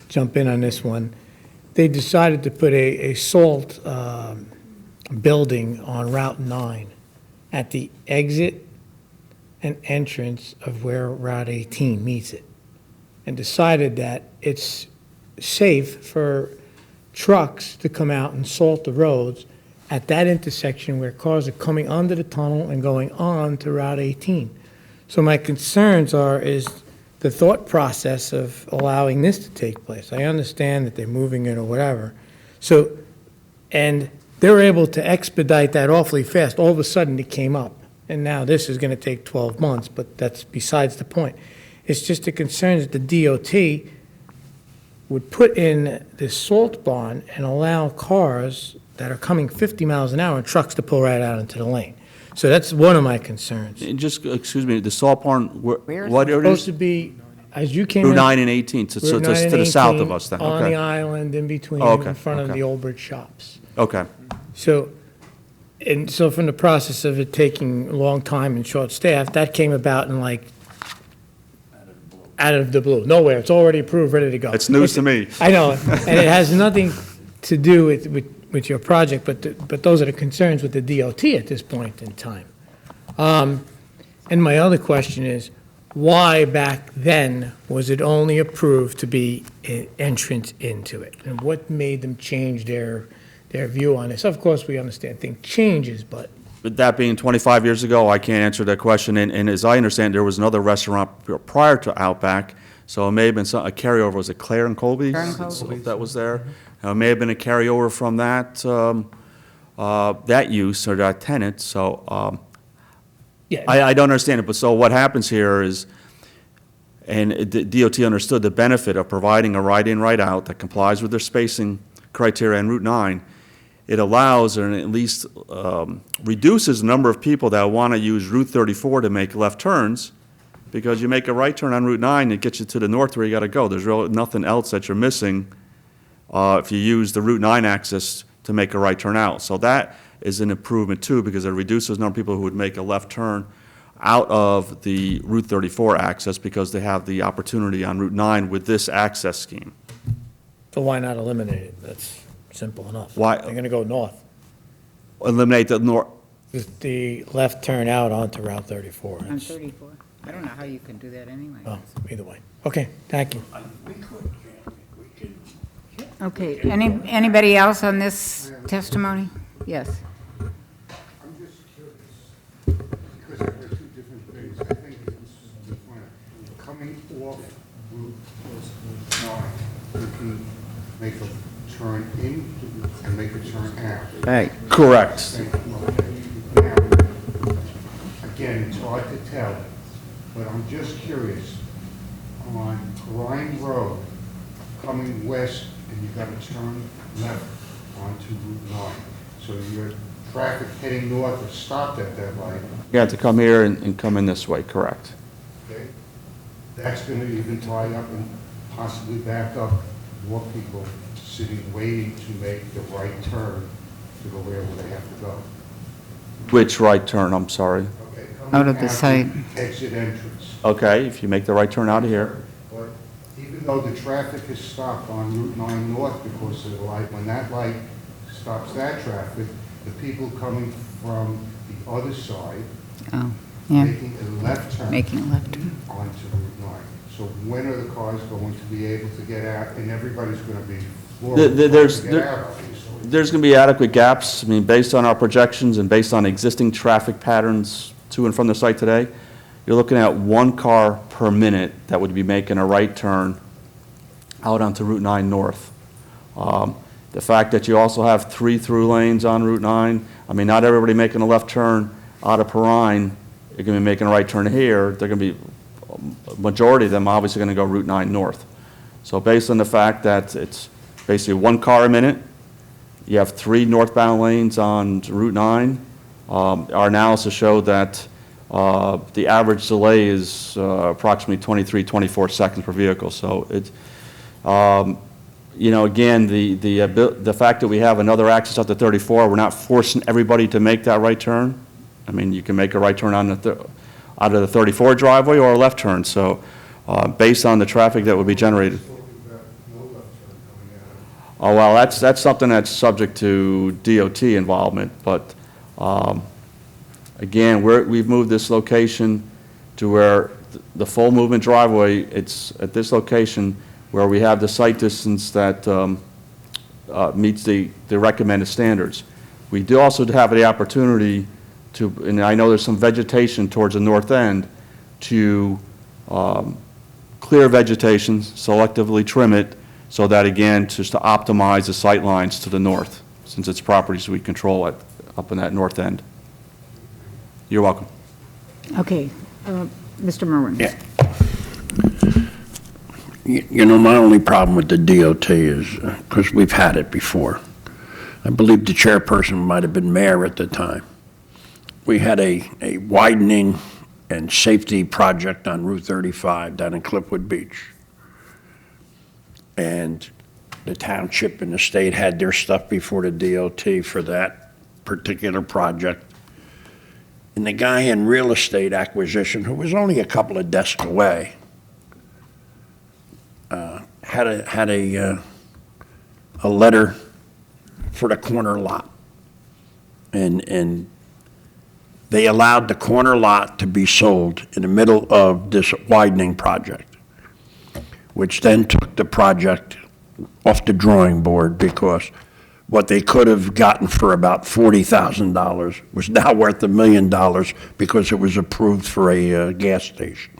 jump in on this one, they decided to put a salt building on Route 9 at the exit and entrance of where Route 18 meets it, and decided that it's safe for trucks to come out and salt the roads at that intersection where cars are coming under the tunnel and going on to Route 18. So my concerns is the thought process of allowing this to take place. I understand that they're moving it or whatever. So, and they're able to expedite that awfully fast. All of a sudden, it came up. And now this is going to take 12 months, but that's besides the point. It's just a concern that the DOT would put in this salt barn and allow cars that are coming 50 miles an hour and trucks to pull right out into the lane. So that's one of my concerns. And just, excuse me, the salt barn, what It's area supposed is to be, as you came in. Route 9 and 18, so Route 9 to and the south 18, of us then? on the Okay. island, in between, Oh, okay, in front of okay. the Old Bridge shops. Okay. So, and so from the process of it taking a long time and short staff, that came about in like, out of the blue, nowhere. It's already approved, ready to go. It's news to me. I know, and it has nothing to do with your project, but those are the concerns with the DOT at this point in time. And my other question is, why back then was it only approved to be an entrance into it? And what made them change their view on this? Of course, we understand things changes, but But that being 25 years ago, I can't answer that question. And as I understand, there was another restaurant prior to Outback, so it may have been a carryover. Was it Claire and Colby's? Claire and Colby's. That was there. It may have been a carryover from that use or that tenant, so yeah. I don't understand it. But so what happens here is, and the DOT understood the benefit of providing a right-in, right-out that complies with their spacing criteria on Route 9. It allows, or at least reduces the number of people that want to use Route 34 to make left turns, because you make a right turn on Route 9, it gets you to the north where you got to go. There's really nothing else that you're missing if you use the Route 9 access to make a right turn out. So that is an improvement too, because it reduces the number of people who would make a left turn out of the Route 34 access, because they have the opportunity on Route 9 with this access scheme. so why not eliminate it? That's simple enough. Why- They're going to go north. Eliminate the north. The left turn out onto Route 34. On It's- 34. I don't know how you can do that anyway. Oh, either way. Okay, thank you. Okay, anybody else on this testimony? Yes. I'm just curious, because there are two different things. I think this is the point. Coming off Route 9, you can make a turn in and make a turn out. Right. Correct. Now, again, it's hard to tell, but I'm just curious. On Rhine Road, coming west, and you've got to turn left onto Route 9. So your traffic heading north is stopped at that light. You have to come here and come in this way, correct? Okay? That's going to even tie up and possibly back up more people sitting, waiting to make the right turn to go wherever they have to go. Which right turn, I'm sorry? Okay, Out of the site. Exit entrance. Okay, if you make the right turn out of here. But even though the traffic is stopped on Route 9 North because of the light, when that light stops that traffic, the people coming from the other side, Oh, yeah, making a left turn making a left turn. onto Route 9. So when are the cars going to be able to get out? And everybody's going to be floored to get out, obviously. There's going to be adequate gaps. I mean, based on our projections and based on existing traffic patterns to and from the site today, you're looking at one car per minute that would be making a right turn out onto Route 9 North. The fact that you also have 3 through lanes on Route 9, I mean, not everybody making a left turn out of Perrine, you're going to be making a right turn here, they're going to be, majority of them obviously going to go Route 9 north. So based on the fact that it's basically 1 car a minute, you have 3 northbound lanes on Route 9, our analysis showed that the average delay is approximately 23, 24 seconds per vehicle. So it's, you know, again, the fact that we have another access out to 34, we're not forcing everybody to make that right turn. I mean, you can make a right turn on out of the 34 driveway or a left turn. So based on the traffic that would be generated. Oh, well, that's something that's subject to DOT involvement, but again, we've moved this location to where the full movement driveway, it's at this location where we have the sight distance that meets the recommended standards. We do also have the opportunity to, and I know there's some vegetation towards the north end, to clear vegetation, selectively trim it, so that, again, just to optimize the sight lines to the north, since it's properties we control up in that north end. You're welcome. Okay, Mr. Merwin. Yeah. You know, my only problem with the DOT is, because we've had it before, I believe the chairperson might have been mayor at the time. We had a widening and safety project on Route 35 down in Cliffwood Beach. And the township and the state had their stuff before the DOT for that particular project. And the guy in real estate acquisition, who was only a couple of desks away, had a letter for the corner lot. And they allowed the corner lot to be sold in the middle of this widening project, which then took the project off the drawing board because what they could have gotten for about $40,000 was now worth $1 million because it was approved for a gas station.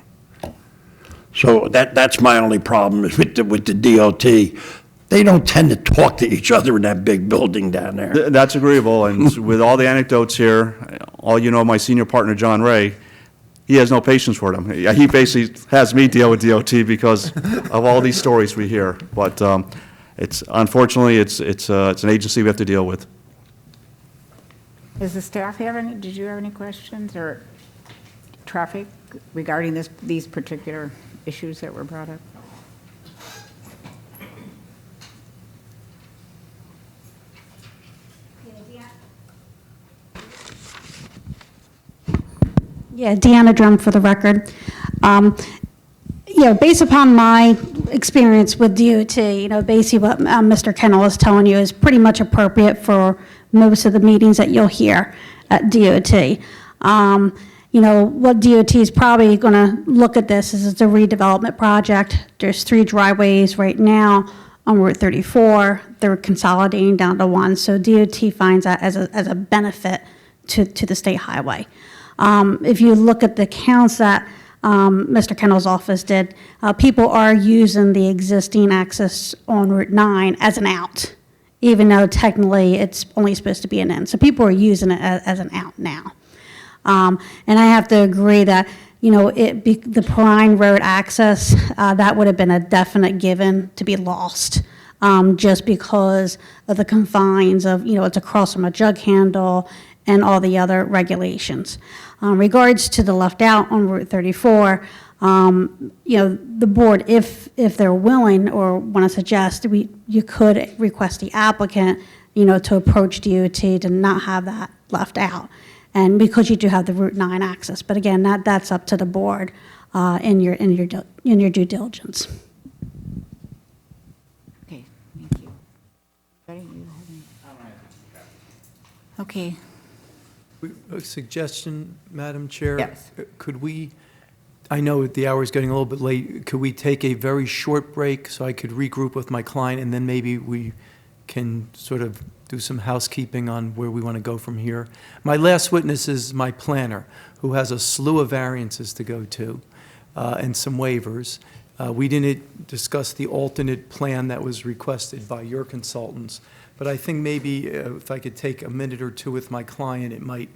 So that's my only problem is with the DOT. They don't tend to talk to each other in that big building down there. That's agreeable, and with all the anecdotes here, all you know, my senior partner, John Ray, he has no patience for them. He basically has me deal with DOT because of all these stories we hear. But unfortunately, it's an agency we have to deal with. Does the staff have any, did you have any questions or traffic regarding these particular issues that were brought up? Yeah, Deanna Drum for the record. Based upon my experience with DOT, basically what Mr. Kennel is telling you is pretty much appropriate for most of the meetings that you'll hear at DOT. What DOT is probably going to look at this is it's a redevelopment project. There's 3 driveways right now on Route 34. They're consolidating down to 1. So DOT finds that as a benefit to the state highway. If you look at the counts that Mr. Kennel's office did, people are using the existing access on Route 9 as an out, even though technically it's only supposed to be an in. So people are using it as an out now. And I have to agree that, the Perrine Road access, that would have been a definite given to be lost, just because of the confines of, it's across from a jug handle and all the other regulations. Regards to the left out on Route 34, the board, if they're willing or want to suggest, you could request the applicant, to approach DOT to not have that left out. And because you do have the Route 9 access, but again, that's up to the board in your due diligence. Okay, thank you. Ready? You have any? Okay. A suggestion, Madam Chair? Yes. Could we, I know the hour is getting a little bit late, could we take a very short break so I could regroup with my client, and then maybe we can sort of do some housekeeping on where we want to go from here? My last witness is my planner, who has a slew of variances to go to and some waivers. We didn't discuss the alternate plan that was requested by your consultants. But I think maybe if I could take a minute or two with my client, it might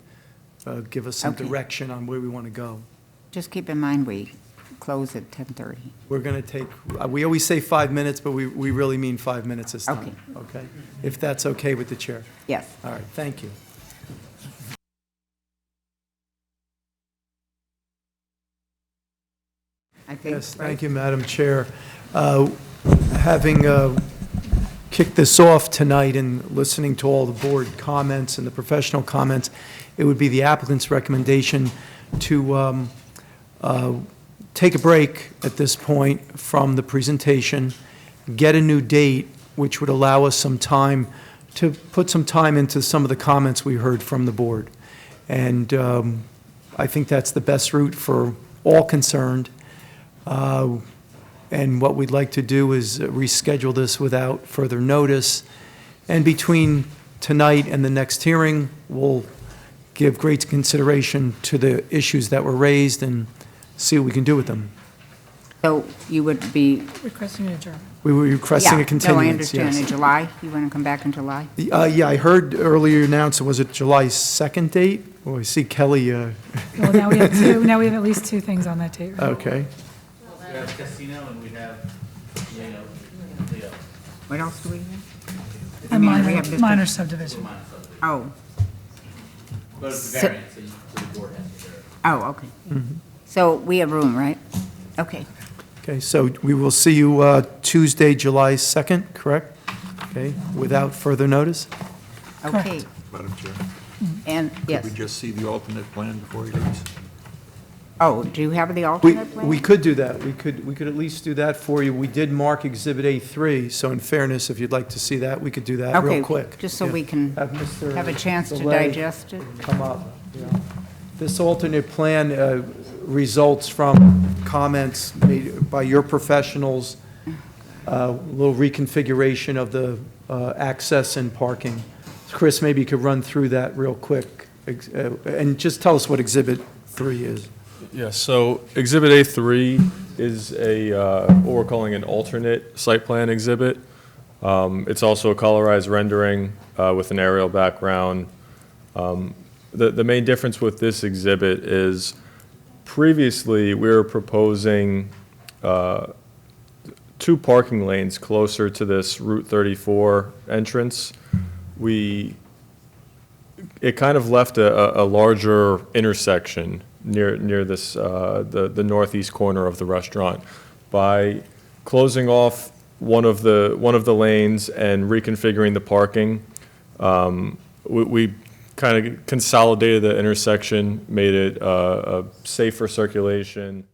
give us some Okay. direction on where we want to go. Just keep in mind, we close at 10:30. We're going to take, we always say 5 minutes, but we really mean 5 minutes this time. Okay? If that's okay with the chair. Yes. All right, thank you. I think, Yes, right? thank you, Madam Chair. Having kicked this off tonight and listening to all the board comments and the professional comments, it would be the applicant's recommendation to take a break at this point from the presentation, get a new date, which would allow us some time to put some time into some of the comments we heard from the board. And I think that's the best route for all concerned. And what we'd like to do is reschedule this without further notice. And between tonight and the next hearing, we'll give great consideration to the issues that were raised and see what we can do with them. So you would be... Requesting an adjournment. We were requesting a continuance, No, I understand. yes. In July? You want to come back in July? Yeah, I heard earlier announced, was it July 2nd date? Oh, I see Kelly, Well, now we have two, now we have at least two things on that date. okay. We have casino and we have Leo. What else do we have? A I mean, we minor, have Mr. minor subdivision. Oh, But it's So- variance, so the board has to do it. oh, okay. Mm-hmm. So we have room, right? Okay. Okay, so we will see you Tuesday, July 2nd, correct? Okay, without further notice? Okay. Madam Chair, And, yes. could we just see the alternate plan before he leaves? Oh, do you have the We, alternate plan? we could do that. We could at least do that for you. We did mark Exhibit A3, so in fairness, if you'd like to see that, we could do that real Okay, quick. just so Yeah. we can Have Mr. have a chance to Delay digest it. come up. Yeah. This alternate plan results from comments made by your professionals, a little reconfiguration of the access and parking. Chris, maybe you could run through that real quick, and just tell us what Exhibit 3 is. Yeah, so Exhibit A3 is what we're calling an alternate site plan exhibit. It's also a colorized rendering with an aerial background. The main difference with this exhibit is previously we were proposing 2 parking lanes closer to this Route 34 entrance. It kind of left a larger intersection near this the northeast corner of the restaurant. By closing off one of the lanes and reconfiguring the parking, we kind of consolidated the intersection, made it a safer circulation.